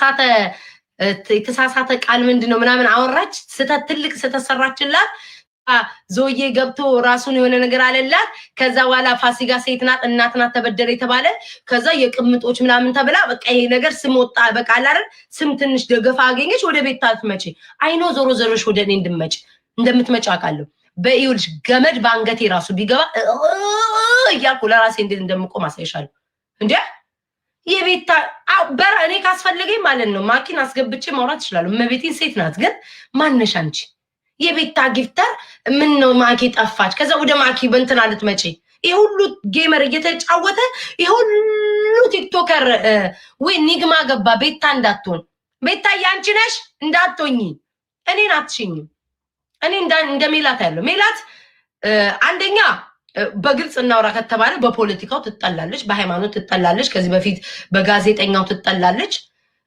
ሳተ የተሳሳተ ቃል ምንድነው ምናምን አወራች ስተት ትልቅ ስተሰራችላት ዞዬ ገብቶ ራሱን የሆነ ነገር አለላት ከዛ በኋላ ፋሲካ ሴት ናት እናት ናት ተበደረ የተባለ ከዛ የቅምጦች ምናምን ተብላ በቃ ይሄ ነገር ስም ወጣ በቃ አይደል ስም ትንሽ ደገፋ አገኘች ወደ ቤት ታልትመጪ አይኖ ዞሮ ዞሮሽ ወደ እኔ እንደምትመጪ አውቃለሁ በይውልሽ ገመድ ባንገቴ ራሱ ቢገባ እያልኩ ለራሴ እንደምቆም አሳይሻለሁ እንዴ የቤታ በራ እኔ ካስፈልገኝ ማለት ነው ማኪን አስገብቼ ማውራት ይችላል መቤቴን ሴት ናት ግን ማነሽ አንቺ የቤታ ጊፍተር ምን ነው ማኪ ጠፋች ከዛ ወደ ማኪ በእንትና ልትመጪ ይሄ ሁሉ ጌመር እየተጫወተ ይሄ ሁሉ ቲክቶከር ወይ ኒግማ ገባ ቤታ እንዳትሆን ቤታ ያንቺ ነሽ እንዳትሆኚ እኔን አትሽኝ እኔ እንደ ሜላት ያለው ሜላት አንደኛ በግልጽ እናውራ ከተባለ በፖለቲካው ትጠላለች በሃይማኖት ትጠላለች ከዚህ በፊት በጋዜጠኛው ትጠላለች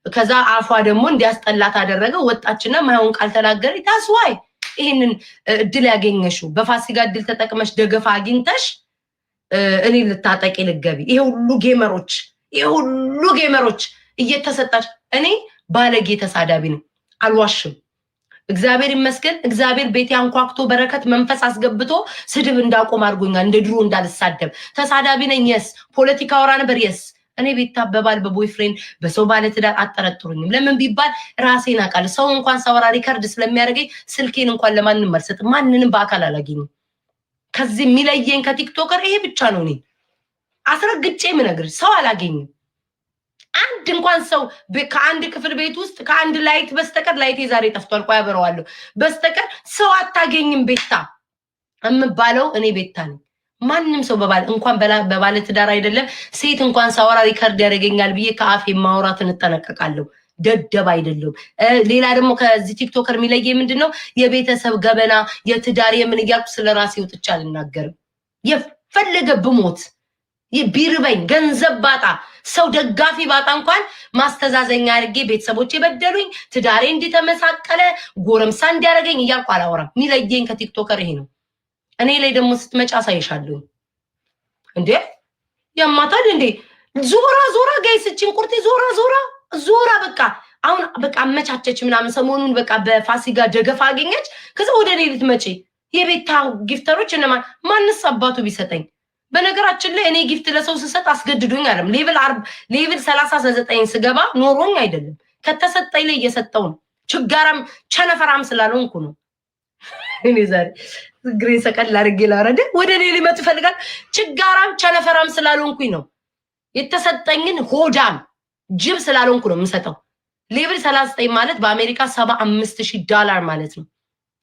ከዛ አፏ ደግሞ እንዲያስጠላት አደረገ ወጣችና ማይሆን ቃል ተናገረ ታስዋይ ይሄንን እድል ያገኘሽው በፋሲካ እድል ተጠቅመሽ ደገፋ አግኝተሽ እኔ ልታጠቂ ልገቢ ይሄ ሁሉ ጌመሮች እየተሰጣች እኔ ባለጌ ተሳዳቢ ነው አልዋሽም እግዚአብሔር ይመስገን እግዚአብሔር ቤት ያንኳክቶ በረከት መንፈስ አስገብቶ ስድብ እንዳቆም አድርጎኛል እንደ ድሮ እንዳልሳደብ ተሳዳቢ ነኝ yes ፖለቲካ ወራ ነበር yes እኔ ቤት ታበባል በቦይፍሬንድ በሰው ባለ ትዳር አጠረጥሩኝም ለምን ቢባል ራሴን አቃል ሰው እንኳን ሳወራ ሪከርድ ስለሚያደርገኝ ስልኬን እንኳን ለማንንም አልሰጥ ማንንም በአካል አላገኝም ከዚህ የሚለየኝ ከቲክቶከር ይሄ ብቻ ነው እኔ አስረግጬ ምነግር ሰው አላገኝም አንድ እንኳን ሰው ከአንድ ክፍል ቤት ውስጥ ከአንድ ላይት በስተቀር ላይት ዛሬ ጠፍቷል ቆይ አበረዋለሁ በስተቀር ሰው አታገኝም ቤታ እምባለው እኔ ቤታ ነኝ ማንንም ሰው እንኳን በባለ ትዳር አይደለም ሴት እንኳን ሳወራ ሪከርድ ያደርገኛል ብዬ ከአፌ ማውራት እንጠነቀቃለሁ ደደብ አይደለም ሌላ ደግሞ ከዚህ ቲክቶከር የሚለየ ምንድነው የቤተሰብ ገበና የትዳር የምን እያልኩ ስለራሴ ወጥቻ አልናገርም የፈለገ ብሞት ቢርበኝ ገንዘብ ባጣ ሰው ደጋፊ ባጣ እንኳን ማስተዛዘኛ አድርጌ ቤተሰቦቼ በደሉኝ ትዳሬ እንዲተመሳቀለ ጎረምሳ እንዲያረገኝ እያልኩ አላወራም ሚለየኝ ከቲክቶከር ይሄ ነው እኔ ላይ ደግሞ ስትመጫ ሳይሻለኝ እንዴ ያማታል እንዴ ዞራ ጋይስችን ቁርጤ ዞራ በቃ አሁን በቃ አመቻቸች ምናምን ሰሞኑን በቃ በፋሲካ ደገፋ አገኘች ከዛ ወደ እኔ ልትመጪ የቤታ ጊፍተሮች እነማን ማንስ አባቱ ቢሰጠኝ በነገራችን ላይ እኔ ጊፍት ለሰው ስሰጥ አስገድዶኝ አይደለም ሌቭል 39 ስገባ ኖሮኝ አይደለም ከተሰጠኝ ላይ እየሰጠው ነው ችጋራም ቸነፈራም ስላልሆንኩ ነው እኔ ዛሬ ግሬ ሰቀል አድርጌ ላረደ ወደ እኔ ሊመጡ ይፈልጋል ችጋራም ቸነፈራም ስላልሆንኩኝ ነው የተሰጠኝን ሆዳም ጅብ ስላልሆንኩ ነው የምሰጠው ሌቭል 39 ማለት በአሜሪካ $75,000 ማለት ነው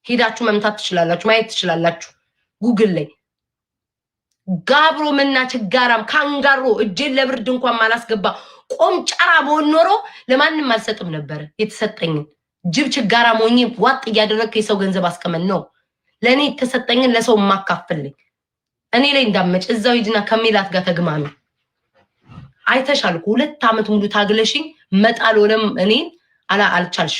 ሄዳችሁ መምታት ትችላላችሁ ማየት ትችላላችሁ ጉግል ላይ ጋብሮ መና ችጋራም ካንጋሮ እጄን ለብርድ እንኳን ማላስገባ ቆምጫራ በሆን ኖሮ ለማንንም አልሰጥም ነበር የተሰጠኝን ጅብ ችጋራ ሞኝ ዋጥ እያደረግከ የሰው ገንዘብ አስቀመን ነው ለኔ የተሰጠኝን ለሰው ማካፈልኝ እኔ ላይ እንዳመጭ እዛው ሂድና ከሜላት ጋር ተግማሚ አይተሻልኩ 2 አመት ሙሉ ታግለሽኝ መጣል ወለም እኔን አልቻልሽ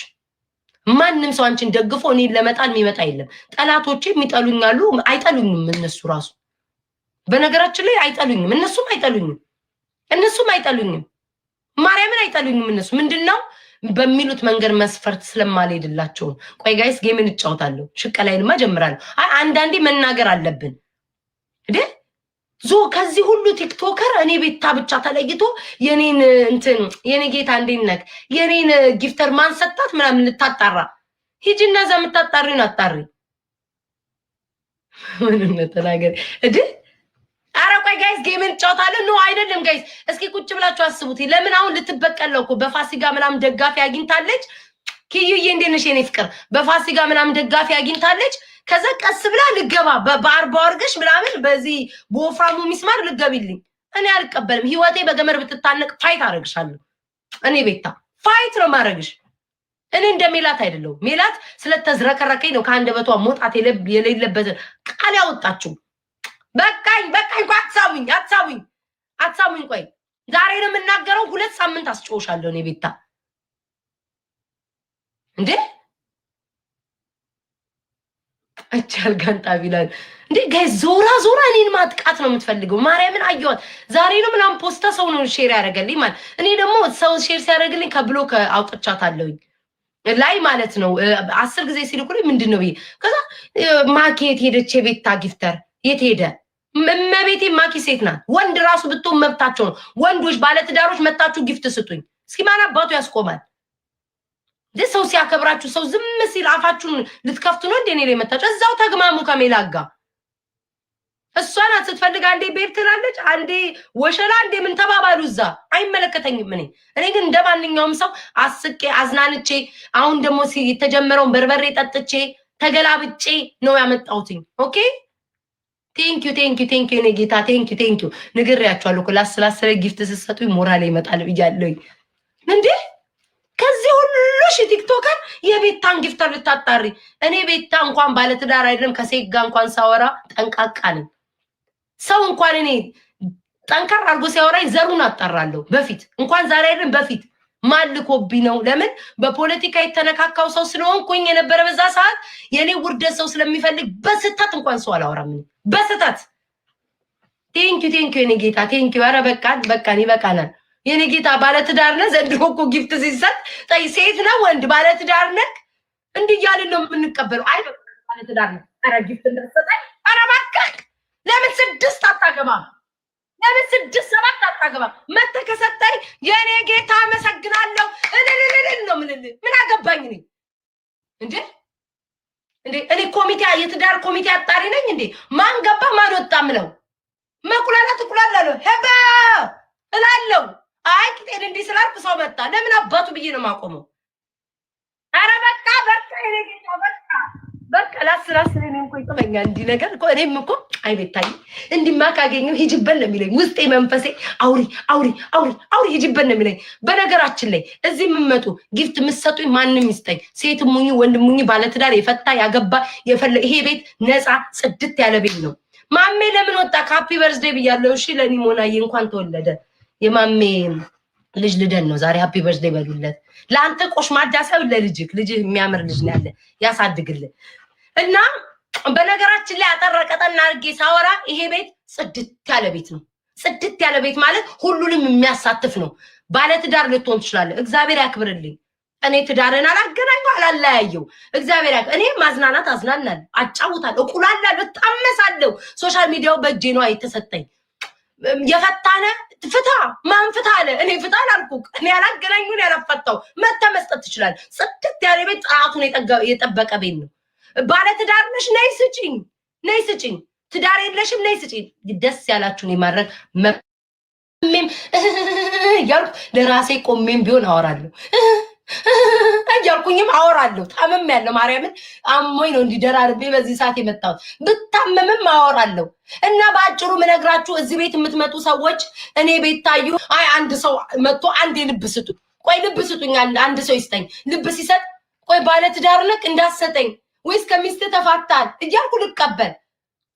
ማንንም ሰው አንቺን ደግፎ እኔን ለመጣል የሚመጣ የለም ጠላቶቼ የሚጠሉኛሉ አይጠሉኝም እነሱ ራሱ በነገራችን ላይ አይጠሉኝም እነሱም አይጠሉኝም ማርያምን አይጠሉኝም እነሱ ምንድነው በሚሉት መንገድ መስፈርት ስለማልሄድላቸው ቆይ ጋይስ ጌምን እጫውታለሁ ሽቀላይንማ ጀምራለሁ አንዳንዴ መናገር አለብን እንዴ ከዚህ ሁሉ ቲክቶከር እኔ ቤታ ብቻ ተለይቶ የኔን እንትን የኔ ጌታ እንዴነክ የኔን ጊፍተር ማን ሰጣት ምናምን ልታጣራ ሂጂና ዘምታጣሪን አጣሪ ምንም ተናገር እንዴ አረቆይ ጋይስ ጌምን ጫውታለ ነው አይደለም ጋይስ እስኪ ቁጭ ብላችሁ አስቡት ለምን አሁን ልትበቀለውኩ በፋሲካ ምናምን ደጋፊ አግኝታለች ኪዩዬ እንደነሽ የኔ ፍቅር በፋሲካ ምናምን ደጋፊ አግኝታለች ከዛ ቀስ ብላ ልገባ በአርባ ወርገሽ ምናምን በዚህ ቦፍራሙ ሚስማር ልገቢልኝ እኔ አልቀበልም ህይወቴ በገመር ብትታነቅ ፋይት አረግሻለሁ እኔ ቤታ ፋይት ነው ማረግሽ እኔ እንደሜላት አይደለም ሜላት ስለተዝረከረከኝ ነው ከአንደበቷ ሞጣት የሌለበት ቃል ያወጣችሁ በቃኝ አትሳሙኝ ቆይ ዛሬ ነው የምናገረው 2 ሳምንት አስጮሻለሁ እኔ ቤታ እንዴ አቻል ጋንጣ ቢላል እንዴ ጋይ ዞራ ዞራ እኔን ማጥቃት ነው የምትፈልገው? ማርያምን አየዋት ዛሬ ነው ምናምን ፖስታ ሰው ነው ሼር ያደረገልኝ ማለት እኔ ደግሞ ሰው ሼር ሲያደርግልኝ ከብሎክ አውጥቻታለሁኝ ላይ ማለት ነው 10 ጊዜ ሲልኩልኝ ምንድነው ብዬ ከዛ ማኬት ሄደች የቤታ ጊፍተር የት ሄደ እመቤቴ ማኪ ሴት ናት ወንድ ራሱ ብትሆን መብታቸው ነው ወንዶች ባለትዳሮች መጣችሁ ጊፍት ስጡኝ እስኪ ማን አባቱ ያስቆማል ሰው ሲያከብራችሁ ሰው ዝም ሲል አፋችሁን ልትከፍቱ ነው እንዴ እኔ ላይ መጣችሁ እዛው ተግማሙ ከሜላጋ እሷ ናት ስትፈልግ አንዴ ቤት ትላለች አንዴ ወሸላ አንዴ ምን ተባባሉ እዛ አይመለከተኝም እኔ ግን እንደማንኛውም ሰው አስቄ አዝናንቼ አሁን ደግሞ የተጀመረውን በርበሬ ጠጥቼ ተገላብጬ ነው ያመጣሁትኝ ኦኬ ቴንክ ዩ እኔ ጌታ ቴንክ ዩ ንግሬያችኋለሁ እኮ ላስላስረ ጊፍት ስትሰጡኝ ሞራል ይመጣል ብያለሁኝ እንዴ ከዚህ ሁሉ ቲክቶከር የቤታን ጊፍተር ልታጣሪ እኔ ቤታ እንኳን ባለትዳር አይደለም ከሴት ጋር እንኳን ሳወራ ጠንቃቃ ነኝ ሰው እንኳን እኔ ጠንካራ አርጎ ሲያወራኝ ዘሩን አጣራለሁ በፊት እንኳን ዛሬ አይደለም በፊት ማልኮቢ ነው ለምን በፖለቲካ የተነካካው ሰው ስለሆንኩኝ የነበረ በዛ ሰዓት የኔ ውርደት ሰው ስለሚፈልግ በስተት እንኳን ሰው አላወራም በስተት ቴንክ ዩ የኔ ጌታ ቴንክ ዩ ኧረ በቃን ይበቃናል የኔ ጌታ ባለትዳር ነህ ዘንድሮ እኮ ጊፍት ሲሰጥ ጠይ ሴት ነው ወንድ ባለትዳር ነህ እንዲህ እያልን ነው የምንቀበለው አይ ባለትዳር ነህ ኧረ ጊፍት እንደሰጠኝ ኧረ እባክህ ለምን 6 አታገባም ለምን 6 7 አታገባም መተከሰጠኝ የኔ ጌታ አመሰግናለሁ እልልልል ነው ምን አገባኝ እንዴ እኔ ኮሚቴ የትዳር ኮሚቴ አጣሪ ነኝ እንዴ ማን ገባ ማን ወጣ ምለው መቁላላት እቁላለሁ ሄባ እላለሁ አይ ቂጤን እንዲህ ስላልኩ ሰው መጣ ለምን አባቱ ብዬ ነው ማቆመው ኧረ በቃ እኔ ጌታ በቃ ላስላስ እኔ እንኳን ይተመኛል እንዲህ ነገር እኮ እኔም እኮ አይቤታይ እንዲማ ካገኘው ሂጅበን ነው የሚለኝ ውስጤ መንፈሴ አውሪ ሂጅበን ነው የሚለኝ በነገራችን ላይ እዚህ የምመጡ ጊፍት የምትሰጡኝ ማንንም ይስጠኝ ሴትም ሙኝ ወንድም ሙኝ ባለትዳር የፈታ ያገባ የፈለ ይሄ ቤት ነፃ ጽድት ያለ ቤት ነው ማሜ ለምን ወጣ ሃፒ በርዝዴይ ብያለሁ እሺ ለኒ ሞናዬ እንኳን ተወለደ የማሜ ልጅ ልደን ነው ዛሬ ሃፒ በርዝዴይ በሉለት ለአንተ ቆሽማዳ ሰው ለልጅህ የሚያምር ልጅ ነው ያለ ያሳድግልህ እና በነገራችን ላይ አጠረቀጠና አርጌ ሳወራ ይሄ ቤት ጽድት ያለ ቤት ነው ጽድት ያለ ቤት ማለት ሁሉንም የሚያሳትፍ ነው ባለትዳር ልትሆን ትችላለህ እግዚአብሔር ያክብርልኝ እኔ ትዳርን አላገናኘው አላለያየው እግዚአብሔር እኔ ማዝናናት አዝናናል አጫውታለሁ እቁላለሁ ተጣመሳለሁ ሶሻል ሚዲያው በእጄ ነው የተሰጠኝ የፈታነ ፍታ ማን ፍታ አለ እኔ ፍታ አላልኩ እኔ አላገናኙን ያላፈታው መስጠት ይችላል ጽድት ያለ ቤት ጥራቱን የጠበቀ ቤት ነው ባለትዳር ነሽ ነይ ስጪኝ ትዳር የለሽም ነይ ስጪኝ ደስ ያላችሁን የማድረግ መም ያልኩ ለራሴ ቆሜም ቢሆን አወራለሁ እያልኩኝም አወራለሁ ታመም ያለው ማርያምን አሞኝ ነው እንዲደራርቤ በዚህ ሰዓት የመጣሁት ብታመምም አወራለሁ እና ባጭሩ ምነግራችሁ እዚህ ቤት የምትመጡ ሰዎች እኔ ቤት ታዩ አይ አንድ ሰው መጥቶ አንድ ልብ ስጡ ቆይ ልብ ስጡኝ አንድ ሰው ይስጠኝ ልብ ሲሰጥ ቆይ ባለትዳር ነክ እንዳሰጠኝ ወይስ ከሚስት ተፋታል እያልኩ ልቀበል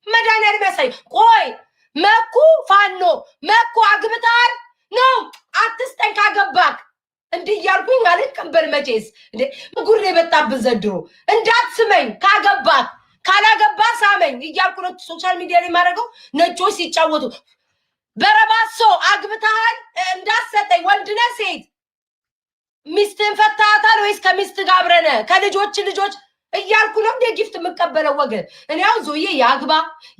መድኃኒዓለም ያሳይ ቆይ መኩ ፋኖ መኩ አግብታል ነው አትስጠኝ ካገባክ እንዲህ እያልኩኝ አልቀበል መቼስ እንዴ ጉድ የመጣብን ዘንድሮ እንዳትስመኝ ካገባክ ካላገባ ሳመኝ እያልኩ ነው ሶሻል ሚዲያ ላይ ማድረገው ነጮች ሲጫወቱ በረባሶ አግብታል እንዳሰጠኝ ወንድነ ሴት ሚስትን ፈታታል ወይስ ከሚስት ጋር አብረነ ከልጆች እያልኩ ነው እንደ ጊፍት የምቀበለው ወገን እኔ አሁን ዞዬ ያግባ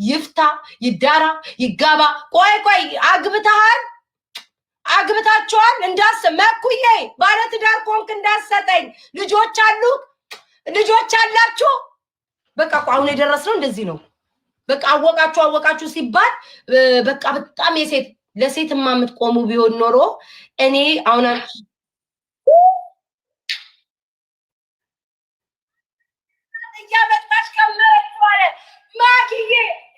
ይፍታ ይዳራ ይጋባ ቆይ አግብታቸዋል እንዳሰመኩዬ ባለትዳር ኮንክ እንዳሰጠኝ ልጆች አላችሁ በቃ አሁን የደረስነው እንደዚህ ነው በቃ አወቃችሁ ሲባል በቃ በጣም ለሴትማ የምትቆሙ ቢሆን ኖሮ እኔ አሁን ያመጣሽ ከመረጥዋለ ማኪዬ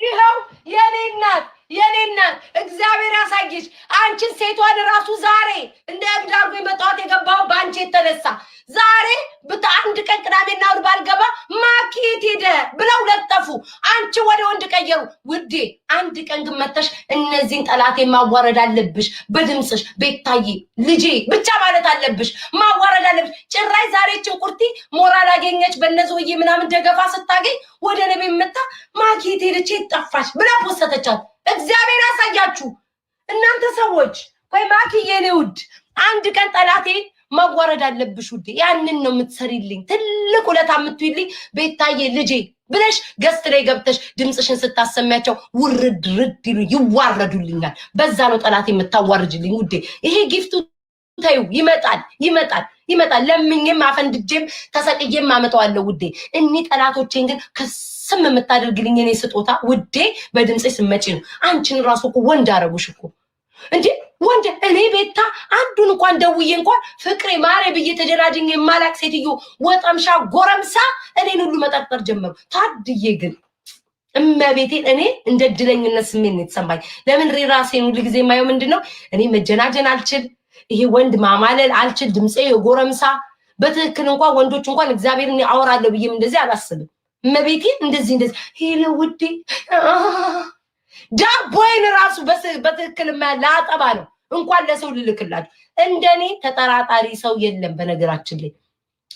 ይኸው የኔ እናት እግዚአብሔር ያሳይሽ አንቺን ሴቷን ራሱ ዛሬ እንደ እብዳርጉ በጠዋት የገባው ባንቺ የተነሳ ዛሬ አንድ ቀን ቅዳሜና እሑድ ባልገባ ማኪት ሄደ ብለው ለጠፉ አንቺ ወደ ወንድ ቀየሩ ውዴ አንድ ቀን ግን መተሽ እነዚህን ጠላቴ ማዋረድ አለብሽ በድምጽሽ ቤታዬ ልጄ ብቻ ማለት አለብሽ ማዋረድ አለብሽ ጭራይ ዛሬችን ቁርቲ ሞራል አገኘች በነዞዬ ምናምን ደገፋ ስታገኝ ወደ ነብይ መጣ ማኪቴ ልጄ ጠፋሽ ብላ ፖስተቻት እግዚአብሔር ያሳያችሁ እናንተ ሰዎች ወይ ማኪዬ ነውድ አንድ ቀን ጠላቴ ማዋረድ አለብሽ ውዴ ያንን ነው የምትሰሪልኝ ትልቅ ውለታ የምትይልኝ ቤታዬ ልጄ ብለሽ ገስት ላይ ገብተሽ ድምጽሽን ስታሰሚያቸው ውርድ ርድ ይዋረዱልኛል በዛ ነው ጠላቴ የምታዋርጅልኝ ውዴ ይሄ ጊፍቱ ታዩ ይመጣል ለምኝም አፈንድጄም ተሰቅዬም አመጣዋለሁ ውዴ እኒ ጠላቶቼን ግን ከስም የምታደርግልኝ እኔ ስጦታ ውዴ በድምጽሽ ስመጪ ነው አንቺን ራሱ እኮ ወንድ አረጉሽ እኮ እንዴ ወንድ እኔ ቤታ አንዱን እንኳን ደውዬ እንኳን ፍቅሬ ማሬ ብዬ ተጀናጅኝ የማላቅ ሴትዮ ወጣምሻ ጎረምሳ እኔን ሁሉ መጠርጠር ጀመሩ ታድዬ ግን እመቤቴን እኔ እንደ ድለኝነት ስሜት ነው የተሰማኝ ለምን ራሴን ሁሉ ጊዜ የማየው ምንድነው እኔ መጀናጀን አልችል ይሄ ወንድ ማማለል አልችል ድምጼ የጎረምሳ በትክክል እንኳን ወንዶች እንኳን እግዚአብሔርን አወራለሁ ብዬም እንደዚህ አላስብም እመቤቴን እንደዚህ ሄሎ ውዴ ዳቦይን ራሱ በትክክል ላጠባ ነው እንኳን ለሰው ልልክላችሁ እንደኔ ተጠራጣሪ ሰው የለም በነገራችን ላይ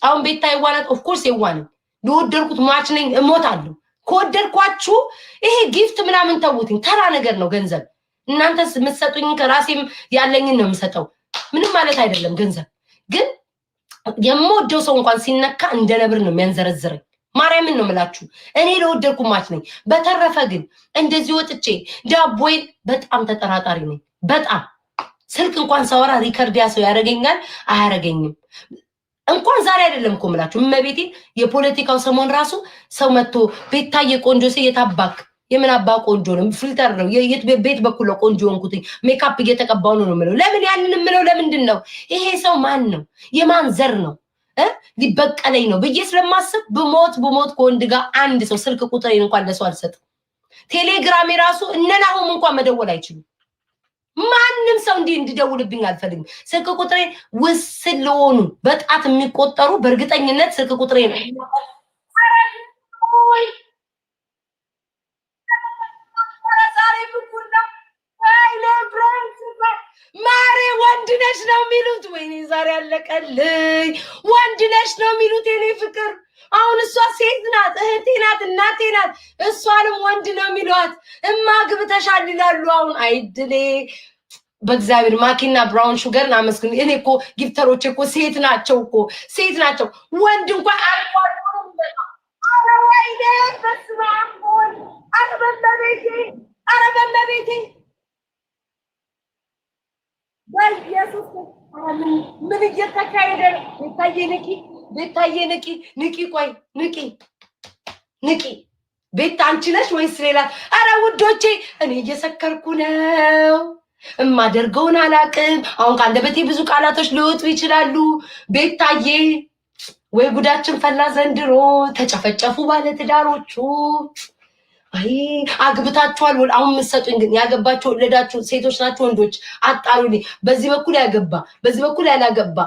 አሁን ቤታ ይዋናት ኦፍ ኮርስ ይዋናል ለወደድኩት ማች ነኝ እሞታለሁ ከወደድኳችሁ ይሄ ጊፍት ምናምን ተውትኝ ተራ ነገር ነው ገንዘብ እናንተስ የምትሰጡኝ ከራሴም ያለኝን ነው የምሰጠው ምንም ማለት አይደለም ገንዘብ ግን የምወደው ሰው እንኳን ሲነካ እንደ ነብር ነው የሚያንዘረዝረኝ ማርያምን ነው የምላችሁ እኔ ለወደድኩ ማች ነኝ በተረፈ ግን እንደዚህ ወጥቼ ዳቦይን በጣም ተጠራጣሪ ነኝ በጣም ስልክ እንኳን ሳወራ ሪከርድ ያሰው ያረገኛል አያረገኝም እንኳን ዛሬ አይደለም እኮ የምላችሁ እመቤቴ የፖለቲካው ሰሞን ራሱ ሰው መጥቶ ቤታዬ ቆንጆ የታባክ የምን አባ ቆንጆ ነው ፊልተር ነው ቤት በኩል ቆንጆ እንኩትኝ ሜካፕ እየተቀባው ነው የምለው ለምን ያንን የምለው ለምንድን ነው ይሄ ሰው ማን ነው የማን ዘር ነው ሊበቀለኝ ነው ብዬ ስለማስብ በሞት ከወንድ ጋር አንድ ሰው ስልክ ቁጥሬን እንኳን ለሰው አልሰጥም ቴሌግራም ራሱ እነናሁም እንኳን መደወል አይችሉም ማንንም ሰው እንዲደውልብኝ አልፈልግም ስልክ ቁጥሬ ውስን ለሆኑ በጣት የሚቆጠሩ በእርግጠኝነት ስልክ ቁጥሬ ነው ማሬ ወንድ ነሽ ነው የሚሉት ወይኔ ዛሬ አለቀልኝ ወንድ ነሽ ነው የሚሉት የኔ ፍቅር አሁን እሷ ሴት ናት እህቴ ናት እናቴ ናት እሷንም ወንድ ነው የሚሏት እማግብተሻል ይላሉ አሁን አይድሌ በእግዚአብሔር ማኪና ብራውን ሹገር ናመስግን እኔ እኮ ጊፍተሮች እኮ ሴት ናቸው ወንድ እንኳን አልቋልቁም አረ ወይኔ በስመ አብ አረ በመቤቴ በኢየሱስ ምን እየተካሄደ ነው ቤታዬ ንቂ ቆይ ንቂ ቤታ አንቺ ነሽ ወይስ ሌላ አረ ውዶቼ እኔ እየሰከርኩ ነው እማደርገውን አላቅም አሁን ካንደበቴ ብዙ ቃላቶች ሊወጡ ይችላሉ ቤታዬ ወይ ጉዳችን ፈላ ዘንድሮ ተጨፈጨፉ ባለ ትዳሮቹ አይ አግብታችኋል አሁን መሰጡኝ ግን ያገባችሁ ወለዳችሁ ሴቶች ናችሁ ወንዶች አጣሩልኝ በዚህ በኩል ያገባ በዚህ በኩል ያላገባ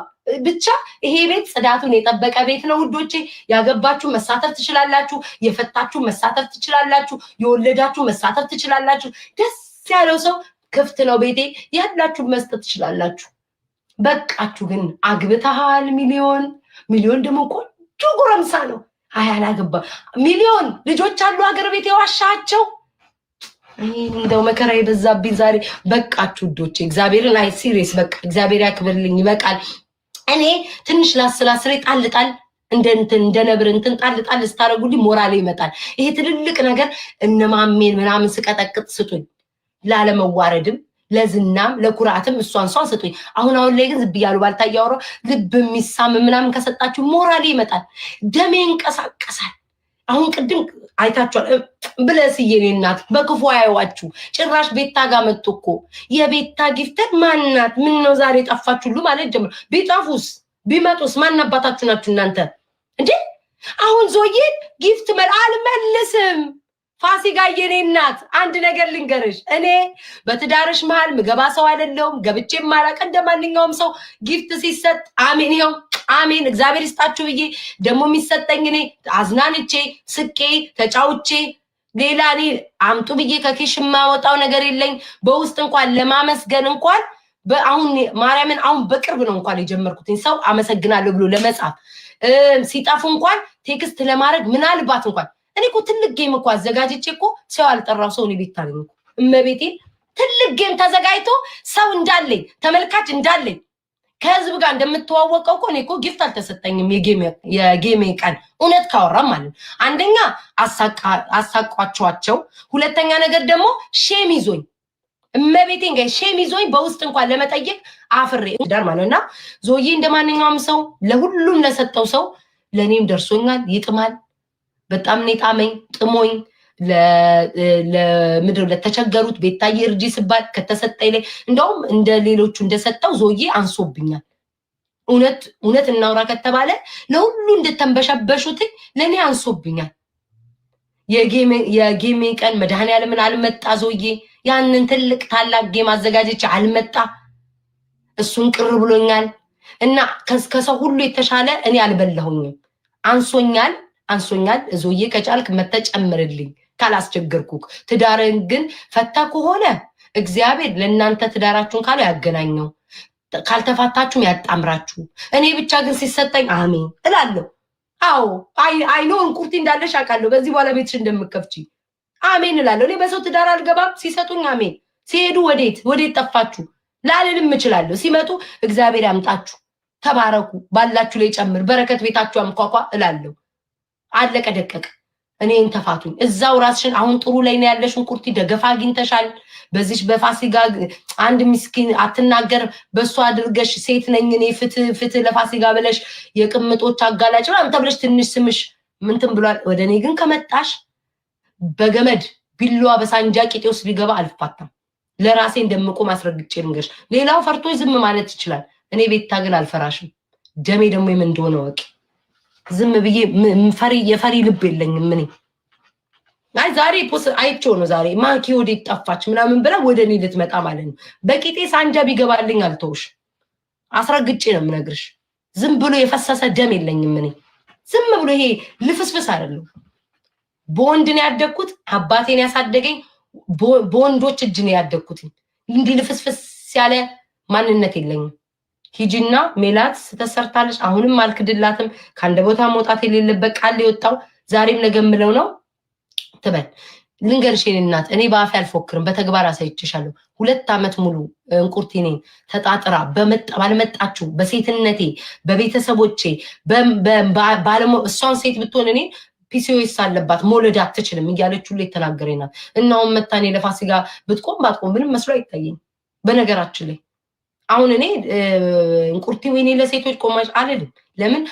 ብቻ ይሄ ቤት ጽዳቱን የጠበቀ ቤት ነው ውዶቼ ያገባችሁ መሳተፍ ትችላላችሁ የፈታችሁ መሳተፍ ትችላላችሁ የወለዳችሁ መሳተፍ ትችላላችሁ ደስ ያለው ሰው ክፍት ነው ቤቴ ያላችሁ መስጠት ትችላላችሁ በቃችሁ ግን አግብተሃል ሚሊዮን ደግሞ ቆንጆ ጎረምሳ ነው አያላገባ ሚሊዮን ልጆች አሉ ሀገር ቤት የዋሻቸው እንደው መከራ ይበዛብኝ ዛሬ በቃችሁ ውዶቼ እግዚአብሔርን አይ ሲሪየስ በቃ እግዚአብሔር ያክብርልኝ ይበቃል እኔ ትንሽ ላስላስሬ ጣልጣል እንደ ነብር ጣልጣል ስታረጉልኝ ሞራሌ ይመጣል ይሄ ትልልቅ ነገር እነማሜን ምናምን ስቀጠቅጥ ስጡኝ ላለመዋረድም ለዝናም ለኩራትም እሷን ስጡኝ አሁን ላይ ግን ዝብያሉ ባልታያወራ ልብ የሚሳም ምናምን ከሰጣችሁ ሞራሌ ይመጣል ደሜ እንቀሳቀሳል አሁን ቅድም አይታችኋል ብለስዬ እናት በክፉ አያዋችሁ ጭራሽ ቤታ ጋር መጥቶኮ የቤታ ጊፍተር ማንናት ምን ነው ዛሬ ጠፋችሁ ሁሉ ማለት ጀምሮ ቢጠፉስ ቢመጡስ ማን አባታችሁ ናችሁ እናንተ እንዴ አሁን ዞዬ ጊፍት አልመልስም ፋሲካ የኔ እናት አንድ ነገር ልንገርሽ እኔ በትዳርሽ መሃል ምገባ ሰው አይደለሁም ገብቼ ማላቀ እንደማንኛውም ሰው ጊፍት ሲሰጥ አሜን ይኸው አሜን እግዚአብሔር ይስጣችሁ ብዬ ደግሞ የሚሰጠኝ እኔ አዝናንቼ ስቄ ተጫውቼ ሌላ እኔ አምጡ ብዬ ከኪሽ የማወጣው ነገር የለኝ። በውስጥ እንኳን ለማመስገን እንኳን አሁን ማርያምን አሁን በቅርብ ነው እንኳን የጀመርኩትኝ ሰው አመሰግናለሁ ብሎ ለመጻፍ ሲጣፉ እንኳን ቴክስት ለማድረግ ምናልባት እንኳን እኔ እኮ ትልቅ ጌም እኮ አዘጋጅቼ እኮ ሰው ያልጠራው ሰው እኔ ቤት ታለኝ እኮ እመቤቴ ትልቅ ጌም ተዘጋጅቶ ሰው እንዳለኝ ተመልካች እንዳለኝ ከህዝብ ጋር እንደምትዋወቀው እኮ እኔ እኮ ጊፍት አልተሰጠኝም። የጌም ቀን እውነት ካወራም ማለት አንደኛ አሳቋቸዋቸው፣ ሁለተኛ ነገር ደግሞ ሼም ይዞኝ እመቤቴን ጋር ሼም ይዞኝ በውስጥ እንኳን ለመጠየቅ አፍሬ ዳር ማለትና ዞዬ እንደማንኛውም ሰው ለሁሉም ለሰጠው ሰው ለኔም ደርሶኛል። ይጥማል በጣም ነው ጣመኝ ጥሞኝ ለምድር ለተቸገሩት ቤታዬ እርጂ ስባል ከተሰጠኝ ላይ እንደውም እንደ ሌሎቹ እንደሰጠው ዞዬ አንሶብኛል። እውነት እናውራ ከተባለ ለሁሉ እንደተንበሸበሹት ለኔ አንሶብኛል። የጌሜ ቀን መድኃኒዓለምን አልመጣ ዞዬ ያንን ትልቅ ታላቅ ጌም አዘጋጀች አልመጣ። እሱን ቅር ብሎኛል እና ከሰው ሁሉ የተሻለ እኔ አልበላሁኝም። አንሶኛል ዞዬ ከቻልክ መተጨምርልኝ ካላስቸገርኩክ። ትዳርን ግን ፈታ ከሆነ እግዚአብሔር ለእናንተ ትዳራችሁን ካለው ያገናኘው፣ ካልተፋታችሁም ያጣምራችሁ። እኔ ብቻ ግን ሲሰጠኝ አሜን እላለሁ። አዎ አይኖ እንቁርቲ እንዳለሽ አውቃለሁ። በዚህ በኋላ ቤትሽ እንደምከፍቺ አሜን እላለሁ። እኔ በሰው ትዳር አልገባም። ሲሰጡኝ አሜን፣ ሲሄዱ ወዴት ጠፋችሁ ላልልም እችላለሁ። ሲመጡ እግዚአብሔር ያምጣችሁ፣ ተባረኩ፣ ባላችሁ ላይ ጨምር፣ በረከት ቤታችሁ አምኳኳ እላለሁ። አለቀ ደቀቀ። እኔን ተፋቱኝ። እዛው ራስሽን አሁን ጥሩ ላይ ነው ያለሽ። እንቁርቲ ደገፋ አግኝተሻል። በዚህ በፋሲካ አንድ ምስኪን አትናገር በሷ አድርገሽ ሴት ነኝ እኔ ፍትህ ለፋሲካ ብለሽ የቅምጦች አጋላጭ ምናምን ተብለሽ ትንሽ ስምሽ ምንትን ብሏል። ወደ እኔ ግን ከመጣሽ በገመድ ቢላዋ በሳንጃ ቂጤ ውስጥ ቢገባ አልፋታም። ለራሴ እንደምቆም አስረግጬ ልንገርሽ። ሌላው ፈርቶ ዝም ማለት ይችላል። እኔ ቤታ ግን አልፈራሽም። ደሜ ደግሞ ምን እንደሆነ ወቂ። ዝም ብዬ የፈሪ ልብ የለኝም። ምን አይ ዛሬ አይቼው ነው ዛሬ ማኪ ወዴት ጠፋች ምናምን ብላ ወደ እኔ ልትመጣ ማለት ነው። በቂጤ ሳንጃ ቢገባልኝ አልተውሽ፣ አስረግጬ ነው የምነግርሽ። ዝም ብሎ የፈሰሰ ደም የለኝም። ምን ዝም ብሎ ይሄ ልፍስፍስ አይደለም። በወንድ ነው ያደግኩት። አባቴን ያሳደገኝ በወንዶች እጅ ነው ያደግኩት። እንዲህ ልፍስፍስ ያለ ማንነት የለኝም። ሂጂና ሜላት ተሰርታለች። አሁንም አልክድላትም። ከአንድ ቦታ መውጣት የሌለበት ቃል የወጣው ዛሬም ነገ የምለው ነው ትበል። ልንገርሽ የኔ እናት፣ እኔ በአፌ አልፎክርም፣ በተግባር አሳይቼሻለሁ። 2 ዓመት ሙሉ እንቁርቲ ነኝ ተጣጥራ ባልመጣችሁ በሴትነቴ በቤተሰቦቼ እሷን ሴት ብትሆን እኔ ፒሲኦኤስ አለባት መውለድ አትችልም እያለች ሁሉ የተናገረናል። እናውን መታኔ ለፋሲካ ብትቆም ባትቆም ምንም መስሎ አይታየኝ። በነገራችን ላይ አሁን እኔ እንቁርቲ ወይኔ ለሴቶች ቆማሽ አልልም። ለምን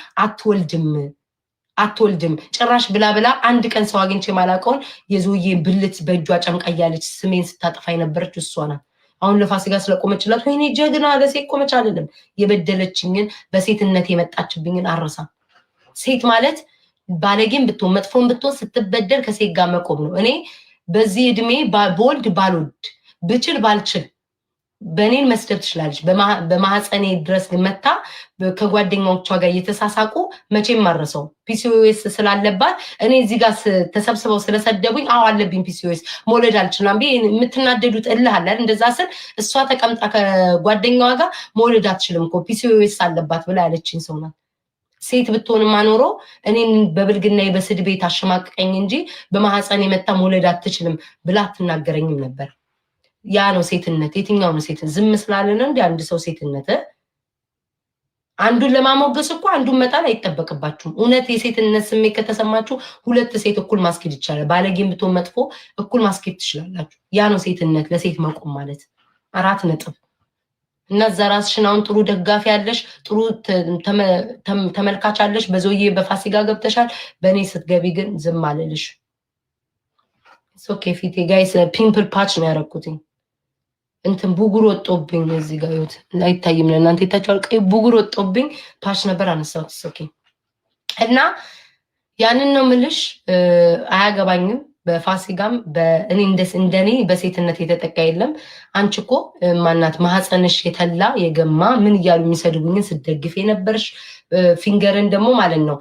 አትወልድም ጭራሽ ብላ አንድ ቀን ሰው አግኝቼ ማላውቀውን የዞዬን ብልት በእጇ ጨምቃ እያለች ስሜን ስታጠፋ የነበረች እሷ ናት። አሁን ለፋሲካ ስለቆመችላት ወይኔ ጀግና ለሴት ቆመች አልልም። የበደለችኝን በሴትነት የመጣችብኝን አረሳ። ሴት ማለት ባለጌም ብትሆን መጥፎን ብትሆን ስትበደል ከሴት ጋር መቆም ነው። እኔ በዚህ እድሜ በወልድ ባልወድ ብችል ባልችል በእኔን መስደብ ትችላለች። በማህፀኔ ድረስ መታ ከጓደኛዎቿ ጋር እየተሳሳቁ መቼም ማረሰው ፒሲኦኤስ ስላለባት እኔ እዚህ ጋር ተሰብስበው ስለሰደቡኝ አዎ አለብኝ ፒሲኦኤስ መውለድ አልችልም ብዬ የምትናደዱት እልህ አለ። እንደዛ ስል እሷ ተቀምጣ ከጓደኛዋ ጋር መውለድ አትችልም እኮ ፒሲኦኤስ አለባት ብላ ያለችኝ ሰው ናት። ሴት ብትሆን ማኖሮ እኔን በብልግና በስድቤ ታሸማቀቀኝ እንጂ በማህፀኔ መታ መውለድ አትችልም ብላ አትናገረኝም ነበር። ያ ነው ሴትነት። የትኛው ነው ሴት? ዝም ስላለ ነው እንዴ አንድ ሰው ሴትነት? አንዱን ለማሞገስ እኮ አንዱን መጣል አይጠበቅባችሁም። እውነት የሴትነት ስሜት ከተሰማችሁ 2 ሴት እኩል ማስኬድ ይቻላል። ባለጌም ብትሆን መጥፎ እኩል ማስኬድ ትችላላችሁ። ያ ነው ሴትነት፣ ለሴት መቆም ማለት 4 ነጥብ። እና እዛ ራስሽን አሁን ጥሩ ደጋፊ ያለሽ፣ ጥሩ ተመልካች አለሽ። በዞዬ በፋሲካ ገብተሻል። በእኔ ስትገቢ ግን ዝም አልልሽ። ኦኬ ፊቴ ጋይስ ፒምፕል ፓች ነው ያደረኩትኝ። እንትን ቡጉር ወጦብኝ እዚህ ጋር ይሁት አይታይም ለእናንተ ይታቻል። ቀይ ቡጉር ወጦብኝ ፓች ነበር አነሳሁት። ኦኬ እና ያንን ነው ምልሽ። አያገባኝም። በፋሲካም በእኔ እንደኔ በሴትነት የተጠቃ የለም። አንቺ እኮ ማናት ማህፀንሽ የተላ የገማ ምን እያሉ የሚሰድቡኝን ስደግፍ የነበርሽ ፊንገርን ደግሞ ማለት ነው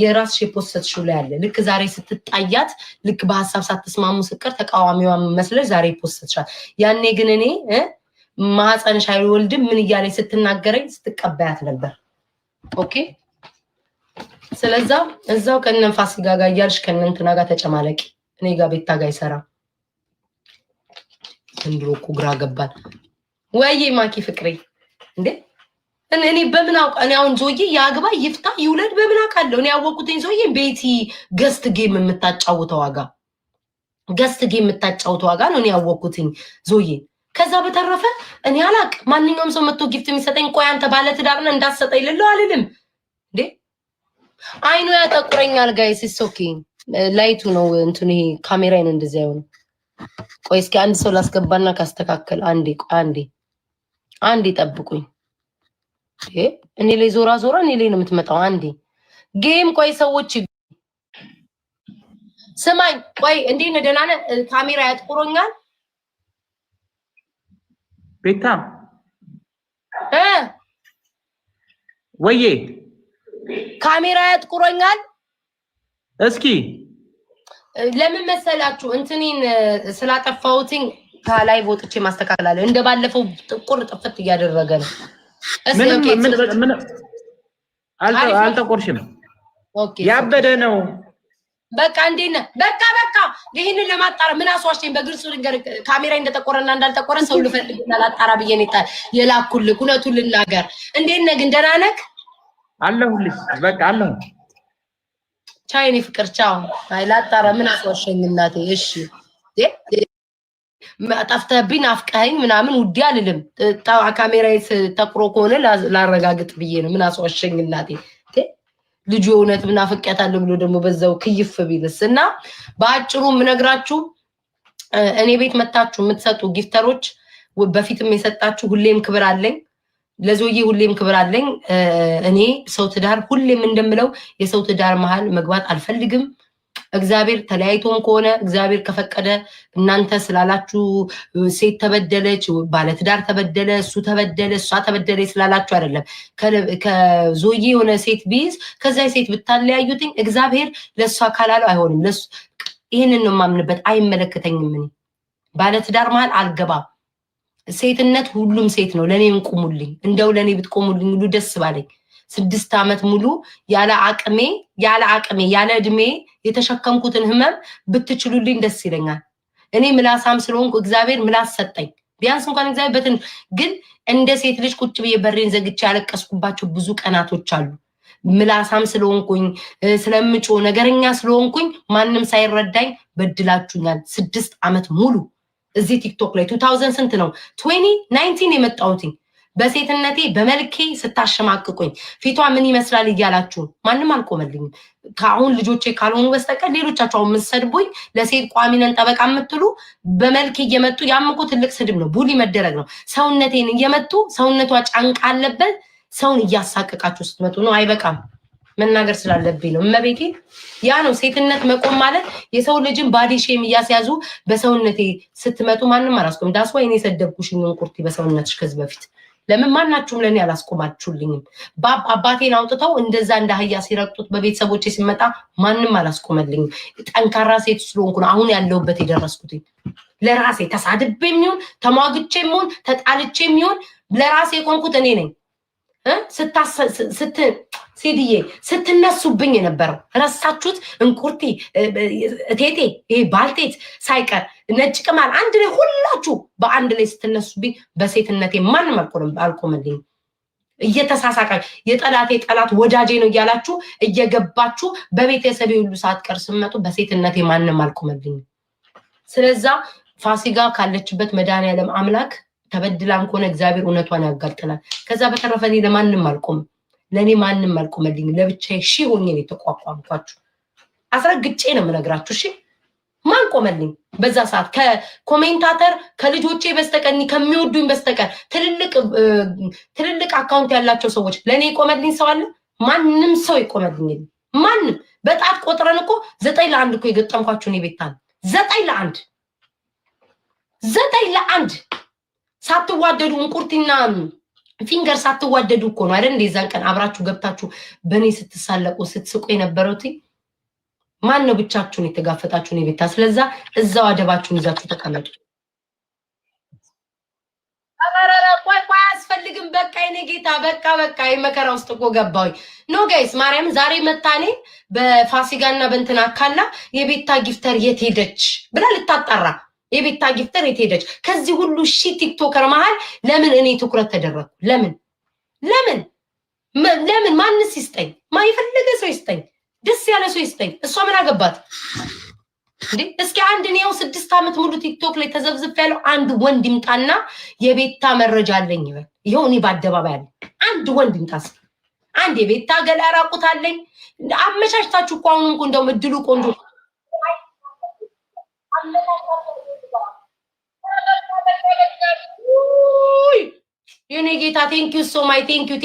የራስሽ የፖስተሽው ላይ አለ። ልክ ዛሬ ስትጣያት ልክ በሐሳብ ሳትስማሙ ስቀር ተቃዋሚዋ መስለሽ ዛሬ ፖስተሻል። ያኔ ግን እኔ ማህፀንሽ አይወልድም ምን እያለኝ ስትናገረኝ ስትቀበያት ነበር። ኦኬ ስለዛ እዛው ከነን ፋሲካ ጋር እያልሽ ከነንትና ጋር ተጨማለቂ። እኔ ጋር ቤታ ጋር ይሰራ እንድሮ እኮ ግራ ገባል። ወይ ማኪ ፍቅሬ እንዴ እኔ በምን አውቃ እኔ አሁን ዞዬ ያግባ ይፍታ ይውለድ በምን አውቃለሁ? እኔ ያወቁትኝ ዞዬ ቤቲ ገስት ጌም የምታጫውተው ዋጋ ገስት ጌም የምታጫውተው ዋጋ ነው እኔ ያወቁትኝ ዞዬ። ከዛ በተረፈ እኔ አላቅ ማንኛውም ሰው መጥቶ ጊፍት የሚሰጠኝ ቆይ አንተ ባለ ትዳር ነህ እንዳትሰጠኝ ልለው አልልም እንዴ። አይኑ ያጠቁረኛል ጋይስ ኦኬ ላይቱ ነው እንትን ይሄ ካሜራዬ ነው እንደዚህ አይሆንም። ቆይ እስኪ አንድ ሰው ላስገባና ካስተካከል አንዴ ጠብቁኝ። እኔ ላይ ዞራ እኔ ላይ ነው የምትመጣው። አንዴ ጌም ቆይ ሰዎች ስማኝ ቆይ እንዴት ነህ? ደህና ነህ? ካሜራ ያጥቁሮኛል ቤታ ወዬ ካሜራ ያጥቁሮኛል። እስኪ ለምን መሰላችሁ እንትኔን ስላጠፋሁትኝ ከላይ ወጥቼ ማስተካከላለሁ። እንደባለፈው ጥቁር ጥፍት እያደረገ ነው። ምን አልተቆርሽም። ኦኬ ያበደ ነው። በቃ እንዴት ነህ? በቃ ይሄንን ለማጣራ ምን አስዋሽኝ በግልጽ ልንገር። ካሜራ እንደተቆረና እንዳልተቆረ ሰው ልፈልግና ላጣራ ብዬ ነው የላኩልህ። እውነቱን ልናገር። እንዴት ነህ ግን ደህና ነህ? አለሁልሽ በቃ አለሁ። ቻይኔ ፍቅር ቻው። አይ ላጣራ ምን አስዋሽኝ እናቴ። እሺ ጠፍተህብኝ ናፍቀኸኝ ምናምን ውዴ አልልም። ካሜራዬ ተቆሮ ከሆነ ላረጋግጥ ብዬ ነው። ምን አስዋሽኝ እናቴ። ልጁ እውነት ምናፍቄያታለሁ ብሎ ደግሞ በዛው ክይፍ ቢልስ። እና በአጭሩ የምነግራችሁ እኔ ቤት መታችሁ የምትሰጡ ጊፍተሮች በፊትም የሰጣችሁ ሁሌም ክብር አለኝ። ለዞዬ ሁሌም ክብር አለኝ። እኔ ሰው ትዳር ሁሌም እንደምለው የሰው ትዳር መሃል መግባት አልፈልግም። እግዚአብሔር ተለያይቶም ከሆነ እግዚአብሔር ከፈቀደ እናንተ ስላላችሁ ሴት ተበደለች፣ ባለትዳር ተበደለ፣ እሱ ተበደለ፣ እሷ ተበደለ ስላላችሁ አይደለም። ከዞዬ የሆነ ሴት ቢይዝ ከዛ ሴት ብታለያዩትኝ እግዚአብሔር ለእሷ ካላለው አይሆንም። ይህንን ነው የማምንበት። አይመለከተኝም። እኔ ባለትዳር መሃል አልገባም። ሴትነት ሁሉም ሴት ነው። ለእኔ እንቁሙልኝ፣ እንደው ለእኔ ብትቆሙልኝ ሁሉ ደስ ባለኝ። 6 ዓመት ሙሉ ያለ አቅሜ ያለ እድሜ የተሸከምኩትን ህመም ብትችሉልኝ ደስ ይለኛል። እኔ ምላሳም ስለሆንኩ እግዚአብሔር ምላስ ሰጠኝ። ቢያንስ እንኳን እግዚአብሔር ግን እንደ ሴት ልጅ ቁጭ ብዬ በሬን ዘግቼ ያለቀስኩባቸው ብዙ ቀናቶች አሉ። ምላሳም ስለሆንኩኝ ስለምጮ ነገረኛ ስለሆንኩኝ ማንም ሳይረዳኝ በድላችሁኛል። 6 ዓመት ሙሉ እዚህ ቲክቶክ ላይ 2000 ስንት ነው 2019 የመጣሁትኝ በሴትነቴ በመልኬ ስታሸማቅቁኝ ፊቷ ምን ይመስላል እያላችሁ ማንም አልቆመልኝም። ከአሁን ልጆቼ ካልሆኑ በስተቀር ሌሎቻችሁ አሁን የምትሰድቡኝ ለሴት ቋሚ ነን ጠበቃ የምትሉ በመልኬ እየመጡ ያምቁ ትልቅ ስድብ ነው፣ ቡሊ መደረግ ነው። ሰውነቴን እየመጡ ሰውነቷ ጫንቃ አለበት ሰውን እያሳቀቃችሁ ስትመጡ ነው። አይበቃም መናገር ስላለብኝ ነው። እመቤቴ ያ ነው ሴትነት መቆም ማለት። የሰው ልጅን ባዲ ሼም እያስያዙ በሰውነቴ ስትመጡ ማንም አላስቆም። ዳስ ወይ እኔ ሰደብኩሽኝ እንቁርቲ በሰውነትሽ ከዚህ በፊት ለምን ማናችሁም ለኔ አላስቆማችሁልኝም? አባቴን አውጥተው እንደዛ እንደ አህያ ሲረግጡት በቤተሰቦቼ ሲመጣ ማንም አላስቆመልኝም። ጠንካራ ሴት ስለሆንኩ ነው አሁን ያለሁበት የደረስኩት። ለራሴ ተሳድቤም ይሁን ተሟግቼም ይሁን ተጣልቼም ይሁን ለራሴ የቆምኩት እኔ ነኝ። ሲድዬ ስትነሱብኝ የነበረው ረሳችሁት? እንቁርቲ እቴቴ ይሄ ባልቴት ሳይቀር ነጭ ቅማል አንድ ላይ ሁላችሁ በአንድ ላይ ስትነሱብኝ በሴትነቴ ማንም አልቆመልኝ። እየተሳሳቀ የጠላቴ ጠላት ወዳጄ ነው እያላችሁ እየገባችሁ በቤተሰቤ ሁሉ ሳትቀር ስመጡ በሴትነቴ ማንም አልቆመልኝ። ስለዛ ፋሲካ ካለችበት መድኃኒዓለም አምላክ ተበድላም ከሆነ እግዚአብሔር እውነቷን ያጋልጥናል። ከዛ በተረፈ እኔ ለማንም አልቆምም። ለኔ ማንም አልቆመልኝ። ለብቻዬ ሺህ ሆኜ ነው የተቋቋምኳችሁ። አስረግጬ ነው የምነግራችሁ። እሺ ማን ቆመልኝ በዛ ሰዓት? ከኮሜንታተር ከልጆቼ በስተቀር ከሚወዱኝ በስተቀር ትልልቅ አካውንት ያላቸው ሰዎች ለኔ ቆመልኝ ሰው አለ? ማንም ሰው ይቆመልኝ። ማንም በጣት ቆጥረን እኮ 9-1 እኮ የገጠምኳችሁ ነው። ቤታን 9-1 ሳትዋደዱ እንቁርቲና ፊንገር ሳትዋደዱ እኮ ነው አይደል? እንደዛን ቀን አብራችሁ ገብታችሁ በኔ ስትሳለቁ ስትስቁ የነበረውት ማን ነው? ብቻችሁን የተጋፈጣችሁ ነው ቤታ። ስለዛ እዛው አደባችሁን ይዛችሁ ተቀመጡ። አራራ ቆይ አያስፈልግም። በቃ የኔ ጌታ በቃ የመከራ ውስጥ እኮ ገባሁኝ። ኖ ጋይስ ማርያም ዛሬ መታኔ በፋሲካና በእንትና አካላ የቤታ ጊፍተር የት ሄደች ብላ ልታጣራ የቤታ ጊፍተር የት ሄደች? ከዚህ ሁሉ ቲክቶከር መሃል ለምን እኔ ትኩረት ተደረኩ? ለምን ማንስ ይስጠኝ? የፈለገ ሰው ይስጠኝ፣ ደስ ያለ ሰው ይስጠኝ። እሷ ምን አገባት እንዴ? እስኪ አንድ ነው 6 ዓመት ሙሉ ቲክቶክ ላይ ተዘብዝፍ ያለው አንድ ወንድ ይምጣና የቤታ መረጃ አለኝ ይበል። ይሄው እኔ በአደባባይ አለ አንድ ወንድ ይምጣስ። አንድ የቤታ ገላ ራቁት አለኝ። አመቻችታችሁ እኮ አሁን እንኳን እንደው እድሉ ቆንጆ የኔ ጌታ ቴንኪዩ ሶ ማይ ቴንኪዩ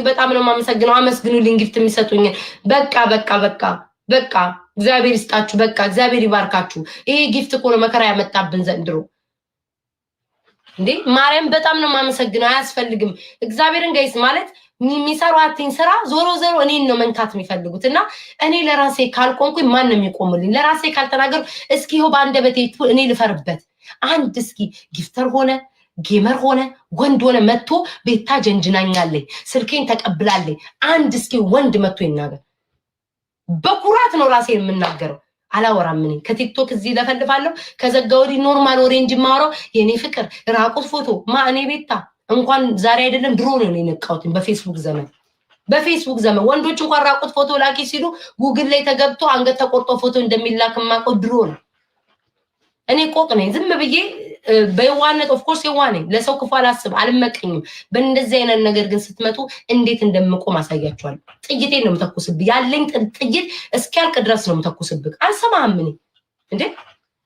በጣም ነው የማመሰግነው። አመስግኑልኝ ጊፍት የሚሰጡኝ። በቃ እግዚአብሔር ይስጣችሁ። በቃ እግዚአብሔር ይባርካችሁ። ይሄ ጊፍት እኮ ነው መከራ ያመጣብን ዘንድሮ እንዴ ማርያም በጣም ነው የማመሰግነው። አያስፈልግም እግዚአብሔርን ጋይስ ማለት የሚሰሯትኝ ስራ ዞሮ እኔን ነው መንካት የሚፈልጉት እና እኔ ለራሴ ካልቆንኩኝ ማን ነው የሚቆምልኝ? ለራሴ ካልተናገሩ እስኪ ይኸው በአንደበቴ እኔ ልፈርበት። አንድ እስኪ ጊፍተር ሆነ ጌመር ሆነ ወንድ ሆነ መጥቶ ቤታ ጀንጅናኛለኝ ስልኬን ተቀብላለኝ አንድ እስኪ ወንድ መጥቶ ይናገር። በኩራት ነው ራሴ የምናገረው። አላወራም። ምን ከቲክቶክ እዚህ ለፈልፋለሁ ከዘጋ ወዲህ ኖርማል ወሬ እንጂ የማወራው የኔ ፍቅር ራቁት ፎቶ እኔ ቤታ እንኳን ዛሬ አይደለም ድሮ ነው የነቃሁት። በፌስቡክ ዘመን ወንዶች እንኳን ራቁት ፎቶ ላኪ ሲሉ ጉግል ላይ ተገብቶ አንገት ተቆርጦ ፎቶ እንደሚላክ የማውቀው ድሮ ነው። እኔ ቆቅ ነኝ ዝም ብዬ በየዋነት ኦፍ ኮርስ የዋነኝ ለሰው ክፉ አላስብ አልመቀኝም። በእንደዚህ አይነት ነገር ግን ስትመጡ እንዴት እንደምቆም አሳያችኋለሁ። ጥይቴን ነው የምተኩስብህ። ያለኝ ጥይት እስኪያልቅ ድረስ ነው የምተኩስብህ። አልሰማህም? እኔ እንዴ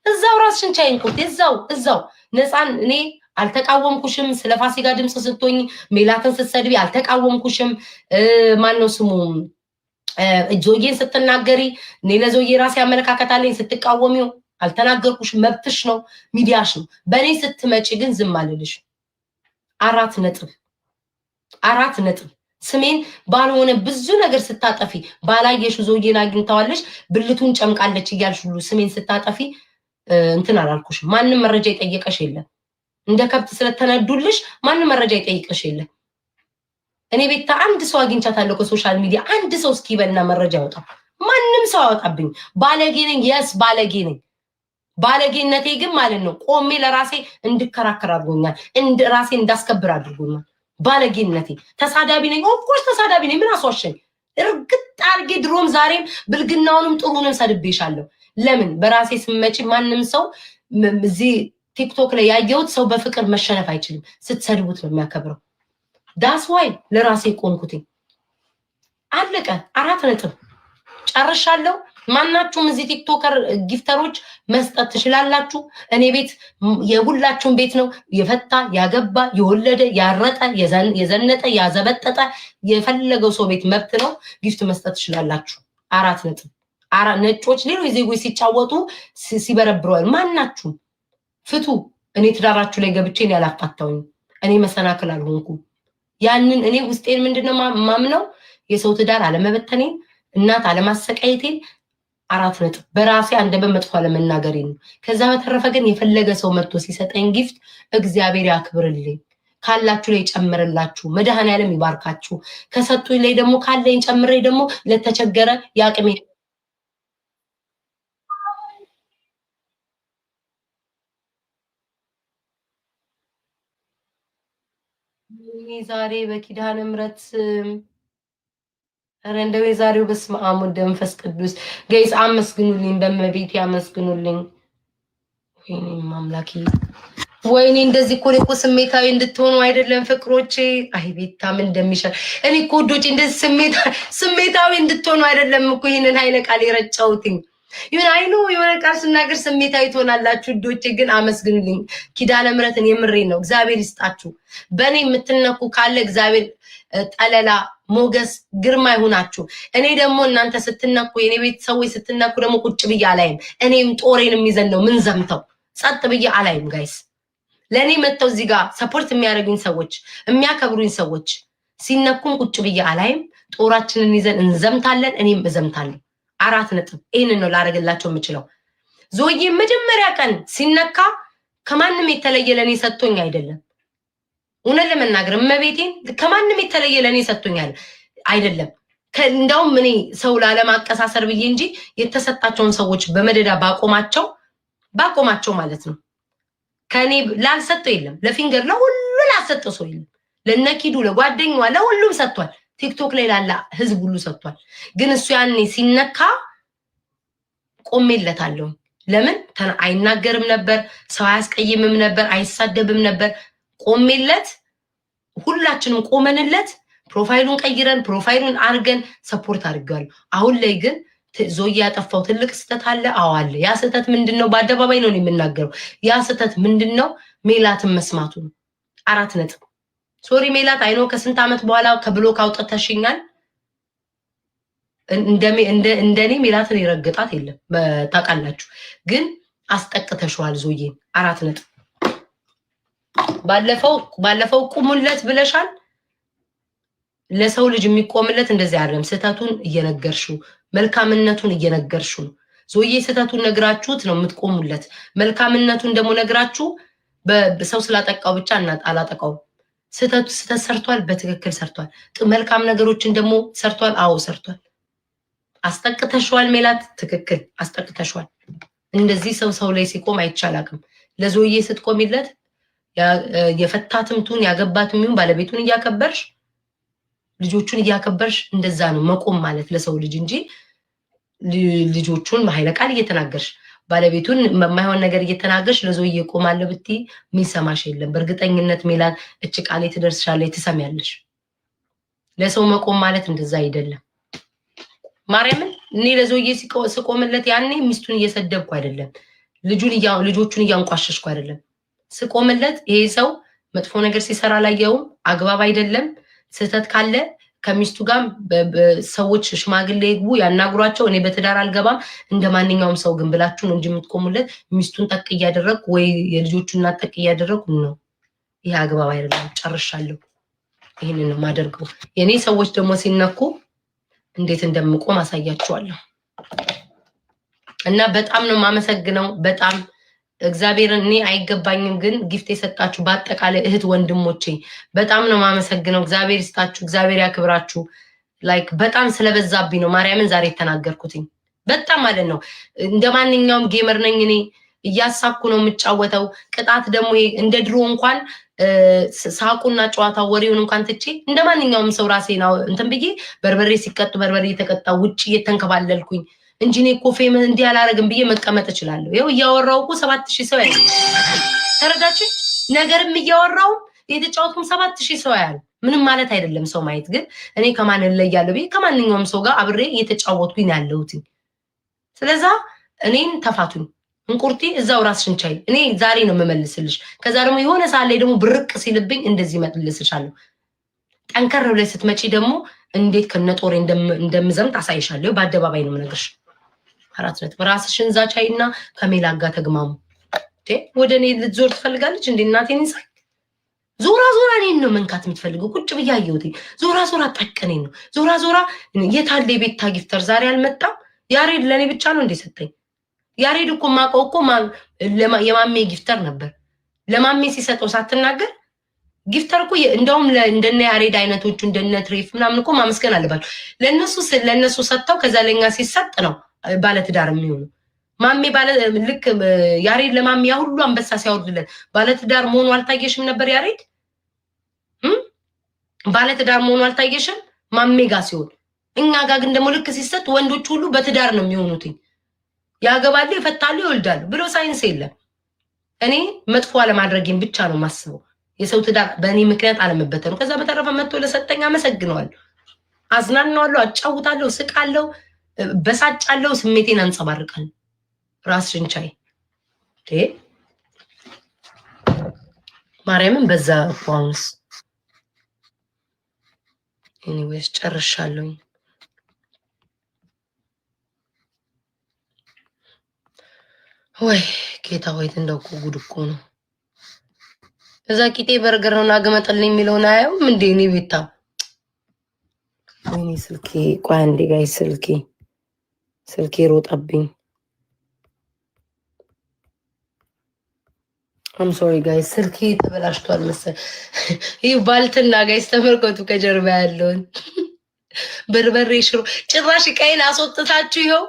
እዛው ራስሽን ቻይን ቁርጥ እዛው ነፃን እኔ አልተቃወምኩሽም። ስለ ፋሲካ ድምጽ ስትሆኝ ሜላትን ስትሰድቢ አልተቃወምኩሽም። ማነው ስሙ ጆዬን ስትናገሪ እኔ ለጆዬ ራሴ አመለካከት አለኝ። ስትቃወሚው አልተናገርኩሽም። መብትሽ ነው፣ ሚዲያሽ ነው። በእኔ ስትመጪ ግን ዝም አልልሽ። 4 ነጥብ ስሜን ባልሆነ ብዙ ነገር ስታጠፊ ባላየሽ ጆዬን አግኝተዋለሽ ብልቱን ጨምቃለች እያልሽ ሁሉ ስሜን ስታጠፊ እንትን አላልኩሽም። ማንም መረጃ ይጠየቀሽ የለም። እንደ ከብት ስለተነዱልሽ ማንም መረጃ ይጠይቀሽ የለም። እኔ ቤታ አንድ ሰው አግኝቻታለሁ ከሶሻል ሚዲያ አንድ ሰው እስኪበልና መረጃ ያወጣ ማንም ሰው አወጣብኝ። ባለጌ ነኝ፣ የስ ባለጌ ነኝ። ባለጌነቴ ግን ማለት ነው ቆሜ ለራሴ እንድከራከር አድርጎኛል። ራሴ እንዳስከብር አድርጎኛል። ባለጌነቴ ተሳዳቢ ነኝ። ኦፍኮርስ ተሳዳቢ ነኝ። ምን አስዋሸኝ? እርግጥ አድርጌ ድሮም ዛሬም ብልግናውንም ጥሩንም ሰድቤሻለሁ። ለምን በራሴ ስመጪ ማንም ሰው እዚህ ቲክቶክ ላይ ያየሁት ሰው በፍቅር መሸነፍ አይችልም። ስትሰድቡት ነው የሚያከብረው። ዳስ ዋይ ለራሴ ቆንኩትኝ። አለቀ። 4 ነጥብ ጨርሻለሁ። ማናችሁም እዚህ ቲክቶከር ጊፍተሮች መስጠት ትችላላችሁ። እኔ ቤት የሁላችሁም ቤት ነው። የፈታ ያገባ የወለደ ያረጠ የዘነጠ ያዘበጠጠ የፈለገው ሰው ቤት መብት ነው። ጊፍት መስጠት ትችላላችሁ። 4 ነጥብ። ነጮች ሌሎች ዜጎች ሲጫወቱ ሲበረብረዋል። ማናችሁም ፍቱ። እኔ ትዳራችሁ ላይ ገብቼ ነው ያላፋታውኝ። እኔ መሰናክል አልሆንኩም። ያንን እኔ ውስጤን ምንድነው ማምነው የሰው ትዳር አለመበተኔን እናት አለማሰቃየቴን 4 ነጥብ በራሴ አንደበት መጥፎ አለመናገሬ ነው። ከዛ በተረፈ ግን የፈለገ ሰው መጥቶ ሲሰጠኝ ጊፍት እግዚአብሔር ያክብርልኝ። ካላችሁ ላይ ጨምርላችሁ፣ መድኃኔዓለም ይባርካችሁ። ከሰጡኝ ላይ ደግሞ ካለኝ ጨምሬ ደግሞ ለተቸገረ ያቅሜ ዛሬ በኪዳነ ምሕረት እንደው የዛሬው በስመ አብ ወወልድ ወመንፈስ ቅዱስ ጋይስ አመስግኑልኝ፣ በመቤት ያመስግኑልኝ። ወይኔ ማምላኪ ወይኔ እንደዚህ እኮ ስሜታዊ እንድትሆኑ አይደለም ፍቅሮቼ። አይ ቤታ ምን እንደሚሻል እኔ እኮ ወዶቼ እንደዚህ ስሜታዊ እንድትሆኑ አይደለም እኮ ይሄንን ኃይለ ቃል የረጫውትኝ። ይሁን አይኑ የሆነ ቃል ስናገር ስሜታዊ ትሆናላችሁ። ዶቼ ግን አመስግኑልኝ። ኪዳነ ምሕረትን የምሬን ነው። እግዚአብሔር ይስጣችሁ። በእኔ የምትነኩ ካለ እግዚአብሔር ጠለላ ሞገስ ግርማ ይሁናችሁ። እኔ ደግሞ እናንተ ስትነኩ የኔ ቤተሰቦች ስትነኩ ደግሞ ቁጭ ብዬ አላይም። እኔም ጦሬን የሚዘን ነው ምን ዘምተው ጸጥ ብዬ አላይም ጋይስ። ለኔ መተው እዚህ ጋር ሰፖርት የሚያደርጉኝ ሰዎች የሚያከብሩኝ ሰዎች ሲነኩም ቁጭ ብዬ አላይም። ጦራችንን ይዘን እንዘምታለን። እኔም እዘምታለሁ። 4 ነጥብ። ይሄንን ነው ላደርግላቸው የምችለው። ዞዬ መጀመሪያ ቀን ሲነካ ከማንም የተለየ ለኔ ሰጥቶኝ አይደለም። እውነት ለመናገር እመቤቴን ከማንም የተለየ ለኔ ሰጥቶኝ አይደለም። እንደውም እኔ ሰው ላለማቀሳሰር ብዬ እንጂ የተሰጣቸውን ሰዎች በመደዳ ባቆማቸው ማለት ነው። ከኔ ላልሰጠው የለም። ለፊንገር ለሁሉ ላልሰጠው ሰው የለም። ለነኪዱ ለጓደኛዋ ለሁሉም ሰጥቷል። ቲክቶክ ላይ ላላ ህዝብ ሁሉ ሰጥቷል። ግን እሱ ያኔ ሲነካ ቆሜለታለሁ። ለምን አይናገርም ነበር፣ ሰው አያስቀይምም ነበር፣ አይሳደብም ነበር። ቆሜለት ሁላችንም ቆመንለት ፕሮፋይሉን ቀይረን ፕሮፋይሉን አርገን ሰፖርት አድርጋለሁ። አሁን ላይ ግን ዞዬ ያጠፋው ትልቅ ስህተት አለ። አዎ አለ። ያ ስህተት ምንድነው? በአደባባይ ነው የምናገረው። ያ ስህተት ምንድነው? ሜላትን መስማቱ ነው። 4 ነጥብ። ሶሪ ሜላት፣ አይኖ ከስንት ዓመት በኋላ ከብሎክ አውጥተሽኛል። እንደኔ ሜላትን ይረግጣት የለም ታውቃላችሁ። ግን አስጠቅተሽዋል ዞዬን። 4 ነጥብ። ባለፈው ቁሙለት ብለሻል። ለሰው ልጅ የሚቆምለት እንደዚህ አይደለም። ስህተቱን እየነገርሽው መልካምነቱን እየነገርሽው ነው። ዞዬ ስህተቱን ነግራችሁት ነው የምትቆሙለት። መልካምነቱን ደግሞ ነግራችሁ በሰው ስላጠቃው ብቻ አላጠቃው። ስህተት ሰርቷል፣ በትክክል ሰርቷል። መልካም ነገሮችን ደግሞ ሰርቷል። አዎ ሰርቷል። አስጠቅተሽዋል ሜላት፣ ትክክል አስጠቅተሽዋል። እንደዚህ ሰው ላይ ሲቆም አይቻላቅም። ለዞዬ ስትቆሚለት የፈታትም ትሁን ያገባትም ይሁን ባለቤቱን እያከበርሽ ልጆቹን እያከበርሽ እንደዛ ነው መቆም ማለት ለሰው ልጅ እንጂ ልጆቹን በኃይለ ቃል እየተናገርሽ ባለቤቱን የማይሆን ነገር እየተናገርሽ ለዞዬ ቆማለሁ ብትይ የሚሰማሽ የለም። በእርግጠኝነት ሜላት እች ቃሌ ትደርስሻለች፣ ትሰሚያለሽ። ለሰው መቆም ማለት እንደዛ አይደለም። ማርያምን እኔ ለዞዬ ስቆምለት ያኔ ሚስቱን እየሰደብኩ አይደለም፣ ልጆቹን እያንቋሸሽኩ አይደለም። ስቆምለት ይሄ ሰው መጥፎ ነገር ሲሰራ ላየውም አግባብ አይደለም። ስህተት ካለ ከሚስቱ ጋር ሰዎች ሽማግሌ ይግቡ ያናግሯቸው። እኔ በትዳር አልገባም እንደ ማንኛውም ሰው ግን ብላችሁ ነው እንጂ የምትቆሙለት። ሚስቱን ጠቅ እያደረግኩ ወይ የልጆቹን እናት ጠቅ እያደረግኩ ነው። ይሄ አግባብ አይደለም። ጨርሻለሁ። ይህንን ነው የማደርገው። የኔ ሰዎች ደግሞ ሲነኩ እንዴት እንደምቆም አሳያችኋለሁ። እና በጣም ነው የማመሰግነው። በጣም እግዚአብሔርን እኔ አይገባኝም፣ ግን ጊፍት የሰጣችሁ በአጠቃላይ እህት ወንድሞቼ በጣም ነው የማመሰግነው። እግዚአብሔር ይስጣችሁ፣ እግዚአብሔር ያክብራችሁ። ላይክ በጣም ስለበዛብኝ ነው ማርያምን ዛሬ የተናገርኩትኝ። በጣም ማለት ነው እንደ ማንኛውም ጌመር ነኝ እኔ። እያሳኩ ነው የምጫወተው። ቅጣት ደግሞ እንደ ድሮ እንኳን ሳቁና ጨዋታው ወሬውን እንኳን ትቼ እንደ ማንኛውም ሰው ራሴ ነው እንትን ብዬ በርበሬ ሲቀጡ በርበሬ የተቀጣ ውጭ እየተንከባለልኩኝ እንጂ እኔ እኮ ፌመስ እንዲህ አላረግም ብዬ መቀመጥ እችላለሁ። ይኸው እያወራው እኮ 7000 ሰው ያለ ተረዳችሁ። ነገርም እያወራው የተጫወትኩም 7000 ሰው ያለ ምንም ማለት አይደለም። ሰው ማየት ግን እኔ ከማን እለያለሁ ብዬ ከማንኛውም ሰው ጋር አብሬ እየተጫወትኩኝ ያለሁት። ስለዛ እኔን ተፋቱኝ እንቁርቲ እዛው ራስሽን ቻይ። እኔ ዛሬ ነው የምመልስልሽ። ከዛ ደግሞ የሆነ ሰዓት ላይ ደግሞ ብርቅ ሲልብኝ እንደዚህ መልስልሻለሁ። ጠንከር ብለሽ ስትመጪ ደግሞ እንዴት ከነጦሬ እንደምዘምት አሳይሻለሁ። በአደባባይ ነው የምነግርሽ። 4 ነጥብ። ራስሽን እዛ ቻይና ከሜላት ጋር ተግማሙ። ወደ እኔ ልትዞር ትፈልጋለች እንዴ? እናቴን ይሳይ ዞራ እኔን ነው መንካት የምትፈልገው። ቁጭ ብዬ አየሁት። ዞራ ጠቀኔን ነው ዞራ የታለ ቤታ ጊፍተር ዛሬ አልመጣም። ያሬድ ለእኔ ብቻ ነው እንዴ ሰጠኝ? ያሬድ እኮ ማውቀው እኮ የማሜ ጊፍተር ነበር። ለማሜ ሲሰጠው ሳትናገር ጊፍተር እኮ እንደውም እንደነ ያሬድ አይነቶቹ እንደነ ትሬፍ ምናምን እኮ ማመስገን አለባቸው። ለነሱ ሰጥተው ከዛ ለኛ ሲሰጥ ነው ባለትዳር የሚሆኑ። ማሜ ልክ ያሬድ ለማሜ ያ ሁሉ አንበሳ ሲያወርድለት ባለትዳር መሆኑ አልታየሽም ነበር? ያሬድ ባለትዳር መሆኑ አልታየሽም? ማሜ ጋር ሲሆን እኛ ጋር ግን ደግሞ ልክ ሲሰጥ ወንዶች ሁሉ በትዳር ነው የሚሆኑት። ያገባሉ፣ ይፈታሉ፣ ይወልዳሉ ብሎ ሳይንስ የለም። እኔ መጥፎ አለማድረጌን ብቻ ነው ማስበው፣ የሰው ትዳር በእኔ ምክንያት አለመበተኑ። ከዛ በተረፈ መጥቶ ለሰጠኝ አመሰግነዋለሁ፣ አዝናናዋለሁ፣ አጫውታለሁ፣ ስቃለሁ፣ በሳጫለሁ፣ ስሜቴን አንጸባርቃለሁ። ራስሽን ቻይ ማርያምን በዛ ኳንስ ኤኒዌይስ ጨርሻለሁ። ወይ ጌታ ሆይ እንደው እኮ ጉድ እኮ ነው። እዛ ቂጤ በርገር ነው አገመጠልኝ የሚለውን አየውም እንዴ? እኔ ቤታ ወይኔ ስልኬ፣ ቆይ አንዴ ጋይ ስልኬ ሮጠብኝ። አም ሶሪ ጋይስ ስልኬ ተበላሽቷል መሰል። ይህ ባልትና ጋይስ ተመልከቱ ከጀርባ ያለውን በርበሬ ሽሮ ጭራሽ ቀይን አስወጥታችሁ ይኸው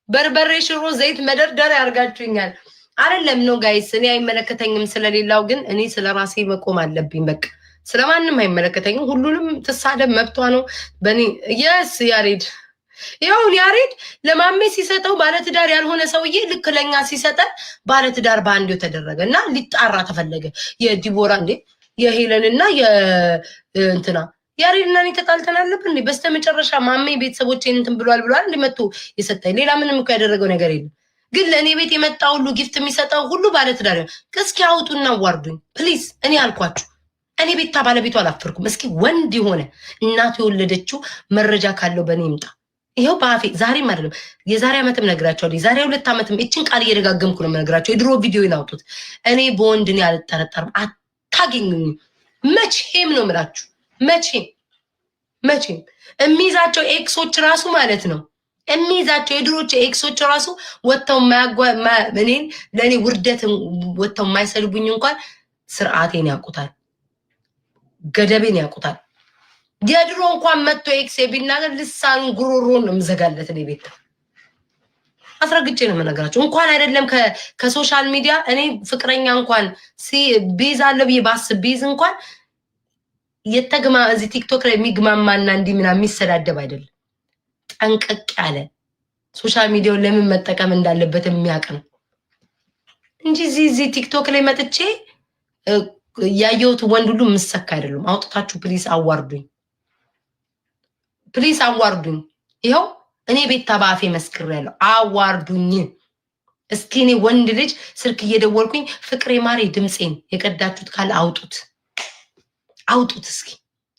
በርበሬ ሽሮ ዘይት መደርደር ያርጋችሁኛል። አይደለም ነው ጋይስ እኔ አይመለከተኝም ስለሌላው፣ ግን እኔ ስለራሴ መቆም አለብኝ። በቃ ስለማንም አይመለከተኝም። ሁሉንም ትሳደብ መብቷ ነው። በኔ የስ ያሬድ ይሁን ያሬድ ለማሜ ሲሰጠው ባለትዳር ያልሆነ ሰውዬ ልክ ለኛ ሲሰጠን ባለትዳር ባንዴው ተደረገ እና ሊጣራ ተፈለገ። የዲቦራ እንዴ የሄለንና የእንትና ያሬድና እኔ ተጣልተን አለብን እንዴ? በስተመጨረሻ ማሜ ቤተሰቦቼን እንትን ብሏል እንዲመጡ የሰጠኝ ሌላ ምንም እኮ ያደረገው ነገር የለም። ግን ለእኔ ቤት የመጣ ሁሉ ጊፍት የሚሰጠው ሁሉ ባለትዳር እስኪ አውጡና ዋርዱኝ ፕሊዝ። እኔ አልኳችሁ እኔ ቤታ ባለቤቱ አላፈርኩም። እስኪ ወንድ የሆነ እናቱ የወለደችው መረጃ ካለው በእኔ ይምጣ። ይኸው በአፌ ዛሬም አይደለም የዛሬ ዓመትም ነግራቸዋለሁ። የዛሬ 2 ዓመትም እችን ቃል እየደጋገምኩ ነው የምነግራቸው። የድሮ ቪዲዮ ይናውጡት። እኔ በወንድ እኔ አልጠረጠርም። አታገኙኝ መቼም ነው የምላችሁ። መቼም የሚይዛቸው ኤክሶች ራሱ ማለት ነው የሚይዛቸው የድሮች ኤክሶች ራሱ ወጥተው እኔን ለእኔ ውርደት ወጥተው የማይሰልቡኝ እንኳን ስርዓቴን ያውቁታል፣ ገደቤን ያውቁታል። የድሮ እንኳን መጥቶ ኤክሴ ቢናገር ልሳኑን ጉሮሮን ነው የምዘጋለት። እኔ ቤት አስረግጬ ነው የምነግራቸው። እንኳን አይደለም ከሶሻል ሚዲያ እኔ ፍቅረኛ እንኳን ቢዝ አለ ብዬ ባስብ ቢዝ እንኳን የተግማ እዚህ ቲክቶክ ላይ የሚግማማና እንዲህ ምናምን የሚሰዳደብ አይደለም። ጠንቀቅ ያለ ሶሻል ሚዲያውን ለምን መጠቀም እንዳለበት የሚያውቅ ነው እንጂ እዚህ ቲክቶክ ላይ መጥቼ ያየሁት ወንድ ሁሉ ምሰካ አይደለም። አውጥታችሁ ፕሊስ አዋርዱኝ፣ ፕሊስ አዋርዱኝ። ይኸው እኔ ቤታ በአፌ መስክሬያለሁ። አዋርዱኝ እስኪ። እኔ ወንድ ልጅ ስልክ እየደወልኩኝ ፍቅሬ ማሬ ድምፄን የቀዳችሁት ካለ አውጡት እስኪ።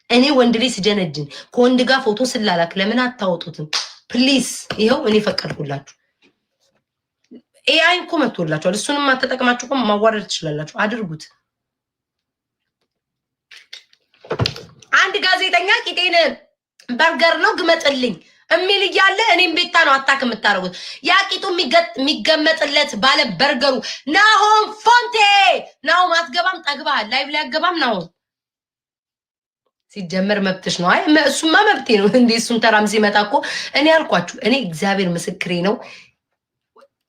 እኔ ወንድ ልጅ ስጀነጅን ከወንድ ጋር ፎቶ ስላላክ ለምን አታወጡትም? ፕሊስ ይኸው እኔ ፈቀድኩላችሁ። ኤአይ እኮ መጥቶላችኋል። እሱንም አተጠቅማችሁ እኮ ማዋረድ ትችላላችሁ። አድርጉት። አንድ ጋዜጠኛ ቂጤን በርገር ነው ግመጥልኝ የሚል እያለ እኔም ቤታ ነው አታክ የምታረጉት። ያ ቂጡ የሚገመጥለት ባለ በርገሩ ናሆም ፎንቴ። ናሆም አትገባም፣ ጠግባሃል። ላይቭ ላይ አትገባም ናሆም። ሲጀመር መብትሽ ነው። አይ እሱማ መብቴ ነው እንዴ። እሱን ተራም ሲመጣ እኮ እኔ አልኳችሁ። እኔ እግዚአብሔር ምስክሬ ነው።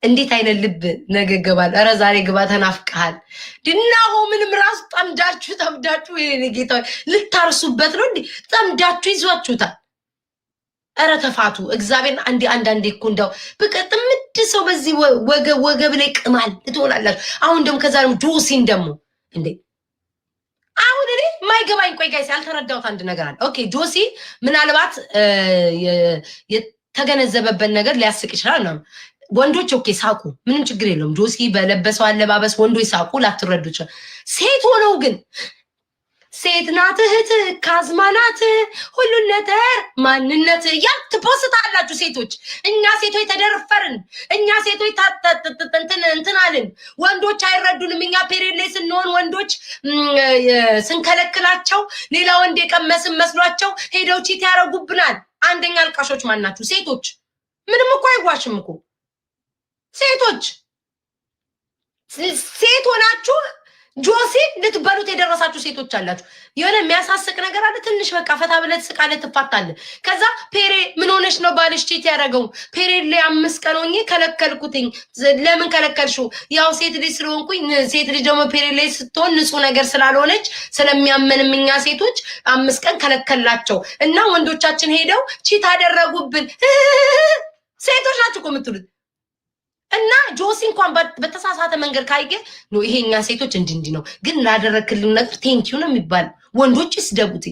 እንዴት አይነት ልብ ነገ ገባል። ኧረ ዛሬ ግባ ተናፍቀሃል። ድናሆ ምንም ራሱ ጠምዳችሁ ይሄ ጌታ ልታርሱበት ነው እንዴ? ጠምዳችሁ ይዟችሁታል። ኧረ ተፋቱ። እግዚአብሔር አንዳንዴ እኮ እንዳው በቃ ጥምድ ሰው በዚህ ወገብ ላይ ቅማል ትሆናላችሁ። አሁን ደግሞ ከዛ ደግሞ ጆሲን ደግሞ እንዴ አሁን እኔ ማይገባኝ ቆይ ጋይስ ያልተረዳሁት አንድ ነገር አለ። ኦኬ ጆሲ ምናልባት የተገነዘበበት ነገር ሊያስቅ ይችላል ነው። ወንዶች ኦኬ ሳቁ፣ ምንም ችግር የለውም። ጆሲ በለበሰው አለባበስ ወንዶች ሳቁ፣ ላትረዱ ይችላል። ሴት ሆነው ግን ሴት ናት እህት ካዝማ ናት ሁሉን ነገር ማንነት ትፖስታላችሁ ሴቶች። እኛ ሴቶች ተደርፈርን፣ እኛ ሴቶች እንትን አልን። ወንዶች አይረዱንም። እኛ ፔሬድ ላይ ስንሆን ወንዶች ስንከለክላቸው ሌላ ወንድ የቀመስን መስሏቸው ሄደው ቺት ያደርጉብናል። አንደኛ አልቃሾች ማን ናችሁ? ሴቶች። ምንም እኮ አይዋሽም እኮ ሴቶች። ሴት ሆናችሁ ጆሲ ልትበሉት የደረሳችሁ ሴቶች አላችሁ። የሆነ የሚያሳስቅ ነገር አለ። ትንሽ በቃ ፈታ ብለህ ትስቃለህ፣ ትፋታለህ። ከዛ ፔሬ ምን ሆነሽ ነው ባልሽ ቺት ያደረገው? ፔሬድ ላይ 5 ቀን ሆኜ ከለከልኩትኝ። ለምን ከለከልሽው? ያው ሴት ልጅ ስለሆንኩኝ። ሴት ልጅ ደግሞ ፔሬድ ላይ ስትሆን ንጹህ ነገር ስላልሆነች ስለሚያመንም እኛ ሴቶች 5 ቀን ከለከላቸው እና ወንዶቻችን ሄደው ቺት አደረጉብን። ሴቶች ናችሁ እኮ የምትሉት። እና ጆሲ እንኳን በተሳሳተ መንገድ ካየ ነው ይሄኛ ሴቶች እንዲህ ነው። ግን ላደረክልን ነገር ቴንኪው ነው የሚባል። ወንዶች ይስደቡት።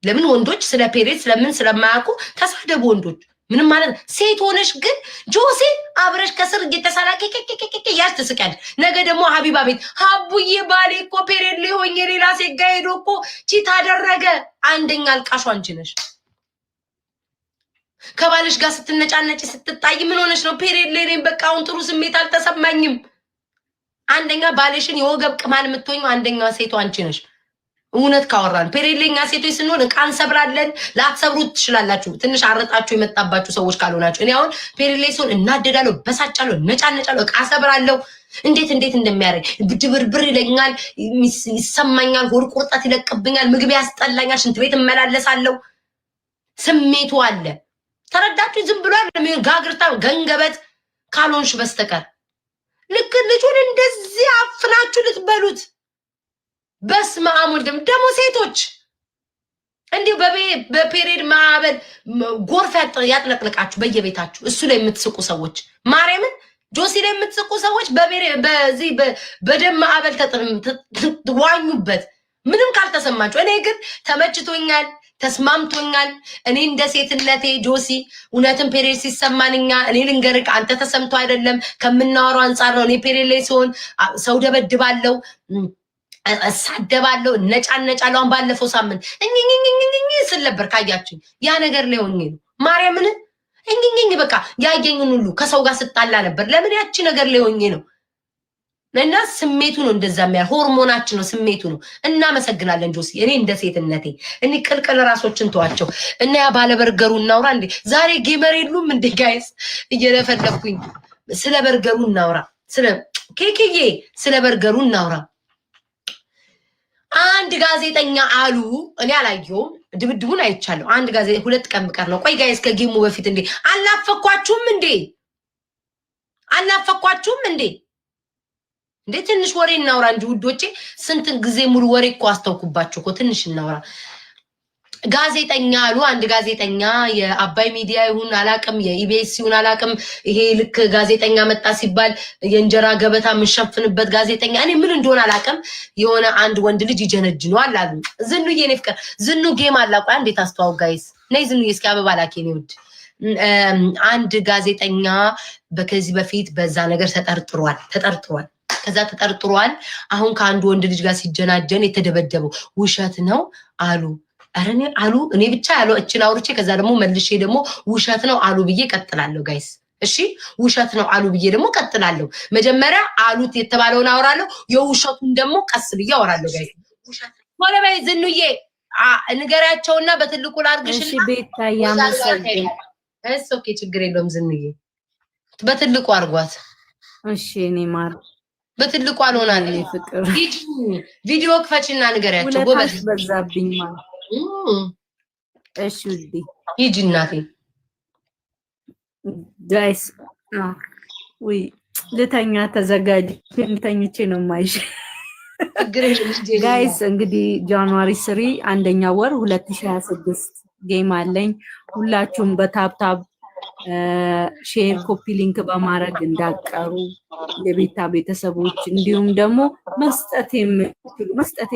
ለምን ወንዶች ስለ ፔሬድ ስለምን ስለማያውቁ ተሳደቡ ወንዶች። ምንም ማለት ሴት ሆነሽ ግን ጆሲ አብረሽ ከስር እየተሳላከከከከ ያስ ተስቀል። ነገ ደግሞ ሀቢባ ቤት ሀቡዬ ባሌ እኮ ፔሬድ ላይ ሆኜ ሌላ ሴት ጋር ሄዶ እኮ ቺት አደረገ። አንደኛ አልቃሹ አንቺ ነሽ። ከባልሽ ጋር ስትነጫነጭ ስትጣይ ምን ሆነሽ ነው? ፔሬድ ላይ ነኝ በቃ አሁን ጥሩ ስሜት አልተሰማኝም። አንደኛ ባልሽን የወገብ ቅማል የምትሆኙ አንደኛዋ ሴቷ አንቺ ነሽ። እውነት ካወራን ፔሬሌኛ ሴቶች ስንሆን ዕቃ እንሰብራለን። ላትሰብሩት ትችላላችሁ፣ ትንሽ አረጣችሁ የመጣባችሁ ሰዎች ካልሆናችሁ። እኔ አሁን ፔሬሌ ሲሆን እናደዳለሁ፣ በሳጫለሁ፣ ነጫነጫለሁ፣ ዕቃ ሰብራለሁ። እንዴት እንደሚያደርግ ብድብርብር ይለኛል፣ ይሰማኛል፣ ሆድ ቁርጠት ይለቅብኛል፣ ምግብ ያስጠላኛል፣ ሽንት ቤት እመላለሳለሁ። ስሜቱ አለ። ተረዳችሁ? ዝም ብሏል ጋግርታ ገንገበት ካልሆንሽ በስተቀር ልክ ልጁን እንደዚህ አፍናችሁ ልትበሉት። በስመ አብ ወልድ ደግሞ ሴቶች እንዲሁ በፔሬድ ማዕበል ጎርፍ ያጥለቅልቃችሁ በየቤታችሁ እሱ ላይ የምትስቁ ሰዎች ማርያምን ጆሲ ላይ የምትስቁ ሰዎች በዚህ በደም ማዕበል ዋኙበት ምንም ካልተሰማችሁ። እኔ ግን ተመችቶኛል፣ ተስማምቶኛል። እኔ እንደ ሴትነቴ ጆሲ እውነትን ፔሬድ ሲሰማንኛ እኔ ልንገርህ አንተ ተሰምቶ አይደለም ከምናወራው አንጻር ነው። እኔ ፔሬድ ላይ ሲሆን ሰው ደበድባለሁ፣ እሳደባለሁ፣ ነጫነጫለሁ። ባለፈው ሳምንት እኝኝኝኝኝ ስል ነበር ካያችሁ ያ ነገር ላይ ሆኜ ነው ማርያምን እኝኝኝ በቃ ያየኝን ሁሉ ከሰው ጋር ስጣላ ነበር። ለምን ያቺ ነገር ላይ ሆኜ ነው። እና ስሜቱ ነው እንደዛ የሚያ ሆርሞናችን ነው ስሜቱ ነው። እናመሰግናለን ጆሲ። እኔ እንደ ሴትነቴ እኔ ቅልቅል ራሶችን ተዋቸው እና ያ ባለበርገሩ እናውራ እንዴ። ዛሬ ጌመር የሉም እንዴ ጋይስ? እየለፈለኩኝ ስለ በርገሩ እናውራ፣ ስለ ኬክዬ ስለ በርገሩ እናውራ። አንድ ጋዜጠኛ አሉ እኔ አላየሁም፣ ድብድቡን አይቻለሁ። አንድ ጋዜጠኛ 2 ቀን ብቀር ነው። ቆይ ጋይስ ከጌሙ በፊት እንዴ አልናፈኳችሁም እንዴ? አልናፈኳችሁም እንዴ? እንዴ ትንሽ ወሬ እናውራ እንጂ ውዶቼ። ስንት ጊዜ ሙሉ ወሬ እኮ አስተውኩባችሁ እኮ። ትንሽ እናውራ። ጋዜጠኛ አሉ አንድ ጋዜጠኛ የአባይ ሚዲያ ይሁን አላቅም፣ የኢቢኤስ ይሁን አላቅም። ይሄ ልክ ጋዜጠኛ መጣ ሲባል የእንጀራ ገበታ የምንሸፍንበት ጋዜጠኛ እኔ ምን እንደሆነ አላቅም። የሆነ አንድ ወንድ ልጅ ይጀነጅነዋል አሉ። ዝኑዬ የኔ ፍቅር ዝኑ ጌም አላቋ እንዴት አስተዋው ጋይስ ነይ ዝኑዬ እስኪ አበባ ላኪ ነው ውድ። አንድ ጋዜጠኛ ከዚህ በፊት በዛ ነገር ተጠርጥሯል። ከዛ ተጠርጥሯል። አሁን ከአንድ ወንድ ልጅ ጋር ሲጀናጀን የተደበደበው ውሸት ነው አሉ። አረኔ አሉ እኔ ብቻ ያለው እችን አውርቼ ከዛ ደግሞ መልሼ ደግሞ ውሸት ነው አሉ ብዬ ቀጥላለሁ ጋይስ። እሺ ውሸት ነው አሉ ብዬ ደግሞ ቀጥላለሁ። መጀመሪያ አሉት የተባለውን አወራለሁ፣ የውሸቱን ደግሞ ቀስ ብዬ አወራለሁ ጋይስ። ውሸት ሆነ በይ ዝኑዬ ንገሪያቸውና በትልቁ ላርግሽና እሺ ቤታ ያመሰግን ኦኬ ችግር የለውም ዝኑዬ በትልቁ አርጓት። እሺ እኔ ማር በትልቁ አልሆናለኝ ፍቅር ቪዲዮ ክፈችና ንገሪያቸው ጎበዝ በዛብኝ ማለት እሺ ውዴ ሂጂ እናቴ ጋይስ ወይ ልተኛ ተዘጋጅ ልተኝቼ ነው ማይሽ ጋይስ እንግዲህ ጃንዋሪ 3 አንደኛ ወር 2026 ጌም አለኝ። ሁላችሁም በታፕታፕ ሼር ኮፒ ሊንክ በማድረግ እንዳቀሩ የቤታ ቤተሰቦች እንዲሁም ደግሞ መስጠት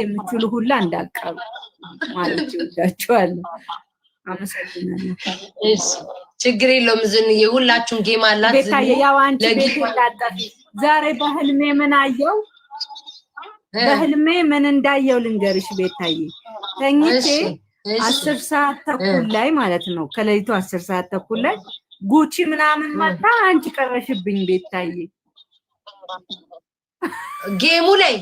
የምችሉ ሁላ እንዳቀሩ ማለት ይወዳችኋለሁ። አመሰግናለሁ። እሺ ችግር የለውም ዝንዬ ሁላችሁም ጌም አላት። ቤታ ያው አንቺ ቤት እንዳጠፊ ዛሬ በህልሜ ምን አየው? በህልሜ ምን እንዳየው ልንገርሽ ቤታዬ። ተኝቼ 10 ሰዓት ተኩል ላይ ማለት ነው ከሌሊቱ 10 ሰዓት ተኩል ላይ ጉቺ ምናምን መጣ። አንቺ ቀረሽብኝ ቤታዬ ጌሙ ላይ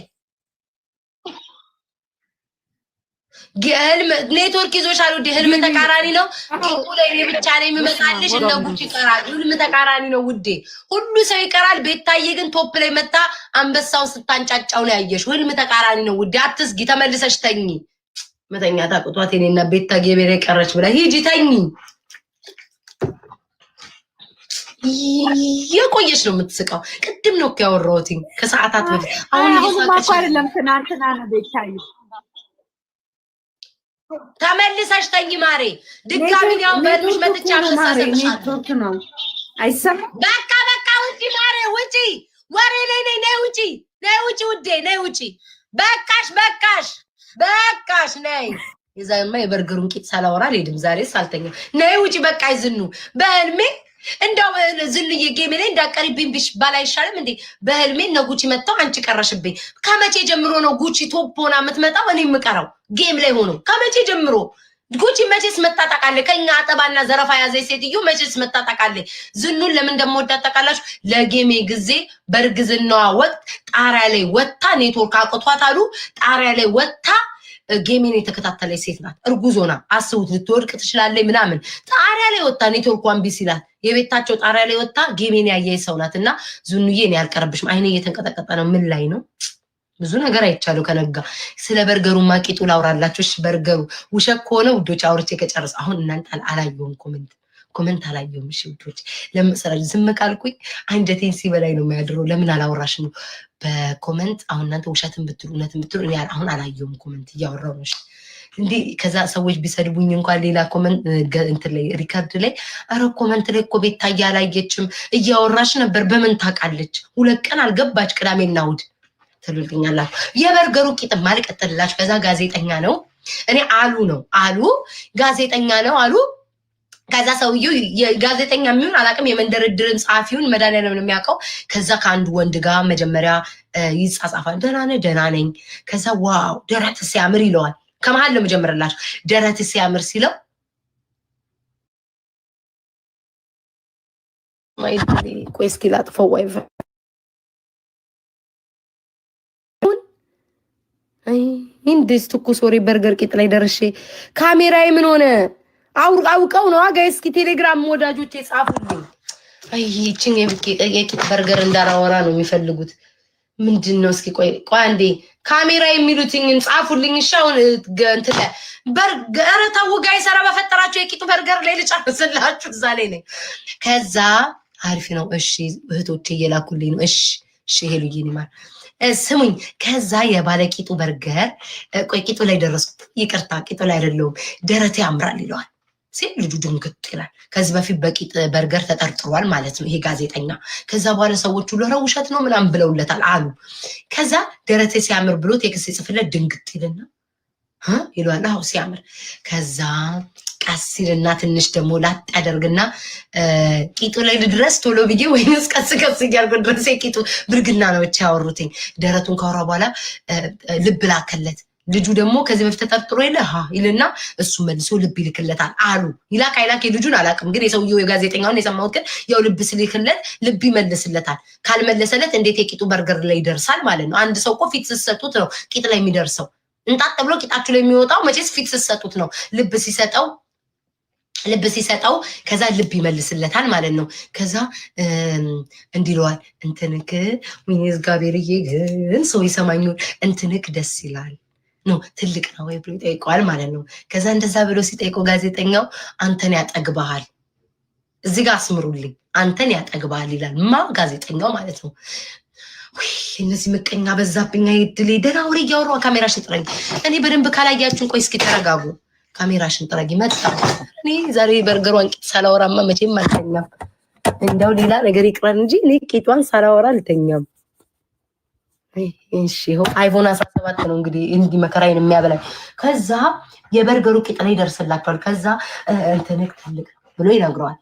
ህልም ኔትወርክ ይዞሻል ውዴ። ህልም ተቃራኒ ነው። ጌሙ ላይ እኔ ብቻ ነኝ የምመጣልሽ። እነ ጉቺ ይቀራል። ህልም ተቃራኒ ነው ውዴ። ሁሉ ሰው ይቀራል። ቤታዬ ግን ቶፕ ላይ መጣ አንበሳውን ስታንጫጫው ነው ያየሽው። ህልም ተቃራኒ ነው ውዴ። አትስጊ፣ ተመልሰሽ ተኝ። መተኛ ታቁቷት የኔና ቤታ ጌቤሬ ቀረች ብላ ሂጂ ተኝ። የቆየሽ ነው የምትስቀው። ቅድም ነው እኮ ያወራሁት ከሰዓታት በፊት። አሁን እየሳቀሽ አይደለም፣ ትናንትና ነው ቤታዬ። ተመልሰሽ ተኝ ማሬ። ድጋሚ ነው በልሽ መጥቻ አፈሳሰብሻለሁ ነው አይሰማም። በቃ ውጪ ማሬ ውጪ። ወሬ ነይ ውጪ ውዴ ነይ ውጪ። በቃሽ ነይ። የዛማ የበርገሩን ቂጥ ሳላወራ አልሄድም ዛሬ ሳልተኛ። ነይ ውጪ በቃ ይዝኑ በህልሜ እንደው ዝኑዬ ጌም ላይ እንዳቀሪብኝ ቢሽ ባላይ ይሻልም እንዴ? በህልሜ ነው ጉቺ መጣው አንቺ ቀረሽብኝ። ከመቼ ጀምሮ ነው ጉቺ ቶፕ ሆና የምትመጣው እኔ የምቀረው ጌም ላይ ሆኖ? ከመቼ ጀምሮ ጉቺ መቼስ መጣጣቃለ ከኛ አጠባና ዘረፋ ያዘ ሴትዮ መቼስ መጣጣቃለ ዝኑን ለምን እንደምወዳት ታውቃላችሁ? ለጌሜ ጊዜ በርግዝናዋ ወቅት ጣሪያ ላይ ወጣ ኔትወርክ አቅቷት አሉ ጣሪያ ላይ ወጣ ጌሜን የተከታተለች ሴት ናት። እርጉዞና አስቡት ልትወድቅ ትችላለች ምናምን ጣሪያ ላይ ወጣ ኔትወርኳን ቢሲላት የቤታቸው ጣሪያ ላይ ወጣ ጌሜን ያየች ሰው ናትና ዝኑዬ እኔ ያልቀረብሽም አይኔ እየተንቀጠቀጠ ነው። ምን ላይ ነው? ብዙ ነገር አይቻለው ከነጋ ስለ በርገሩ ማቂጡ ላውራላችሁ። እሺ በርገሩ ውሸት ከሆነ ውዶች አውርቼ ከጨርስ አሁን እናንተ አላየሁም ኮሜንት አላየሁም። እሺ ውዶች ለምሳሌ ዝም ካልኩኝ አንጀቴን ሲበላይ ነው የሚያድረው። ለምን አላወራሽም በኮሜንት? አሁን እናንተ ውሸትን ብትሉ እውነትን ብትሉ እኔ አሁን አላየሁም ኮሜንት እያወራሁ ነው። እንዴ ከዛ ሰዎች ቢሰድቡኝ እንኳን ሌላ ኮሜንት እንትን ላይ ሪካርድ ላይ አረ ኮሜንት ላይ እኮ ቤታዬ አላየችም እያወራሽ ነበር በምን ታውቃለች? 2 ቀን አልገባች ቅዳሜና እሑድ ትሉልኛላችሁ። የበርገሩ ቂጥ ማልቀጥልላችሁ። ከዛ ጋዜጠኛ ነው እኔ አሉ ጋዜጠኛ ነው አሉ። ከዛ ሰውዬው የጋዜጠኛ የሚሆን አላውቅም የመንደር ድርን ጸሐፊውን መድኃኒዓለም ነው የሚያውቀው። ከዛ ከአንድ ወንድ ጋር መጀመሪያ ይጻጻፋል። ደህና ነኝ። ከዛ ዋው ደረት ሲያምር ይለዋል። ከመሀል ነው መጀመርላችሁ ደረት ሲያምር ሲለው ቆይ እስኪ ላጥፈው ዋይፋይ እንዴት ትኩስ ወሬ በርገር ቂጥ ላይ ደርሼ ካሜራዬ ምን ሆነ? አውቀው ነው ጋይስ። እስኪ ቴሌግራም ወዳጆቼ ጻፉልኝ። አይ እቺን የቂጥ በርገር እንዳላወራ ነው የሚፈልጉት። ምንድነው? እስኪ ቆይ አንዴ ካሜራ የሚሉትኝን ጻፉልኝ። ሻውን እንትን በርገር ታው ጋይስ ኧረ በፈጠራችሁ የቂጡ በርገር ላይ ልጨርስላችሁ እዛ ላይ ነኝ። ከዛ አሪፍ ነው እሺ እህቶቼ እየላኩልኝ ነው። እሺ ሄሉዬ ይማር ስሙኝ። ከዛ የባለቂጡ በርገር ቆይ ቂጡ ላይ ደረስኩ። ይቅርታ ቂጡ ላይ አይደለሁም ደረቴ ያምራል ይለዋል ሲል ልጁ ድንግጥ ይላል። ከዚህ በፊት በቂጥ በርገር ተጠርጥሯል ማለት ነው ይሄ ጋዜጠኛ። ከዛ በኋላ ሰዎቹ ለረ ውሸት ነው ምናምን ብለውለታል አሉ። ከዛ ደረቴ ሲያምር ብሎ ቴክስት ይጽፍለት ድንግጥ ይልና ይለዋል አዎ ሲያምር። ከዛ ቀስ ይልና ትንሽ ደግሞ ላጥ ያደርግና ቂጡ ላይ ልድረስ ቶሎ ብዬ ወይንስ ቀስ እያልኩ ድረስ ቂጡ ብርግና ነው ብቻ ያወሩትኝ። ደረቱን ካወራ በኋላ ልብ ላከለት። ልጁ ደግሞ ከዚህ በፊት ተጠርጥሮ ይልና እሱ መልሶ ልብ ይልክለታል አሉ። ይላክ አይላክ የልጁን አላውቅም፣ ግን የሰውየው የጋዜጠኛውን የሰማሁት ግን ያው ልብ ስልክለት ልብ ይመልስለታል። ካልመለሰለት እንዴት የቂጡ በርገር ላይ ይደርሳል ማለት ነው? አንድ ሰው እኮ ፊት ስትሰጡት ነው ቂጥ ላይ የሚደርሰው። እንጣጥ ብሎ ቂጣችሁ ላይ የሚወጣው መቼስ ፊት ስትሰጡት ነው። ልብ ሲሰጠው ከዛ ልብ ይመልስለታል ማለት ነው። ከዛ እንዲለዋል እንትንክ ወይኔስ ጋቤርዬ ግን ሰው ይሰማኙ እንትንክ ደስ ይላል ነው ትልቅ ነው ወይ ብሎ ይጠይቀዋል ማለት ነው። ከዛ እንደዛ ብሎ ሲጠይቀው ጋዜጠኛው አንተን ያጠግባሃል፣ እዚህ ጋር አስምሩልኝ፣ አንተን ያጠግባሃል ይላል። ጋዜጠኛው ማለት ነው። እነዚህ ምቀኛ በዛብኛ ይድል ደና ወሬ እያወራሁ ካሜራሽን ጥረጊ። እኔ በደንብ ካላያችሁን ቆይ እስኪ ተረጋጉ። ካሜራሽን ጥረጊ መጣ። እኔ ዛሬ በርገሯን ቂጥ ሳላወራማ መቼም አልተኛም። እንደው ሌላ ነገር ይቅረን እንጂ እኔ ቂጧን ሳላወራ አልተኛም። እሺ አይፎን 17 ነው እንግዲህ እንዲህ መከራዬን የሚያበላኝ። ከዛ የበርገሩ ቂጥ ላይ ይደርስላችኋል። ከዛ እንትንክ ትልቅ ብሎ ይነግረዋል።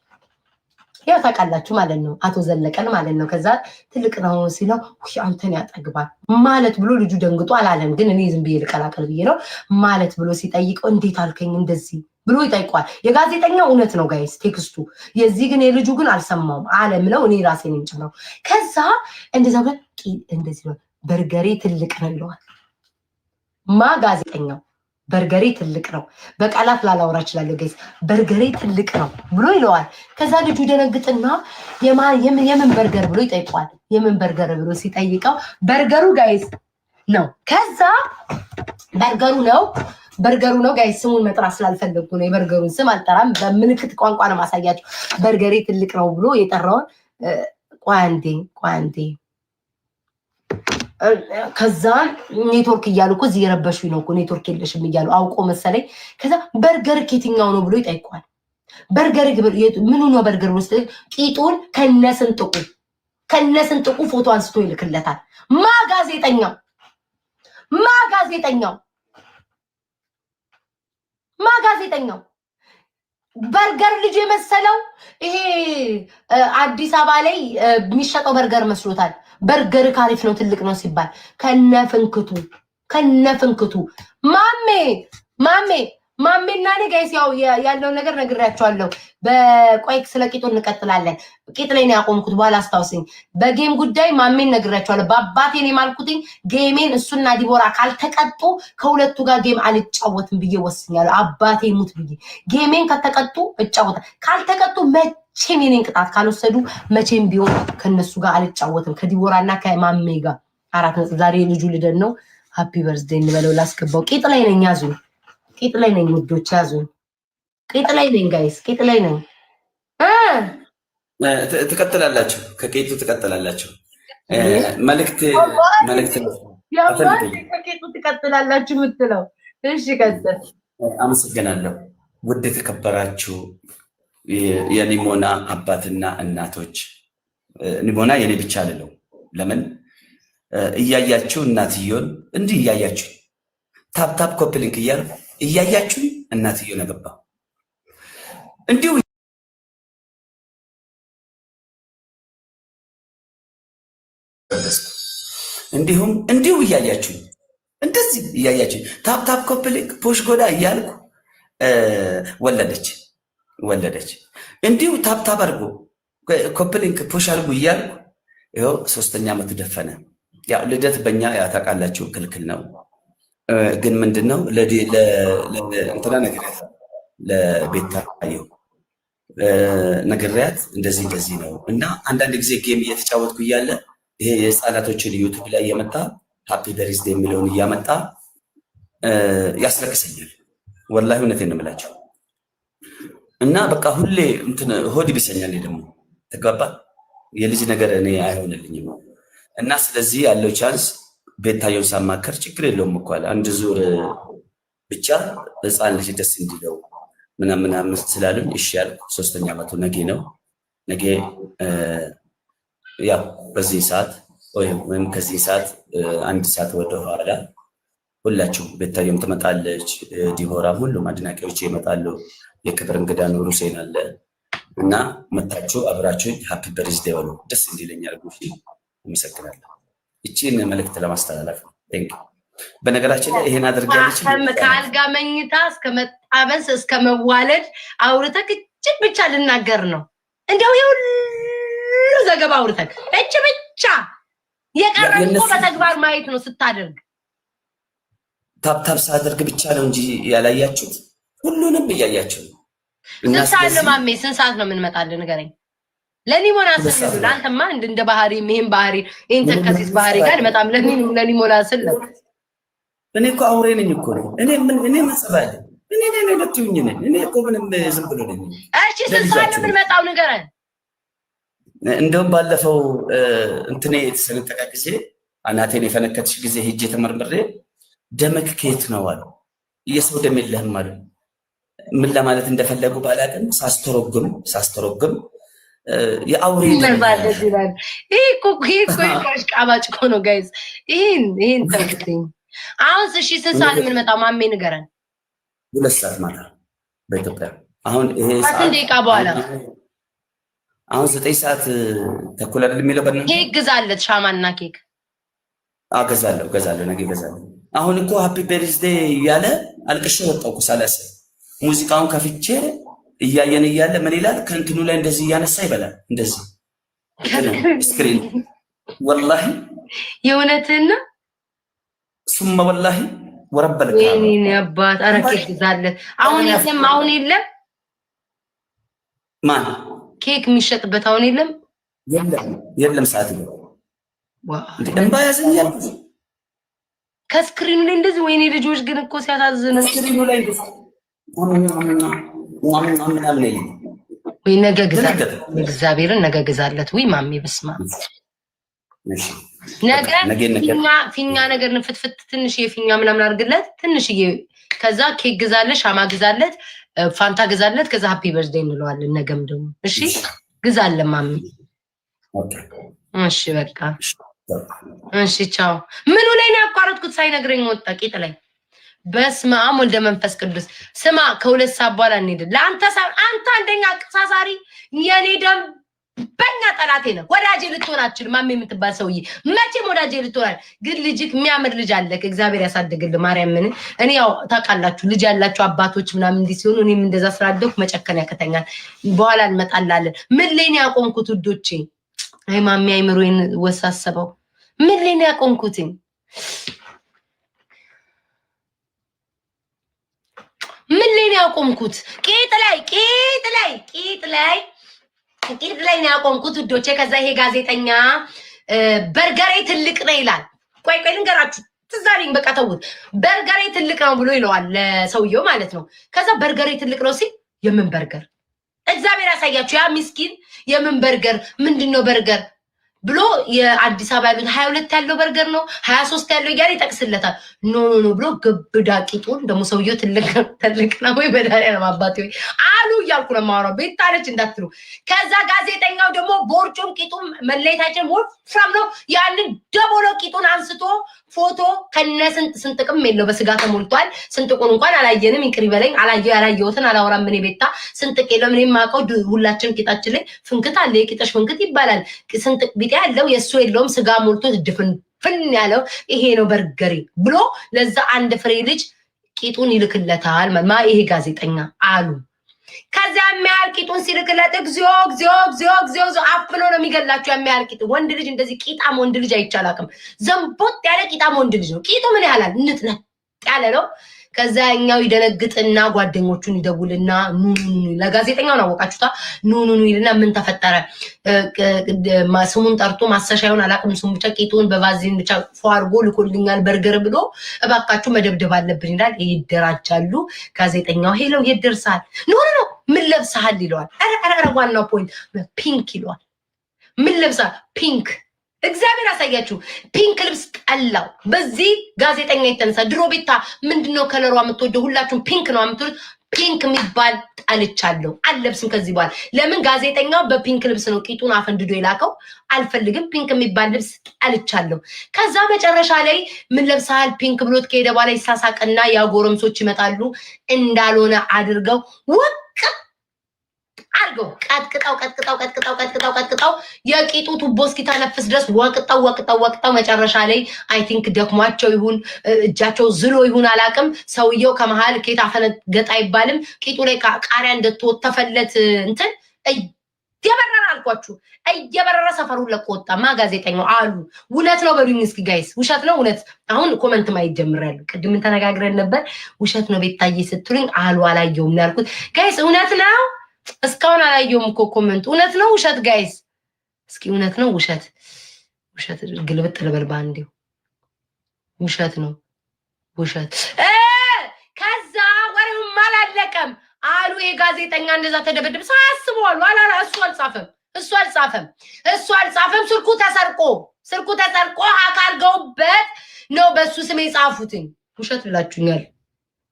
ያው ታውቃላችሁ ማለት ነው አቶ ዘለቀን ማለት ነው። ከዛ ትልቅ ነው ሲለው አንተን ያጠግባል ማለት ብሎ ልጁ ደንግጦ አላለም፣ ግን እኔ ዝም ብዬ ልቀላቀል ብዬ ነው ማለት ብሎ ሲጠይቀው እንዴት አልከኝ እንደዚህ ብሎ ይጠይቋል። የጋዜጠኛው እውነት ነው ጋይስ ቴክስቱ። የዚህ ግን የልጁ ግን አልሰማውም አለም ነው እኔ ራሴ ነኝ ጭነው። ከዛ እንደዛ ብለ እንደዚህ ነው በርገሬ ትልቅ ነው ይለዋል። ጋዜጠኛው በርገሬ ትልቅ ነው፣ በቃላት ላላወራ እችላለሁ ጋይስ፣ በርገሬ ትልቅ ነው ብሎ ይለዋል። ከዛ ልጁ ደነግጥና የምን በርገር ብሎ ይጠይቀዋል። የምን በርገር ብሎ ሲጠይቀው በርገሩ ጋይስ ነው። ከዛ በርገሩ ነው ጋይስ። ስሙን መጥራት ስላልፈለግኩ ነው የበርገሩን ስም አልጠራም፣ በምልክት ቋንቋ ነው ማሳያቸው። በርገሬ ትልቅ ነው ብሎ የጠራውን ቆይ አንዴ ከዛ ኔትወርክ እያሉ እኮ እዚህ የረበሹኝ ነው እኮ ኔትወርክ የለሽም እያሉ አውቆ መሰለኝ። ከዛ በርገር የትኛው ነው ብሎ ይጠይቀዋል። በርገር ምኑ ነው በርገር ውስጥ ቂጡን ከነስንጥቁ ፎቶ አንስቶ ይልክለታል። ጋዜጠኛው በርገር ልጅ የመሰለው ይሄ አዲስ አበባ ላይ የሚሸጠው በርገር መስሎታል። በርገር ካሪፍ ነው ትልቅ ነው ሲባል ከነፍንክቱ ማሜና እኔ ጋይስ ያው ያለው ነገር ነግሬያቸዋለሁ። በቆይ ስለ ቂጡ እንቀጥላለን። ቂጥ ላይ ነው ያቆምኩት፣ በኋላ አስታውሰኝ። በጌም ጉዳይ ማሜን ነግሬያቸዋለሁ። በአባቴ ነው የማልኩትኝ። ጌሜን እሱና ዲቦራ ካልተቀጡ ከሁለቱ ጋር ጌም አልጫወትም ብዬ ወስኛለሁ። አባቴ ሙት ብዬ ጌሜን ከተቀጡ እጫወታ፣ ካልተቀጡ መቼም የኔን ቅጣት ካልወሰዱ መቼም ቢሆን ከነሱ ጋር አልጫወትም። ከዲቦራና ከማሜ ጋር 4 ዛሬ ልጁ ልደት ነው። ሃፒ በርዝዴይ እንበለው። ላስገባው። ቂጥ ላይ ነኝ፣ ያዙኝ። ቂጥ ላይ ነኝ ውዶች፣ ያዙኝ። ቂጥ ላይ ነኝ ጋይስ፣ ቂጥ ላይ ነኝ። ትቀጥላላችሁ፣ ከቂጡ ትቀጥላላችሁ። መልእክት ከቂጡ ትቀጥላላችሁ የምትለው? እሺ ቀጥል። አመሰግናለሁ። ውድ የተከበራችሁ የኒሞና አባትና እናቶች፣ ኒሞና የኔ ብቻ አልለው። ለምን እያያችሁ እናትየውን እንዲህ እያያችሁ ታፕታፕ ኮፕሊንክ እያያችሁ እናትየውን አገባ እንዲሁ እንዲሁ እያያችሁ እንደዚህ እያያችሁ ታፕታፕ ኮፕሊንክ ፖሽ ጎዳ እያልኩ ወለደች። እንዲሁ ታፕታፕ አድርጎ ኮፕሊንክ ፖሽ አድርጎ እያልኩ ይኸው 3ኛ ዓመቱ ደፈነ። ያው ልደት በእኛ ያታውቃላችሁ ክልክል ነው። ግን ምንድነው እንትና ነግሬያት ለቤታየው ነግሬያት እንደዚህ ነው እና አንዳንድ ጊዜ ጌም እየተጫወትኩ እያለ ይሄ የህፃናቶችን ዩቱብ ላይ እየመጣ ሃፒ በርዝዴይ የሚለውን እያመጣ ያስለቅሰኛል። ወላሂ እውነቴን ነው የምላቸው እና በቃ ሁሌ እንትን ሆድ ይብሰኛል። ደግሞ ተግባባ የልጅ ነገር እኔ አይሆንልኝም እና ስለዚህ ያለው ቻንስ ቤታየውን ሳማከር ችግር የለውም እኮ አለ። አንድ ዙር ብቻ ህፃን ልጅ ደስ እንዲለው ምናምን ስላሉኝ እሺ ያልኩ። 3ኛ ዓመቱ ነገ ነው። ነገ ያው በዚህ ሰዓት ወይም ከዚህ ሰዓት 1 ሰዓት ወደ ኋላ ሁላችሁ ቤታየውም ትመጣለች፣ ዲቦራም ሁሉም አድናቂዎች ይመጣሉ። የክብር እንግዳ ኑሩ ሴን አለ እና መታችሁ አብራችሁ ሃፒ በርዝዴይ በሉ። ደስ እንዲለኝ አድርጉ። አመሰግናለሁ። እቺን መልእክት ለማስተላለፍ ነው። ቴንክ በነገራችን ላይ ይሄን አድርጋለች። ከአልጋ መኝታ እስከ መጣበስ እስከ መዋለድ አውርተህ እጭ ብቻ ልናገር ነው። እንደው ይሁሉ ዘገባ አውርተህ እጭ ብቻ የቀረው በተግባር ማየት ነው። ስታደርግ ታፕታፕ ሳደርግ ብቻ ነው እንጂ ያላያችሁት ሁሉንም እያያችሁ ነው። ስንት ሰዓት ነው ማሜ? ስንት ሰዓት ነው የምንመጣልህ? ንገረኝ። ለኒሞና ስል ለአንተማ እንደ ባህሪ ይሄን ባህሪ ይሄን ተከሲስ ባህሪ ጋር በጣም ለኒሞና ስል ነው። እኔ እኮ አውሬ ነኝ እኮ ነው። እኔ መጸባለ እኔ ለትዩኝ ነኝ። እኔ እኮ ምንም ዝም ብሎ ነኝ። እሺ ስንት ሰዓት ነው የምንመጣው? ንገረኝ። እንደውም ባለፈው እንትኔ የተሰነጠቀ ጊዜ አናቴን የፈነከትሽ ጊዜ ሄጄ ተመርምሬ ደምክ ከየት ነው አሉ። የሰው ደም የለህም አሉ። ምን ለማለት እንደፈለጉ ባላቅም ሳስተረጉም የአውሬ ይሄ እኮ አሽቃባጭ እኮ ነው ጋይዝ። ይሄን ተርክትኝ። አሁን እሺ ስንት ሰዓት የምንመጣው ማሜ ንገረን። 2 ሰዓት ማታ በኢትዮጵያ። አሁን ይሄ ሰዓት ደቂቃ በኋላ አሁን 9 ሰዓት ተኩል አይደል የሚለው በእናትህ። ኬክ ግዛለት፣ ሻማና ኬክ ገዛለሁ፣ ነገ ገዛለሁ። አሁን እኮ ሃፒ በርዝዴይ እያለ አልቅሼ ወጣሁ እኮ ሳላስብ። ሙዚቃውን ከፍቼ እያየን እያለ ምን ይላል ከእንትኑ ላይ እንደዚህ እያነሳ ይበላል። እንደዚህ ስክሪን ወላሂ የእውነትህን ነው። ሱመ ወላሂ ወረበል ወይኔ አባት ኧረ ኬክ ግዛለት። አሁን የለም ማን ኬክ የሚሸጥበት አሁን የለም ሰዓት ነው። እንባ ያዘኛል ከስክሪኑ ላይ እንደዚህ። ወይኔ ልጆች ግን እኮ ሲያሳዝኑ ስክሪኑ ላይ ወይ ነገ ግዛለት፣ እግዚአብሔርን ነገ ግዛለት። ወይ ማሜ በስማ ነገ ፊኛ ነገር ፍትፍት ትንሽ የፊኛ ምናምን አድርግለት ትንሽዬ። ከዛ ኬክ ግዛለት፣ ሻማ ግዛለት፣ ፋንታ ግዛለት። ከዛ ሃፒ በርዝዴይ እንለዋለን። ነገም ደግሞ እሺ ግዛለን ማሜ። እሺ በቃ እሺ ቻው። ምኑ ላይ ነው ያቋረጥኩት? ሳይነግረኝ ወጣ ቂጥ ላይ። በስመ አብ ወልደ መንፈስ ቅዱስ። ስማ ከ2 ሰዓት በኋላ እንሄድ። ለአንተ አንተ አንደኛ አቀሳሳሪ የኔ ደም በእኛ ጠላቴ ነው። ወዳጄ ልትሆን አትችልም። ማሜ የምትባል ሰውዬ መቼም ወዳጄ ልትሆን ግን ልጅክ የሚያምር ልጅ አለክ። እግዚአብሔር ያሳድግልህ ማርያምን። እኔ ያው ታውቃላችሁ ልጅ ያላችሁ አባቶች ምናምን እንዲህ ሲሆኑ እኔም እንደዛ ስላደኩ መጨከን ያከተኛል። በኋላ እንመጣላለን። ምን ላይ ነው ያቆምኩት ውዶቼ? አይ ማሜ አይምሮዬን ወሳሰበው። ምን ላይ ነው ያቆምኩት? ምን ላይ ነው ያቆምኩት? ቂጥ ላይ ነው ያቆምኩት ውዶቼ። ከዛ ይሄ ጋዜጠኛ በርገሬ ትልቅ ነው ይላል። ቆይ ልንገራችሁ፣ ትዝ አለኝ። በቃ ተውት። በርገሬ ትልቅ ነው ብሎ ይለዋል ለሰውየው ማለት ነው። ከዛ በርገሬ ትልቅ ነው ሲል የምን በርገር? እግዚአብሔር ያሳያችሁ። ያ ምስኪን የምን በርገር ምንድነው በርገር ብሎ የአዲስ አበባ ያሉት 22 ያለው በርገር ነው 23 ያለው እያለ ይጠቅስለታል። ኖ ብሎ ግብዳ ቂጡን ደግሞ ሰውየው ትልቅ ነው ወይ በዳሪያ አባቴ አሉ እያልኩ ነው የማወራው። ቤት አለች እንዳትሉ። ከዛ ጋዜጠኛው ደግሞ ቦርጩም ቂጡም መለየታችን ወፍራም ነው። ያንን ደቦሎ ቂጡን አንስቶ ፎቶ ስንጥቅም የለው በስጋ ተሞልቷል። ስንጥቁን እንኳን አላየንም፣ ይቅር ይበለኝ። ያላየሁትን አላወራም። ምን ቤታ ስንጥቅ የለም። እኔ የማውቀው ሁላችን ቂጣችን ላይ ፍንክት አለ። የቂጥሽ ፍንክት ይባላል። ስንጥቅ ቢጤ ያለው የእሱ የለውም። ስጋ ሞልቶ ድፍን ያለው ይሄ ነው በርገሬ ብሎ ለዛ አንድ ፍሬ ልጅ ቂጡን ይልክለታል። ይሄ ጋዜጠኛ አሉ። ከዚያ የሚያህል ቂጡን ሲልክለት እግዚኦ አፍኖ ነው የሚገላችሁ። የሚያህል ቂጥ ወንድ ልጅ እንደዚህ ቂጣም ወንድ ልጅ አይቻላቅም። ዘንቦት ያለ ቂጣም ወንድ ልጅ ነው። ቂጡ ምን ያህላል? ንጥነት ያለ ነው። ከዛ እኛው ይደነግጥና ጓደኞቹን ይደውልና ኑ ለጋዜጠኛው ነው አወቃችሁታ። ኑ ይልና ምን ተፈጠረ? ስሙን ጠርቶ ማሰሻዩን አላቅም። ስሙ ብቻ ቂጡን በቫዝሊን ብቻ ፏርጎ ልኮልኛል በርገር ብሎ እባካችሁ መደብደብ አለብን ይላል። ይደራጃሉ። ጋዜጠኛው ሄለው ይደርሳል። ኖ ምን ለብሰሃል ይለዋል። አረ ዋናው ፖይንት ፒንክ ይለዋል። ምን ለብሰሃል? ፒንክ። እግዚአብሔር አሳያችሁ። ፒንክ ልብስ ጠላው። በዚህ ጋዜጠኛ የተነሳ ድሮ ቤታ ምንድነው ከለሯ የምትወደው? ሁላችሁም ፒንክ ነው የምትወዱት። ፒንክ የሚባል ጣልቻለሁ፣ አልለብስም ከዚህ በኋላ። ለምን? ጋዜጠኛው በፒንክ ልብስ ነው ቂጡን አፈንድዶ የላከው። አልፈልግም፣ ፒንክ የሚባል ልብስ ጣልቻለሁ። ከዛ መጨረሻ ላይ ምን ለብሰሃል ፒንክ ብሎት ከሄደ በኋላ ይሳሳቅና ያ ጎረምሶች ይመጣሉ። እንዳልሆነ አድርገው አርገው ቀጥቅጠው የቂጡ ቱቦ እስኪተነፍስ ድረስ ወቅጠው መጨረሻ ላይ አይ ቲንክ ደክሟቸው ይሁን እጃቸው ዝሎ ይሁን አላቅም። ሰውየው ከመሃል ኬት አፈነገጠ አይባልም። ቂጡ ላይ ቃሪያ እንደተወተፈለት እንትን እየበረረ አልኳችሁ፣ እየበረረ ሰፈሩን ለቆ ወጣ። ጋዜጠኛው አሉ። እውነት ነው በሉኝ እስኪ ጋይስ፣ ውሸት ነው እውነት? አሁን ኮመንት ማየት ጀምሬያለሁ። ቅድም ተነጋግረን ነበር። ውሸት ነው ቤታዬ ስትሉኝ አላየሁም ነው ያልኩት። ጋይስ እውነት ነው? እስካሁን አላየሁም እኮ ኮመንት። እውነት ነው ውሸት? ጋይስ እስኪ እውነት ነው ውሸት? ግልብጥ ልበል ባንዴው። ውሸት ነው ውሸት። ከዛ ወሬውም አላለቀም አሉ። የጋዜጠኛ እንደዛ ተደበደበ። ሳያስበዋሉ እሱ አልጻፈም። ስልኩ ተሰርቆ አካርገውበት ነው በሱ ስም የጻፉትኝ።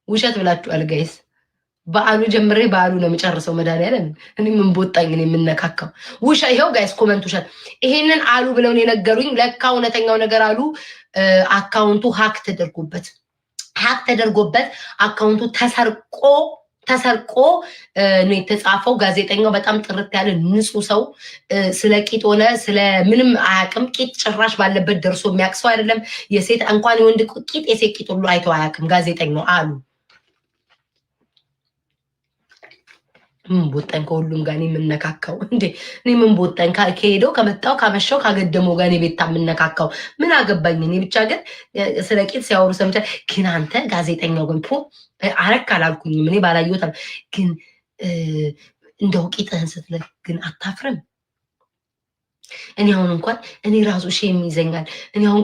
ውሸት ብላችኋል ጋይስ። በአሉ ጀምሬ በአሉ ነው የሚጨርሰው። መድኃኒዓለም እኔ ምን ቦጣኝ ነው የምነካካው? ውሸት። ይሄው ጋይስ ኮመንት ውሸት። ይሄንን አሉ ብለው ነው የነገሩኝ። ለካ እውነተኛው ነገር አሉ አካውንቱ ሀክ ተደርጎበት አካውንቱ ተሰርቆ ነው የተጻፈው። ጋዜጠኛው በጣም ጥርት ያለ ንጹህ ሰው፣ ስለ ቂጥ ሆነ ስለ ምንም አያውቅም። ቂጥ ጭራሽ ባለበት ደርሶ የሚያውቅ ሰው አይደለም። የሴት እንኳን የወንድ ቂጥ የሴት ቂጥ ሁሉ አይተው አያውቅም ጋዜጠኛው አሉ። ምን ቦጣኝ ከሁሉም ጋር የምነካካው እንዴ? እኔ ምን ቦጣኝ ከሄደው ከመጣው ካመሻው ካገደመው ጋር ቤታ የምነካካው ምን አገባኝ? እኔ ብቻ ግን ስለ ቂጥ ሲያወሩ ሰምቻ። ግን አንተ ጋዜጠኛው ግን አረክ አላልኩኝም እኔ ባላየሁት። ግን እንደው ቂጥህን ስትለቅ ግን አታፍርም? እኔ አሁን እንኳን እኔ ራሱ ሼም ይዘኛል። እኔ አሁን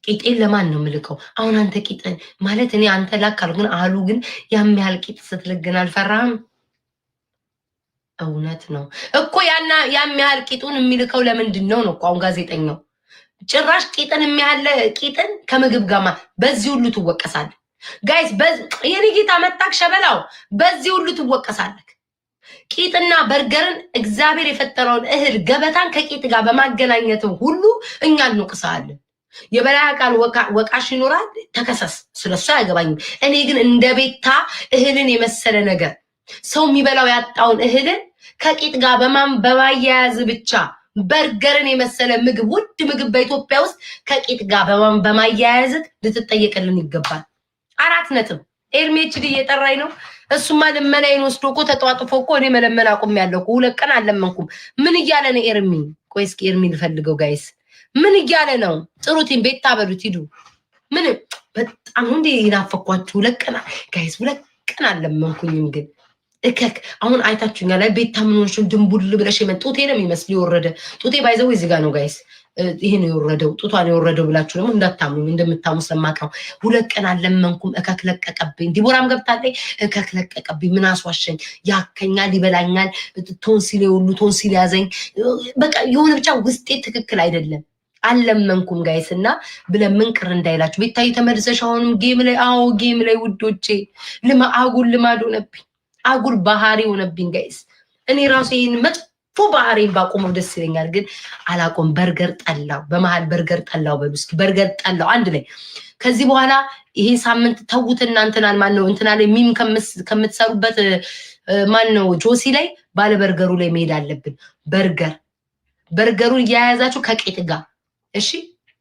ቂጤን ለማን ነው የምልከው? አሁን አንተ ቂጥን ማለት እኔ አንተ ላካል ግን አሉ። ግን ያም ያህል ቂጥ ስትልክ ግን አልፈራህም? እውነት ነው እኮ ያም ያህል ቂጡን የሚልከው ለምንድን ነው እኮ አሁን ጋዜጠኛው ጭራሽ ቂጥን የሚያህል ቂጥን ከምግብ ጋማ በዚህ ሁሉ ትወቀሳለህ ጋይስ። የኔ ጌታ መጣክ ሸበላው በዚህ ሁሉ ትወቀሳለህ። ቂጥና በርገርን እግዚአብሔር የፈጠረውን እህል ገበታን ከቂጥ ጋር በማገናኘት ሁሉ እኛ እንወቅሳለን። የበላይ አካል ወቃሽ ይኖራል፣ ተከሰስ፣ ስለሱ አያገባኝም። እኔ ግን እንደ ቤታ እህልን የመሰለ ነገር ሰው የሚበላው ያጣውን እህልን ከቂጥ ጋር በማያያዝ ብቻ በርገርን የመሰለ ምግብ ውድ ምግብ በኢትዮጵያ ውስጥ ከቂጥ ጋር በማያያዝ ልትጠየቅልን ይገባል። 4 ነጥብ። ኤርሜችዲ እየጠራኝ ነው። እሱማ ልመናዬን ወስዶ እኮ ተጧጥፎ እኮ እኔ መለመን አቁሜያለሁ እኮ 2 ቀን አልለመንኩም። ምን እያለ ነው ኤርሚ? ቆይ እስኪ ኤርሚ ልፈልገው ጋይስ። ምን እያለ ነው? ጥሩቲን ቤት ታበሉት ሂዱ። ምን በጣም እንዴ ይናፈኳችሁ 2 ቀን ጋይስ። 2 ቀን አልለመንኩኝም ግን እከክ አሁን አይታችሁኛል። ላይ ቤት ታምኖሽ ድንቡል ብለሽ የመጡት ጡቴ ነው የሚመስል የወረደ ጡቴ ባይዘው እዚህ ጋር ነው ጋይስ። ይሄ ነው የወረደው ጡቷን የወረደው ብላችሁ ደግሞ እንዳታምኑ እንደምታሙ ስለማቀው 2 ቀን አልለመንኩም። እከክ ለቀቀብኝ። ዲቦራም ገብታለች። እከክ ለቀቀብኝ። ምን አስዋሸኝ? ያከኛል፣ ይበላኛል፣ ቶንሲል ሁሉ ቶንሲል ያዘኝ። በቃ የሆነ ብቻ ውስጤ ትክክል አይደለም። አልለመንኩም ጋይስ እና ብለምን ቅር እንዳይላችሁ። ቤታዬ ተመልሰሽ አሁንም ጌም ላይ አዎ ጌም ላይ ውዶቼ አጉል ልማድ ሆነብኝ። አጉል ባህሪ ሆነብኝ ጋይስ። እኔ ራሴ ይሄን መጥፎ ባህሪን ባቆመው ደስ ይለኛል፣ ግን አላቆም። በርገር ጠላው፣ በመሃል በርገር ጠላው በሉ እስኪ። በርገር ጠላው አንድ ላይ። ከዚህ በኋላ ይሄ ሳምንት ተውትና እንትናን ማን ነው እንትና ላይ ሚም ከምትሰሩበት ማን ነው ጆሲ ላይ ባለ በርገሩ ላይ መሄድ አለብን። በርገሩን እያያዛችሁ ከቂጥ ጋር እሺ፣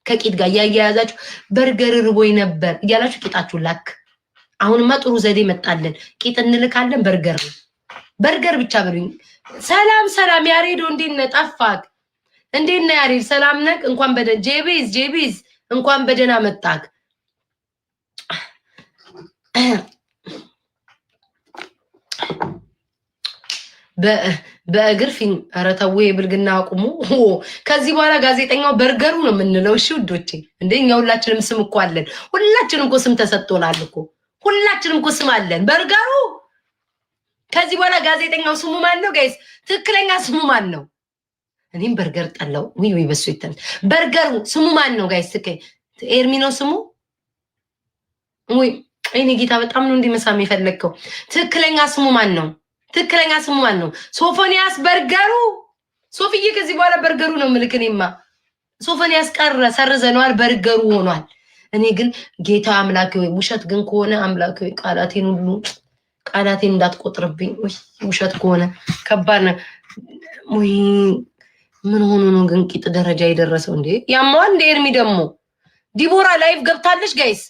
ከቂጥ ጋር እያያዛችሁ በርገር ርቦኝ ነበር እያላችሁ ቂጣችሁ ላክ። አሁንማ ጥሩ ዘዴ መጣለን። ቂጥ እንልካለን። በርገር ብቻ በሉኝ። ሰላም ያሬዶ እንዴት ነህ? ጠፋክ። እንዴት ነህ ያሬድ? ሰላም ነህ? እንኳን በደህና ጄቢዝ እንኳን በደህና መጣክ። በእግር ፊልም ኧረ ተው የብልግና አቁሙ። ከዚህ በኋላ ጋዜጠኛው በርገሩ ነው የምንለው። እሺ ውዶቼ፣ እንደኛ ሁላችንም ስም እኮ አለን። ሁላችንም እኮ ስም ተሰጥቶናል እኮ። ሁላችንም እኮ ስም አለን። በርገሩ ከዚህ በኋላ ጋዜጠኛው ስሙ ማን ነው ጋይስ? ትክክለኛ ስሙ ማን ነው? እኔም በርገር ጠላው። ወይ በሱ ይተን በርገሩ ስሙ ማን ነው ጋይስ? ኤርሚ ነው ስሙ። ወይ እኔ ጌታ በጣም ነው እንዲመሳም የፈለግከው። ትክክለኛ ስሙ ማን ነው? ትክክለኛ ስሙ ማን ነው? ሶፎንያስ በርገሩ። ሶፍዬ ከዚህ በኋላ በርገሩ ነው ምልክኔማ። ሶፎንያስ ቀረ፣ ሰርዘነዋል፣ በርገሩ ሆኗል። እኔ ግን ጌታ አምላክ ወይ ውሸት ግን ከሆነ አምላክ ወይ ቃላቴን እንዳትቆጥርብኝ። ውሸት ከሆነ ከባድ ነው። ወይ ምን ሆኖ ነው ግን ቂጥ ደረጃ የደረሰው እንዴ? ያማዋል እንደ ኤርሚ ደግሞ ዲቦራ ላይቭ ገብታለች ጋይስ።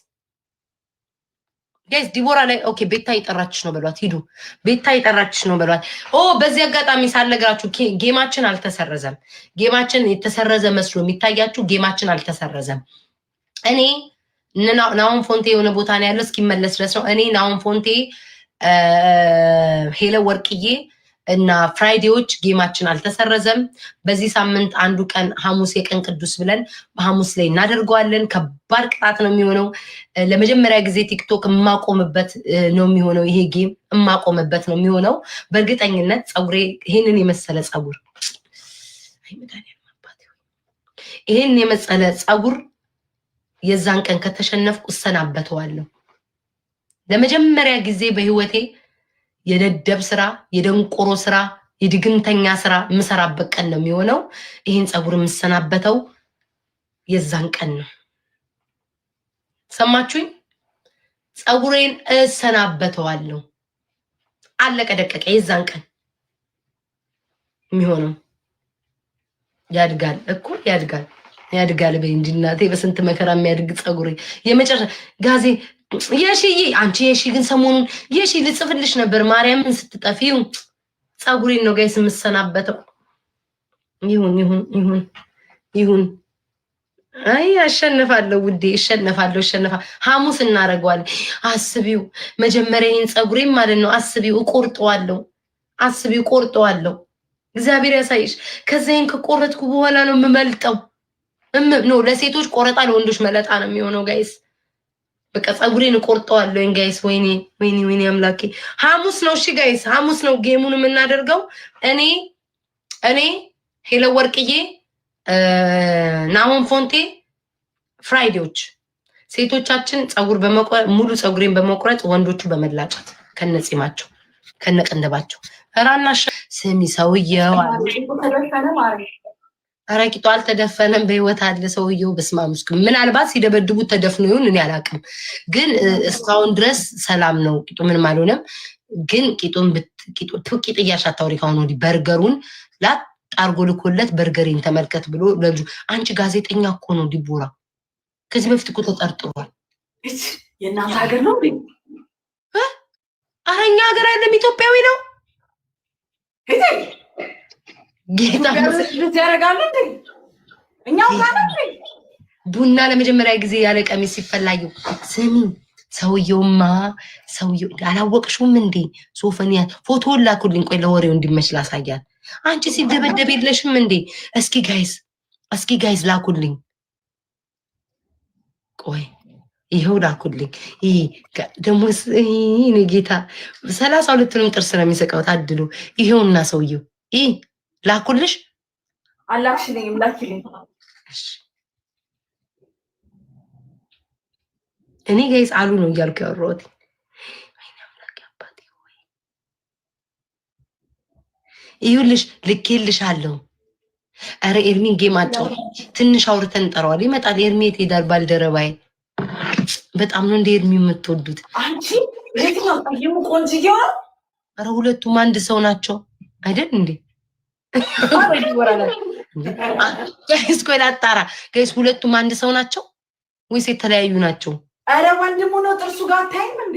ዲቦራ ላይ ኦኬ። ቤታ ይጠራችሽ ነው በሏት። ሂዱ ቤታ ይጠራችሽ ነው በሏት። በዚህ አጋጣሚ ሳልነግራችሁ ጌማችን አልተሰረዘም። ጌማችን የተሰረዘ መስሎ የሚታያችሁ ጌማችን አልተሰረዘም። እኔ ናውን ፎንቴ የሆነ ቦታ ነው ያለው እስኪመለስ ድረስ ነው። እኔ ናውን ፎንቴ ሄለ ወርቅዬ እና ፍራይዴዎች ጌማችን አልተሰረዘም። በዚህ ሳምንት አንዱ ቀን ሐሙስ የቀን ቅዱስ ብለን በሐሙስ ላይ እናደርገዋለን። ከባድ ቅጣት ነው የሚሆነው። ለመጀመሪያ ጊዜ ቲክቶክ የማቆምበት ነው የሚሆነው። ይሄ ጌም የማቆምበት ነው የሚሆነው በእርግጠኝነት። ፀጉሬ ይሄንን የመሰለ ፀጉር ይሄን የመሰለ ፀጉር የዛን ቀን ከተሸነፍኩ እሰናበተዋለሁ። ለመጀመሪያ ጊዜ በህይወቴ የደደብ ስራ፣ የደንቆሮ ስራ፣ የድግምተኛ ስራ የምሰራበት ቀን ነው የሚሆነው። ይሄን ፀጉር የምሰናበተው የዛን ቀን ነው። ሰማችሁኝ? ፀጉሬን እሰናበተዋለሁ። አለቀ ደቀቀ። የዛን ቀን የሚሆነው ያድጋል እኮ ያድጋል በይ እንጂ እናቴ። በስንት መከራ የሚያድግ ፀጉሬ የመጨረሻ ጋዜ የሺዬ አንቺ የሺ ግን ሰሞኑን የሺ ልጽፍልሽ ነበር ማርያምን ስትጠፊው ፀጉሬን ነው ጋይስ የምሰናበተው። ይሁን አይ አሸነፋለሁ ውዴ፣ እሸነፋለሁ። ሐሙስ እናደርገዋለን። አስቢው መጀመሪያ ይሄን ፀጉሬን ማለት ነው አስቢው ቆርጠዋለሁ። እግዚአብሔር ያሳይሽ። ከዛይን ከቆረጥኩ በኋላ ነው የምመልጠው። ነው ለሴቶች ቆረጣ ለወንዶች መለጣ ነው የሚሆነው ጋይስ። በቃ ፀጉሬን ቆርጠዋለሁ ጋይስ። ወይኔ አምላኬ። ሐሙስ ነው እሺ ጋይስ፣ ሐሙስ ነው ጌሙን የምናደርገው። እኔ ሄለ ወርቅዬ፣ ናሆም ፎንቴ፣ ፍራይዴዎች ሴቶቻችን ፀጉር በመቆረጥ ሙሉ ፀጉሬን በመቆረጥ ወንዶቹ በመላጨት ከነጺማቸው ከነቀንደባቸው። ራናሽ ስሚ ሰውየው አራቂቷ አልተደፈነም፣ በህይወት አለ ሰውየው። በስማምስ ምናልባት ሲደበድቡት ተደፍኖ ይሁን እኔ አላውቅም፣ ግን እስካሁን ድረስ ሰላም ነው። ቂጡ ምንም አልሆነም። ግን ቂጥ እያሻታውሪ ካሁን ወዲህ በርገሩን ላት ጣርጎ ልኮለት በርገሬን ተመልከት ብሎ ለልጁ አንቺ ጋዜጠኛ እኮ ነው ዲቦራ ከዚህ በፊት እኮ ተጠርጥሯል። የእናንተ ሀገር ነው እንዴ? አረኛ ሀገር አይደለም ኢትዮጵያዊ ነው። ጌታ ያረጋሉ እንዴ? እኛው ጋር ነው ቡና ለመጀመሪያ ጊዜ ያለ ቀሚስ ሲፈላዩ ስሚ ሰውየውማ ሰውየው አላወቅሽውም እንዴ? ሶፈኒያ ፎቶ ላኩልኝ። ቆይ ለወሬው እንዲመች ላሳያት። አንቺ ሲደበደብ የለሽም እንዴ? እስኪ ጋይዝ ላኩልኝ። ቆይ ይሄው ላኩልኝ። ይሄ ደግሞ እኔ ጌታ 32ቱንም ጥርስ ነው የሚሰቀው። ታድሉ። ይሄውና ሰውየው ይሄ ላኩልሽ። አላክሽልኝም? ላኪልኝ። እኔ ጋይስ አሉ ነው እያልኩ ያወራሁት። ይኸውልሽ ልኬልሻለሁ። ኧረ ኤርሚን ጌም አጫው ትንሽ አውርተን እንጠራዋለን። ይመጣል። ኤርሚ የት ሄዳል? ባልደረባዬ በጣም ነው እንደ ኤርሚ የምትወዱት አንቺ። ለምን አጣየሙ ቆንጅዬዋ? ኧረ ሁለቱም አንድ ሰው ናቸው አይደል እንዴ? ጋይስ ቆይ ላጣራ። ጋይስ ሁለቱም አንድ ሰው ናቸው ወይስ የተለያዩ ናቸው? ኧረ ወንድሙ ነው ጥርሱ ጋር ታይም እንዴ?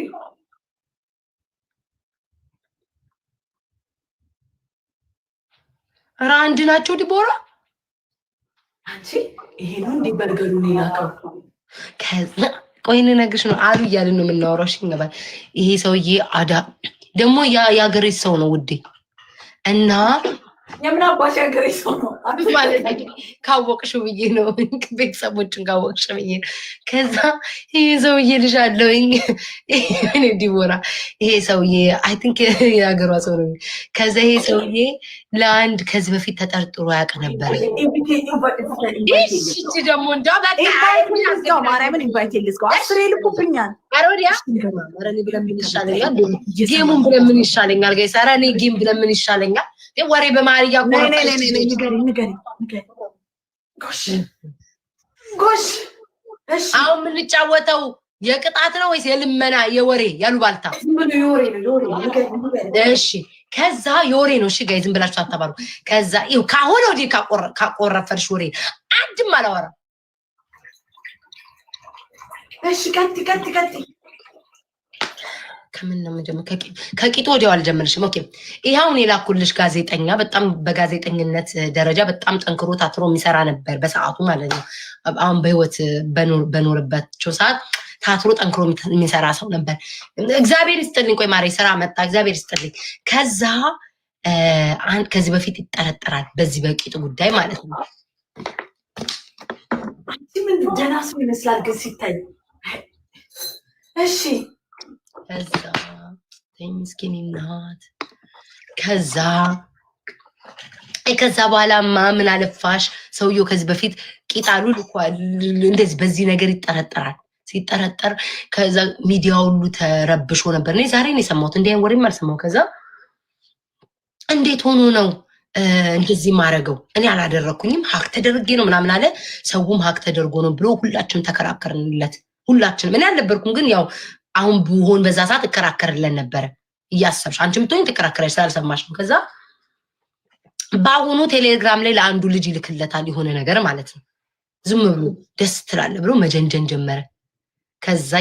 ኧረ አንድ ናቸው ዲቦራ። አንቺ ይሄ ነው እንዴ በርገሩ ነው ያለው? ከዛ ቆይ ልነግርሽ ነው አሉ እያልን ነው የምናወራው። እሺ እንገባ። ይሄ ሰውዬ አዳ ደግሞ የአገሬ ሰው ነው ውዴ እና የምን አባሽ ሀገሬ ሰው ነው ማለት ካወቅሽው ብዬ ነው ቤተሰቦችን ካወቅሽ ብዬ ነው። ከዛ ይሄ ሰውዬ ልጅ አለውኝ እኔ ዲቦራ ይሄ ሰውዬ አይ ቲንክ የሀገሯ ሰው ነው። ከዛ ይሄ ሰውዬ ለአንድ ከዚህ በፊት ተጠርጥሮ ያውቅ ነበር። እሺ ደግሞ እንደው በቃ ማርያምን ኢንቫይት ልስከው አስሬ ልኩብኛል። አሮዲያ አረኔ ብለን ምን ይሻለኛል? ጌሙን ብለን ምን ይሻለኛል? ጋይስ ኧረ እኔ ጌም ብለን ምን ይሻለኛል? ወሬ በማርያ ጎሽ። አሁን የምንጫወተው የቅጣት ነው ወይስ የልመና የወሬ ያሉባልታ? እሺ ከዛ የወሬ ነው። እሺ ጋይ ዝም ብላችሁ አታባሩ። ከዛ ይኸው ካሁን ወዲህ ካቆረፈርሽ ወሬ አንድም አላወራም። እሺ ቀጥ ከምን ነው የምጀምረው? ከቂጦ ወዲያው አልጀመርሽም። ኦኬ ይሄውን የላኩልሽ ጋዜጠኛ በጣም በጋዜጠኝነት ደረጃ በጣም ጠንክሮ ታትሮ የሚሰራ ነበር በሰዓቱ ማለት ነው። አሁን በህይወት በኖርባቸው ሰዓት ታትሮ ጠንክሮ የሚሰራ ሰው ነበር። እግዚአብሔር ይስጥልኝ። ቆይ ማሬ ስራ መጣ። እግዚአብሔር ይስጥልኝ። ከዛ ከዚህ በፊት ይጠረጠራል በዚህ በቂጡ ጉዳይ ማለት ነው። ምን ደህና ሰው ይመስላል ግን ሲታይ። እሺ ከዛ ምስኪን ናት። ከዛ በኋላማ ምን አለፋሽ ሰውየው ከዚህ በፊት ቂጣሉ ልኳል። እንደዚህ በዚህ ነገር ይጠረጠራል። ሲጠረጠር ከዛ ሚዲያ ሁሉ ተረብሾ ነበር። እኔ ዛሬ ነው የሰማሁት፣ እንዲህ ወሬም አልሰማሁም። ከዛ እንዴት ሆኖ ነው እንደዚህ ማረገው? እኔ አላደረኩኝም ሀክ ተደርጌ ነው ምናምን አለ። ሰውም ሀክ ተደርጎ ነው ብሎ ሁላችንም ተከራከርንለት። ሁላችንም እኔ አልነበርኩም ግን ያው አሁን ብሆን በዛ ሰዓት እከራከርለን ነበረ። እያሰብሽ አንቺም ትሆኝ ትከራከረሽ ስላልሰማሽ ነው። ከዛ በአሁኑ ቴሌግራም ላይ ለአንዱ ልጅ ይልክለታል የሆነ ነገር ማለት ነው። ዝም ብሎ ደስ ትላለ ብሎ መጀንጀን ጀመረ። ከዛ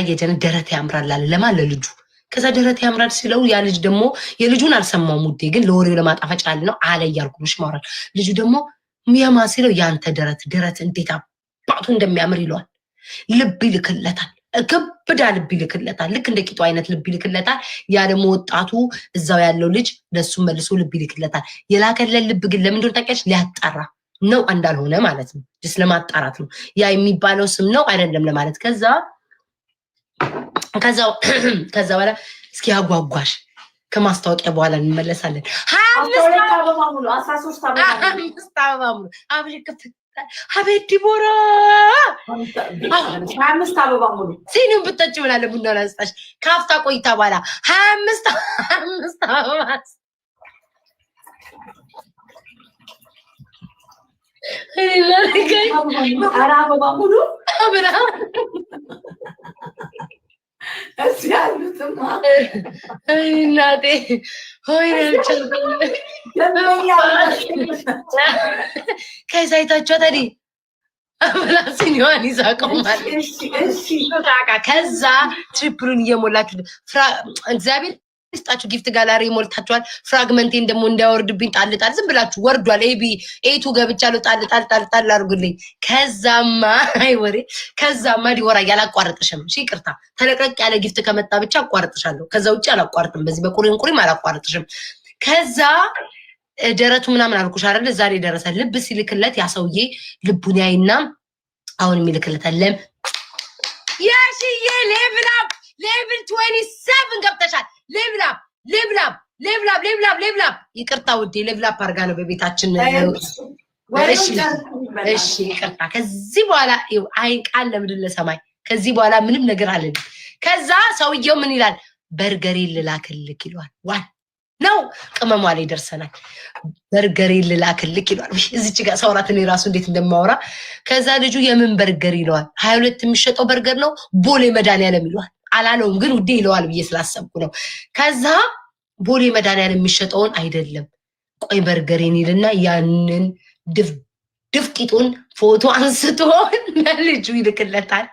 ደረቴ ያምራል አለ ለማን? ለልጁ። ከዛ ደረቴ ያምራል ሲለው ያ ልጅ ደግሞ የልጁን አልሰማውም ውዴ፣ ግን ለወሬው ለማጣፈጫ ነው አለ እያልኩሽ ማውራት። ልጁ ደግሞ ሚያማ ሲለው ያንተ ደረት እንዴት አባቱ እንደሚያምር ይለዋል። ልብ ይልክለታል። ከብዳ ልብ ይልክለታል። ልክ እንደ ቂጡ አይነት ልብ ይልክለታል። ያ ደግሞ ወጣቱ እዛው ያለው ልጅ ለሱ መልሶ ልብ ይልክለታል። የላከለን ልብ ግን ለምን እንደሆነ ታውቂያለሽ? ሊያጣራ ነው እንዳልሆነ ማለት ነው። ጅስ ለማጣራት ነው። ያ የሚባለው ስም ነው አይደለም ለማለት። ከዛ በኋላ እስኪ አጓጓሽ ከማስታወቂያ በኋላ እንመለሳለን። 25 አበባ ሙሉ 13 አበባ ሙሉ አቤት ዲቦራ 25 አበባ ሙሉ ሲኒም ብትጠጪ ብላለ ቡና ላስጣሽ ካፍታ ቆይታ በኋላ 25 አበባ አበባ ሙሉ እዚህ ያሉት እናቴ ሆይ ከዛ አይታችሁ ታዲ አብላሲኒዋን ይዛ ቆማለች። ከዛ ትሪፕሉን እየሞላችሁ እግዚአብሔር ይስጣችሁ። ጊፍት ጋላሪ ሞልታችኋል። ፍራግመንቴን ደግሞ እንዳያወርድብኝ ጣልጣል ዝም ብላችሁ ወርዷል። ኤቱ ገብቻለሁ ጣል አድርጉልኝ። ከዛማ አይወሬ ከዛማ ዲወራ ያላቋርጥሽም። እሺ ይቅርታ ተለቀቅ ያለ ጊፍት ከመጣ ብቻ አቋርጥሻለሁ። ከዛ ውጪ አላቋርጥም። በዚህ በቁሪም አላቋርጥሽም። ከዛ ደረቱ ምናምን አልኩሽ አይደል? ዛሬ ደረሰ ልብ ሲልክለት ያ ሰውዬ ልቡን ያይና አሁን የሚልክለታለም ያሽዬ ሌቭል 27 ገብተሻል። ሌቭላፕ ይቅርታ ውዴ ሌቭላፕ አድርጋ ነው በቤታችን። እሺ ይቅርታ። ከዚህ በኋላ አይን ቃል ለምድር ለሰማይ ከዚህ በኋላ ምንም ነገር አለን። ከዛ ሰውየው ምን ይላል? በርገሬ ልላክልክ ይሏል። ዋን ነው ቅመሟ ላይ ደርሰናል። በርገሬ ልላክልክ ይሏል። እዚች ጋር ሰውራት እኔ ራሱ እንዴት እንደማወራ። ከዛ ልጁ የምን በርገር ይለዋል? 22 የሚሸጠው በርገር ነው ቦሌ መድኃኒዓለም ይለዋል። አላለውም ግን ውዴ ይለዋል ብዬ ስላሰብኩ ነው። ከዛ ቦሌ መድኃኒዓለም የሚሸጠውን አይደለም ቆይ በርገሬን ይልና ያንን ድፍቂጡን ፎቶ አንስቶ ለልጁ ይልክለታል።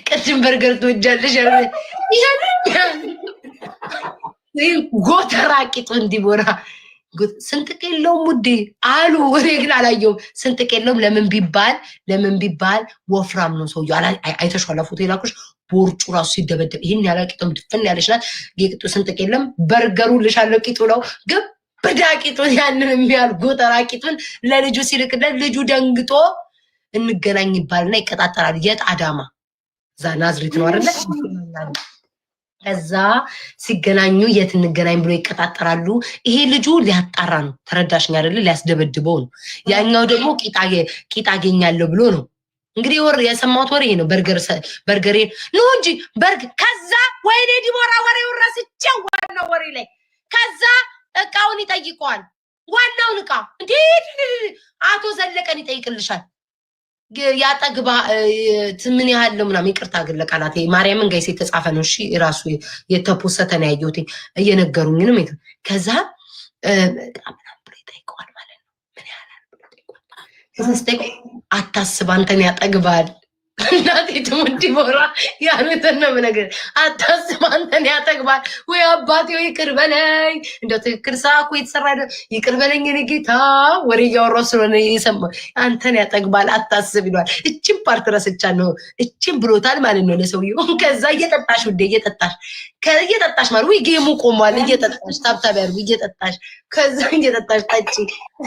ቅድም በርገር ትወጃለሽ ጎተራ ቂጡ እንዲቦራ ስንጥቅ የለውም ውዴ አሉ። ወሬ ግን አላየውም። ስንጥቅ የለውም። ለምን ቢባል ወፍራም ነው ሰውዬው። አይተሽዋል ፎቶ የላኩሽ ቦርጩ ራሱ ሲደበደብ ይሄን ያለ ቂጡም ድፍን ያለሽ ናት። ቂጡ ስንጥቅ የለም። በርገሩ ልሻለው ቂጡ ነው ግብዳ ቂጡን ያንን የሚያል ጎተራ ቂጡን ለልጁ ሲልክለት ልጁ ደንግጦ እንገናኝ ይባልና ይቀጣጠራል። የት አዳማ እዛ ናዝሬት ነው አይደለ? ከዛ ሲገናኙ የት እንገናኝ ብሎ ይቀጣጠራሉ። ይሄ ልጁ ሊያጣራ ነው ተረዳሽኝ አይደለ? ሊያስደበድበው ነው። ያኛው ደግሞ ቂጣ አገኛለሁ ብሎ ነው። እንግዲህ የሰማሁት ወሬ ነው። በርገሬ ነው እንጂ ከዛ ወይኔ ዲቦራ ወሬውን ረስቼው ዋናው ወሬ ላይ ከዛ እቃውን ይጠይቀዋል። ዋናውን እቃ እንዴ አቶ ዘለቀን ይጠይቅልሻል። ያጠግባ ምን ያህል ነው ምናምን ይቅርታ ግን ለቃላቴ ማርያምን ጋይስ የተጻፈ ነው። እሺ ራሱ የተፖሰተ ነው ያየሁት እየነገሩኝ ነው። ከዛ ምናምን ብሎ ይጠይቀዋል ማለት ነው። ምን ያህል ብሎ ይጠይቀዋል። አታስብ አንተን ያጠግባል። እናቴ ትሙዲ ቦራ ያሉትን ነው ነገር አታስብ አንተን ያጠግባል። ወይ አባቴ ወይ ይቅር በለኝ እንደው ትክክል ሳኩ የተሰራ ይቅር በለኝ እኔ ጌታ ወሬ እያወራሁ ስለሆነ የሰማሁ አንተን ያጠግባል አታስብ ይሏል። እቺን ፓርት ረስቻ ነው እቺን ብሎታል ማለት ነው ለሰውየው። ከዛ እየጠጣሽ ውዴ እየጠጣሽ ማለት ወይ ጌሙ ቆሟል። እየጠጣሽ ታብታብ ያርጉ እየጠጣሽ ከዛ እየጠጣሽ ጠጪ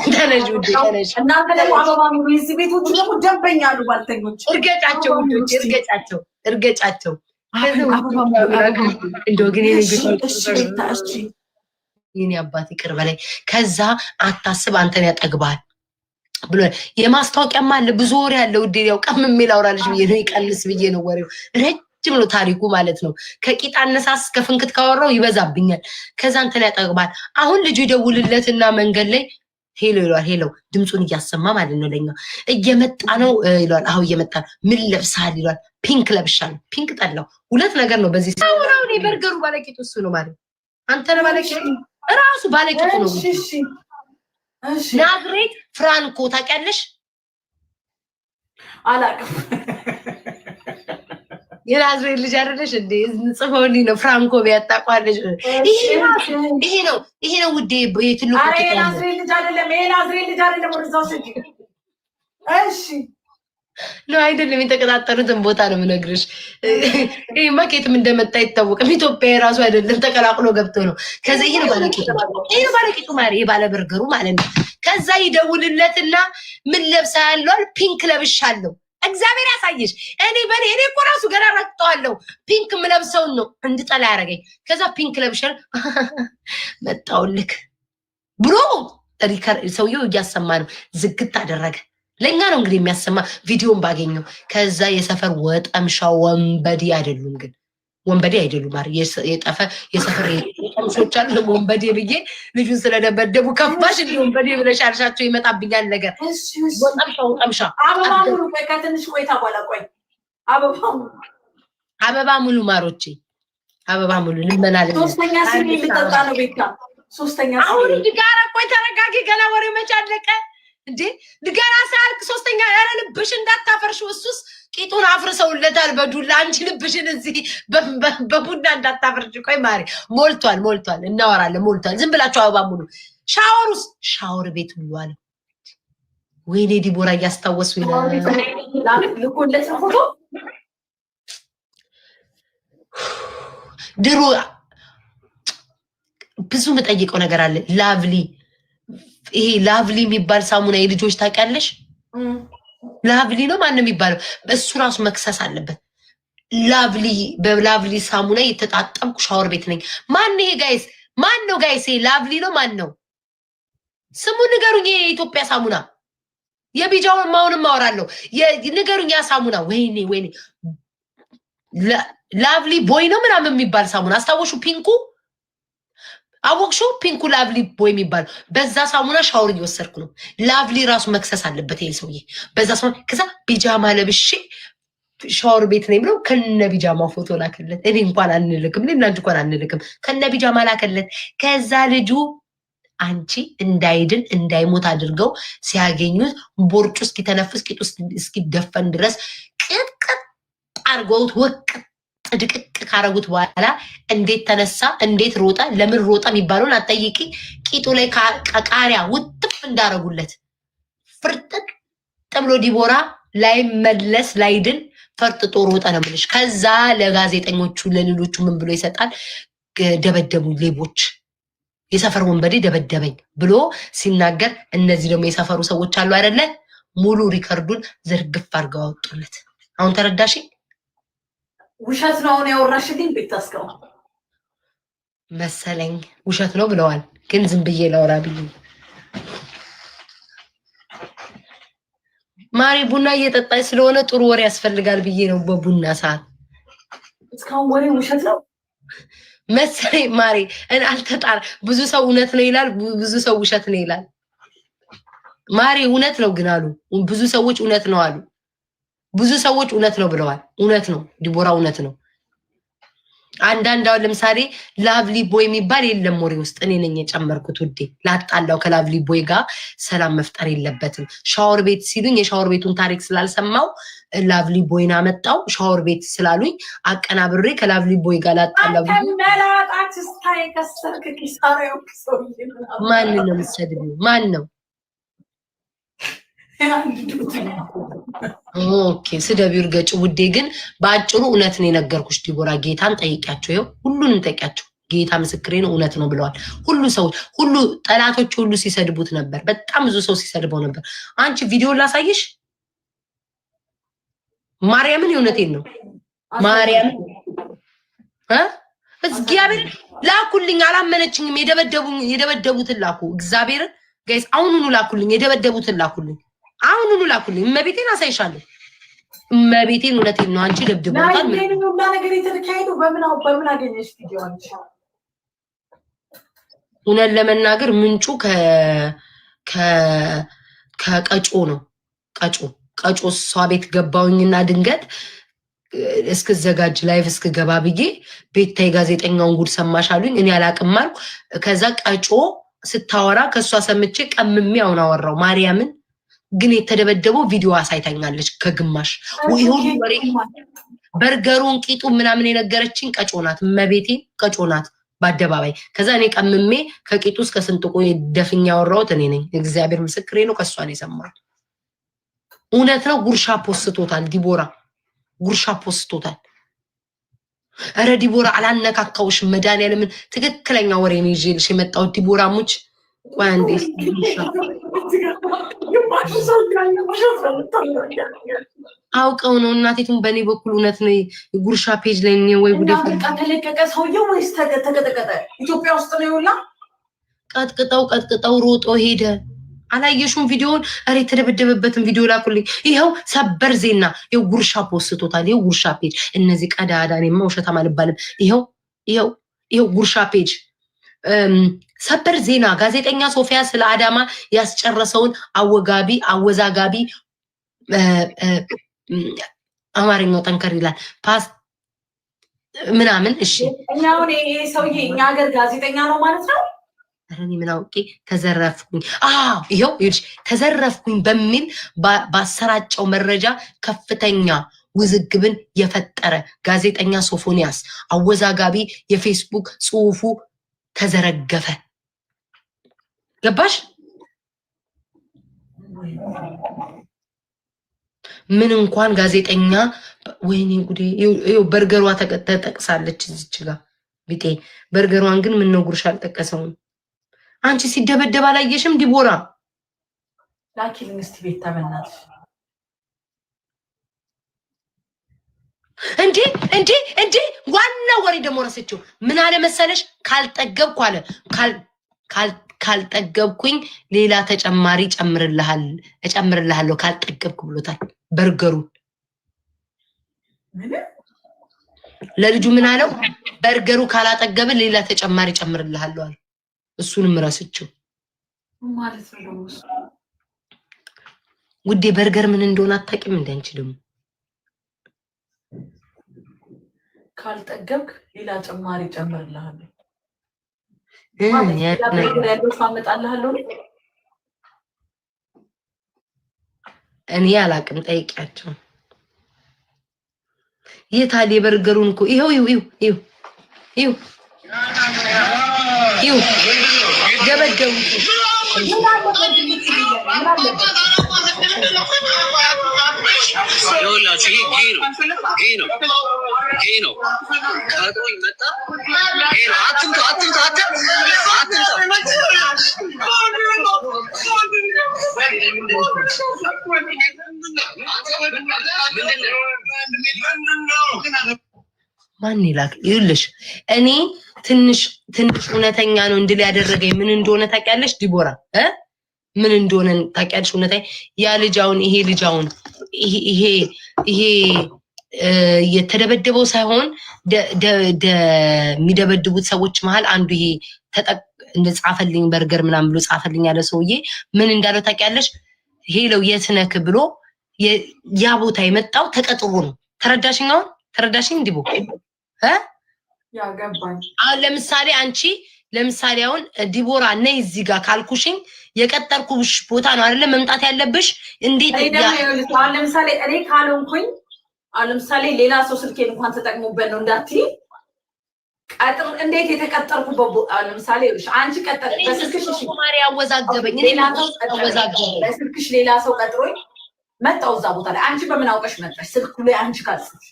ተነሽ ውዴ ተነሽ። እናንተ ደግሞ አበባ ሙሉ እዚህ ቤቶቹ ደግሞ ደንበኛ አሉ ባልተኞች እርገጫቸው ውዶች እርገጫቸው እንደው ግን የኔ አባት ይቅር በላይ። ከዛ አታስብ አንተን ያጠግባል ብሎ የማስታወቂያማ አለ ብዙ ወሬ ያለ ውዴ። ያው ቀምሜ ላውራልሽ ብዬ ነው ይቀንስ ብዬ ነው ወሬው ረጅም ነው ታሪኩ ማለት ነው። ከቂጣ አነሳስ ከፍንክት ካወራው ይበዛብኛል። ከዛ አንተን ያጠግባል። አሁን ልጁ ይደውልለትና መንገድ ላይ ሄሎ ይሏል። ሄሎ ድምፁን እያሰማ ማለት ነው። ለኛ እየመጣ ነው ይሏል። አሁን እየመጣ ምን ለብሳል ይሏል። ፒንክ ለብሻለሁ። ፒንክ ጠላው። ሁለት ነገር ነው በዚህ ሳውራው ነው። በርገሩ ባለቂጡ እሱ ነው ማለት አንተ ነው ባለቂጡ ራሱ ባለቂጡ ነው። እሺ ናዝሬት ፍራንኮ ታውቂያለሽ? አላውቅም። የናዝሬት ልጅ አይደለሽ እንዴ? ጽፎልኝ ነው ፍራንኮ ቢያጣቋለሽ። ይሄ ነው ውዴ የትልቁ አሬ የናዝሬት ልጅ አይደለም ወደዛው ስጂ። እሺ ነው አይደለም። የተቀጣጠሩትን ቦታ ነው የምነግርሽ። ይሄ ማኬትም እንደመጣ አይታወቅም። ኢትዮጵያ የራሱ አይደለም ተቀላቅሎ ገብቶ ነው። ከዛ ይሄ ነው ባለቂጡ ማለት ይሄ ባለ በርገሩ ማለት ነው። ከዛ ይደውልለትና ምን ለብሳ ያለዋል? ፒንክ ለብሻለሁ። እግዚአብሔር ያሳየሽ። እኔ እኮ ራሱ ገና ረግጠዋለሁ። ፒንክ የምለብሰውን ነው እንድጠላ ያደረገኝ። ከዛ ፒንክ ለብሻል መጣውልክ ብሎ ሰውየው እያሰማ ነው። ዝግት አደረገ። ለእኛ ነው እንግዲህ የሚያሰማ ቪዲዮን ባገኘው። ከዛ የሰፈር ወጠምሻ ወንበዴ አይደሉም ግን ወንበዴ አይደሉም ማለት የሰፈር ወጠምሾች አሉ። ወንበዴ ብዬ ልጁን ስለደበደቡ ከፋሽ ወንበዴ ብለሽ አልሻቸው ይመጣብኛል ነገር። ወጠምሻ አበባ ሙሉ ቆይ ከትንሽ ቆይታ በኋላ ቆይ አበባ ሙሉ ማሮቼ አበባ ሙሉ ልመናል። ሶስተኛ ሲኒ ልጠጣ ነው ቤታ። ሶስተኛ ሲኒ አሁን ድጋራ ቆይ ተረጋጊ። ገና ወሬ መቻለቀ እንዴ ድጋራ ሳልክ ሶስተኛ ያረ ልብሽ እንዳታፈርሽው። እሱስ ቂጡን አፍርሰውለታል በዱላ። አንቺ ልብሽን እዚህ በቡና እንዳታፈርሽ። ቆይ ማሪ ሞልቷል። እናወራለን። ሞልቷል። ዝም ብላችሁ አበባ ሙሉ። ሻወሩስ ሻወር ቤት ሁሉ አለ። ወይኔ ዲቦራ እያስታወሱ ይላል ልኮለት ፎቶ ድሮ ብዙ የምጠይቀው ነገር አለ። ላቭሊ ይሄ ላቭሊ የሚባል ሳሙና የልጆች ታውቂያለሽ? ላቭሊ ነው ማን ነው የሚባለው? እሱ ራሱ መክሰስ አለበት። ላቭሊ በላቭሊ ሳሙና የተጣጠምኩ ሻወር ቤት ነኝ። ማን ይሄ ጋይስ? ማን ነው ጋይስ? ላቭሊ ነው ማን ነው ስሙ? ንገሩኝ። የኢትዮጵያ ሳሙና የቢጃውን ማውንም አወራለሁ። ንገሩኝ ያ ሳሙና። ወይኔ ላቭሊ ቦይ ነው ምናምን የሚባል ሳሙና አስታወሹ? ፒንኩ አወቅሹ? ፒንኩ ላቭሊ ቦይ የሚባል በዛ ሳሙና ሻወር እየወሰድኩ ነው። ላቭሊ ራሱ መክሰስ አለበት ይሄ ሰውዬ በዛ ሳሙና። ከዛ ቢጃማ ለብሼ ሻወር ቤት ነኝ ብለው ከነ ቢጃማ ፎቶ ላከለት። እኔ እንኳን አንልክም፣ እናንተ እንኳን አንልክም። ከነ ቢጃማ ላከለት። ከዛ ልጁ አንቺ እንዳይድን እንዳይሞት አድርገው ሲያገኙት ቦርጩ እስኪተነፍስ ቂጡ እስኪደፈን ድረስ ቅጥቅጥ አርገውት ወቅጥ ድቅቅ ካረጉት በኋላ እንዴት ተነሳ፣ እንዴት ሮጠ፣ ለምን ሮጠ የሚባለውን አጠይቂ። ቂጡ ላይ ቃሪያ ውጥፍ እንዳረጉለት ፍርጥጥ ብሎ ዲቦራ ላይ መለስ ላይድን ፈርጥጦ ሮጠ ነው የምልሽ። ከዛ ለጋዜጠኞቹ ለሌሎቹ ምን ብሎ ይሰጣል? ደበደቡ ሌቦች፣ የሰፈር ወንበዴ ደበደበኝ ብሎ ሲናገር፣ እነዚህ ደግሞ የሰፈሩ ሰዎች አሉ አይደለ? ሙሉ ሪከርዱን ዝርግፍ አድርገው አወጡለት። አሁን ተረዳሽ? ውሸት ነው አሁን ያወራሽልኝ ቤታስከው መሰለኝ ውሸት ነው ብለዋል። ግን ዝም ብዬ ላውራ ብዬ ማሪ ቡና እየጠጣች ስለሆነ ጥሩ ወሬ ያስፈልጋል ብዬ ነው። በቡና ሰዓት እስካሁን ወሬ ውሸት ነው መሰለኝ ማሪ። አልተጣራ ብዙ ሰው እውነት ነው ይላል፣ ብዙ ሰው ውሸት ነው ይላል። ማሪ እውነት ነው ግን አሉ ብዙ ሰዎች እውነት ነው አሉ። ብዙ ሰዎች እውነት ነው ብለዋል። እውነት ነው ዲቦራ፣ እውነት ነው። አንዳንድ አሁን ለምሳሌ ላቭሊ ቦይ የሚባል የለም ወሬ ውስጥ እኔ ነኝ የጨመርኩት ውዴ። ላጣላው ከላቭሊ ቦይ ጋር ሰላም መፍጠር የለበትም። ሻወር ቤት ሲሉኝ የሻወር ቤቱን ታሪክ ስላልሰማው ላቭሊ ቦይን አመጣው። ሻወር ቤት ስላሉኝ አቀናብሬ ከላቭሊ ቦይ ጋር ላጣላው። ማን ነው የምትሰድቢው? ማን ነው? ኦኬ ስደቢው እርገጭ ውዴ። ግን በአጭሩ እውነት ነው የነገርኩሽ ዲቦራ። ጌታን ጠይቂያቸው፣ ይኸው ሁሉንም ጠይቂያቸው። ጌታ ምስክሬ ነው፣ እውነት ነው ብለዋል። ሁሉ ሰዎች ሁሉ ጠላቶች ሁሉ ሲሰድቡት ነበር። በጣም ብዙ ሰው ሲሰድበው ነበር። አንቺ ቪዲዮ ላሳይሽ ማርያምን፣ የእውነቴን ነው ማርያምን። እግዚአብሔር ላኩልኝ፣ አላመነችኝም። የደበደቡትን ላኩ። እግዚአብሔርን ጋይስ አሁኑኑ ላኩልኝ፣ የደበደቡትን ላኩልኝ። አሁኑኑ ላኩልኝ። እመቤቴን አሳይሻለሁ። እመቤቴን እውነቴን ነው። አንቺ ደብድቦታል። ነገር የተካሄደው በምን አገኘሽ ቪዲዮ? አንቺ እውነት ለመናገር ምንጩ ከቀጮ ነው። ቀጮ እሷ ቤት ገባውኝና ድንገት እስክዘጋጅ ላይፍ እስክገባ ብዬ ቤታይ ጋዜጠኛውን ጉድ ሰማሽ አሉኝ። እኔ አላቅም አልኩ። ከዛ ቀጮ ስታወራ ከእሷ ሰምቼ ቀምሜ አሁን አወራው ማርያምን። ግን የተደበደበው ቪዲዮ አሳይታኛለች ከግማሽ። ይሁን ወሬ በርገሩን ቂጡ ምናምን የነገረችኝ ቀጮ ናት። እመቤቴን ቀጮ ናት በአደባባይ። ከዛ እኔ ቀምሜ ከቂጡ እስከ ስንጥቁ ደፍኛ ያወራሁት እኔ ነኝ። እግዚአብሔር ምስክሬ ነው። ከእሷ ነው የሰማሁት። እውነት ነው። ጉርሻ ፖስቶታል ዲቦራ፣ ጉርሻ ፖስቶታል። ኧረ ዲቦራ አላነካካውሽ። መድኃኒዓለምን ትክክለኛ ወሬ ነው ይዤልሽ የመጣሁት ዲቦራ ሙች። ቆይ አንዴ አውቀው ነው እናቴቱን በእኔ በኩል እውነት ነው። የጉርሻ ፔጅ ላይ ነው ወይ ጉዴ። ተለቀቀ ሰውየው ወይስ ተቀጠቀጠ? ኢትዮጵያ ውስጥ ነው ይውላ። ቀጥቅጠው ሮጦ ሄደ። አላየሹም ቪዲዮውን? አሬ የተደበደበበትን ቪዲዮ ላኩልኝ። ይኸው ሰበር ዜና፣ ይኸው ጉርሻ ፖስቶታል። ይኸው ጉርሻ ፔጅ። እነዚህ ቀዳዳ እኔማ ውሸታም አልባልም። ይኸው ጉርሻ ፔጅ ሰበር ዜና። ጋዜጠኛ ሶፊያ ስለ አዳማ ያስጨረሰውን አወዛጋቢ አማርኛው ጠንከር ይላል። ፓስ ምናምን እሺ እኛውን ይሄ ሰውዬ እኛ ሀገር ጋዜጠኛ ነው ማለት ነው። እኔ ምን አውቄ ተዘረፍኩኝ። ይኸው ተዘረፍኩኝ በሚል ባሰራጨው መረጃ ከፍተኛ ውዝግብን የፈጠረ ጋዜጠኛ ሶፎንያስ አወዛጋቢ የፌስቡክ ጽሁፉ ተዘረገፈ። ገባሽ? ምን እንኳን ጋዜጠኛ ወይኔ ጉዴ! ይኸው በርገሯ ተጠቅሳለች እዚች ጋር ቢጤ። በርገሯን ግን ምን ነው ጉርሻ አልጠቀሰውም። አንቺ ሲደበደብ አላየሽም ዲቦራ? ላኪልኝ እስቲ ቤት ተመናት እንዴ ዋና ወሬ ደግሞ ረሰችው። ምን አለ መሰለሽ? ካልጠገብኩ አለ ካልጠገብኩኝ ሌላ ተጨማሪ እጨምርልሃለሁ ካልጠገብኩ ብሎታል። በርገሩን ለልጁ ምን አለው? በርገሩ ካላጠገብን ሌላ ተጨማሪ እጨምርልሃለሁ አለ። እሱንም ረስችው ማለት ነው። ውዴ በርገር ምን እንደሆነ አታውቂም? አንቺ ደግሞ ካልጠገብክ ሌላ ጨማሪ እጨምርልሃለሁ እኔ አላቅም። ጠይቂያቸው። የታል የበርገሩን እኮ ይኸው ደበደቡ። ማን ይላክ? ይኸውልሽ እኔ ትንሽ እውነተኛ ነው እንድል ያደረገኝ ምን እንደሆነ ታውቂያለሽ ዲቦራ? ምን እንደሆነ ታውቂያለሽ? እውነተኛ ያ ልጃውን ይሄ የተደበደበው ሳይሆን የሚደበድቡት ሰዎች መሃል አንዱ ይሄ ጻፈልኝ በርገር ምናምን ብሎ ጻፈልኝ ያለ ሰውዬ ምን እንዳለው ታውቂያለሽ? ሄለው የት ነክ ብሎ ያ ቦታ የመጣው ተቀጥሮ ነው። ተረዳሽኝ? አሁን ተረዳሽኝ ዲቦ? ያገባኝ አሁን ለምሳሌ አሁን ዲቦራ ነይ እዚህ ጋር ካልኩሽኝ የቀጠርኩሽ ቦታ ነው አይደለ መምጣት ያለብሽ። እንዴት አሁን ለምሳሌ እኔ ካልሆንኩኝ አሁን ለምሳሌ ሌላ ሰው ስልኬን እንኳን ተጠቅሞበት ነው እንዳትይ ቀጥር እንዴት የተቀጠርኩበት አሁን ለምሳሌ አንቺ ቀጠር በስልክሽ ማሪ ያወዛገበኝ በስልክሽ ሌላ ሰው ቀጥሮኝ መጣው እዛ ቦታ ላይ አንቺ በምን አውቀሽ መጣሽ? ስልኩ ላይ አንቺ ካልጽፍሽ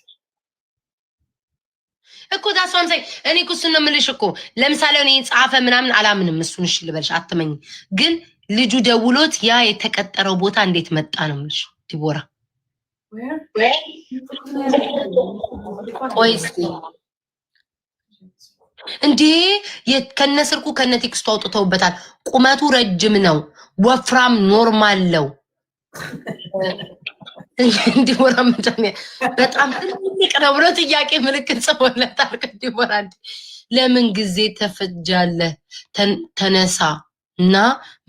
እኮ ታሷም ሳይ እኔ እኮ እሱን ነው የምልሽ እኮ። ለምሳሌ እኔ ጻፈ ምናምን አላምንም። እሱን እሺ ልበልሽ አትመኝ። ግን ልጁ ደውሎት ያ የተቀጠረው ቦታ እንዴት መጣ ነው የምልሽ ዲቦራ። ቆይስ እንዴ ከነስርኩ ከነቴክስቱ አውጥተውበታል። ቁመቱ ረጅም ነው፣ ወፍራም ኖርማል ነው። ዲቦራ በጣም ትልቅ ነው ብሎ ጥያቄ ምልክት ጽፎለታል። ዲቦራ ለምን ጊዜ ተፈጃለህ? ተነሳ እና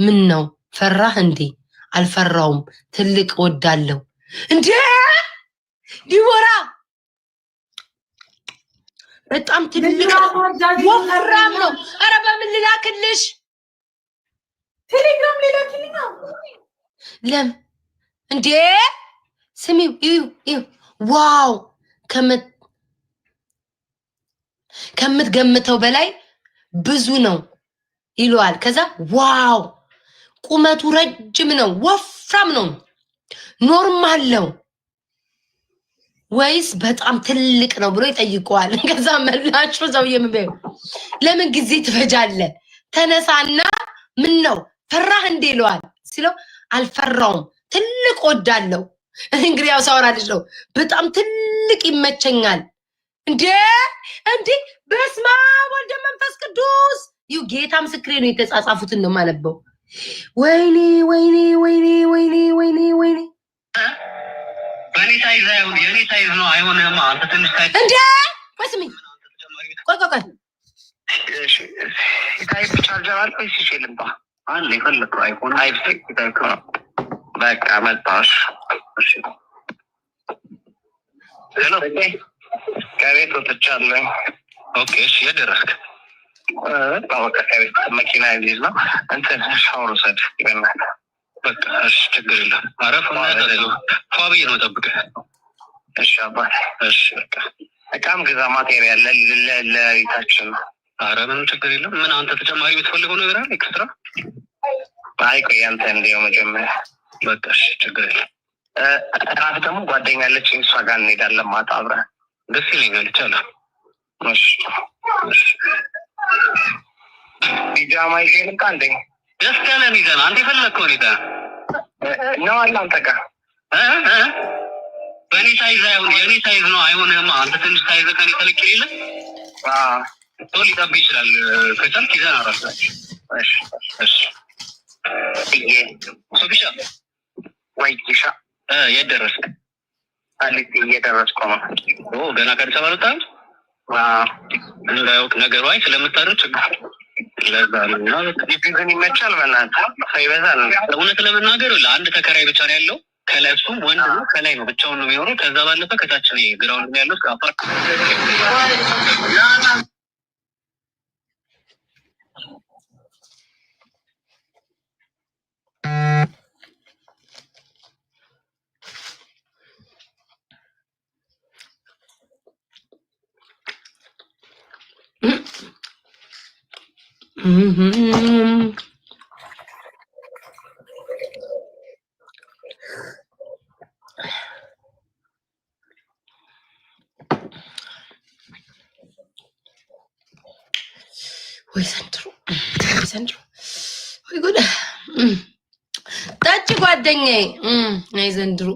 ምን ነው ፈራህ እንዴ? አልፈራውም፣ ትልቅ ወዳለው እንዴ ዲቦራ በጣም ትልቅ ወፍራም ነው። ኧረ በምን ልላክልሽ? ቴሌግራም ልላክልኝ ነው ለም እንዴ ስሚው ዋው ከምትገምተው በላይ ብዙ ነው ይሏል። ከዛ ዋው ቁመቱ ረጅም ነው፣ ወፍራም ነው፣ ኖርማል ነው ወይስ በጣም ትልቅ ነው ብሎ ይጠይቀዋል። ከዛ መላጩ ሰውዬ ለምን ጊዜ ትፈጃለህ? ተነሳና ምን ነው ፈራህ እንዴ ይለዋል። ሲለው አልፈራውም፣ ትልቅ ወዳለው። እንግዲህ ያው ሳወራልሽ ነው። በጣም ትልቅ ይመቸኛል። እንዴ በስመ አብ ወልደ መንፈስ ቅዱስ ይው ጌታ ምስክሬ ነው። የተጻጻፉትን ነው ማነበው። ወይኔ በኔ ታይዝ አይሆን የኔ ታይዝ ነው አይሆንማ። አንተ ትንሽ ታይዝ እንዴ ወስሚ ቆይ እሺ ታይዝ ቻርጀር አለ ወይስ ይችላልባ አለ ይፈልከው አይፎን አይፍቴክ ይታከው በቃ መጣሽ። እሺ ሄሎ ከቤት ወጥቻለሁ። ኦኬ እሺ የደረስክ በቃ ከቤት መኪና ይይዝ ነው እንትን ሻወር ውሰድ ይበናል። በቃ እሺ ችግር የለም አረፍ እና ፏብዬ ነው ጠብቀህ። እሺ አባት እሺ በቃ እቃም ግዛ ማቴሪያል ለቤታችን። ኧረ ምንም ችግር የለም። ምን አንተ ተጨማሪ የምትፈልገው ነገር አለ ኤክስትራ? አይ ቆይ አንተ እንደው መጀመሪያ በቃ እሺ ችግር የለም። እራት ደግሞ ጓደኛ አለችኝ እሷ ጋር እንሄዳለን ማታ አብረን። ደስ ይለኛል ይቻላል። እሺ እሺ ቢጃማ ይዤ ልምጣ እንዴ? ደስ ያለን ይዘህ አንተ የፈለግከውን ይዘህ ነው አለ አንተ ጋር በእኔ ሳይዝ አይሆን የኔ ሳይዝ ነው አይሆንህማ። አንተ ትንሽ ሳይዝ ከኔ ተለቅ የለ ሰው ሊጠብ ይችላል። ከቻልክ ይዘን አራሳችን። እሺ እሺ ሶፊሻ ወይ ኪሻ የት ደረስክ? አሊቲ እየደረስኩ ነው። ገና ከአዲስ አበባ ልወጣ እንዳያውቅ ነገሩ። አይ ስለምታደርግ ችግር ለዛ ነው። ግን ይመቻል በእናትህ ሰው ይበዛል። እውነት ለመናገር ለአንድ ተከራይ ብቻ ነው ያለው። ከላይ እሱም ወንድ ነው፣ ከላይ ነው ብቻውን ነው የሚሆነው። ከዛ ባለፈ ከታች ነው ግራውንድ ያለው አፓርት ወይ ዘንድሮ ወይ ጉድ ጠጪ ጓደኛዬ። አይ ዘንድሮ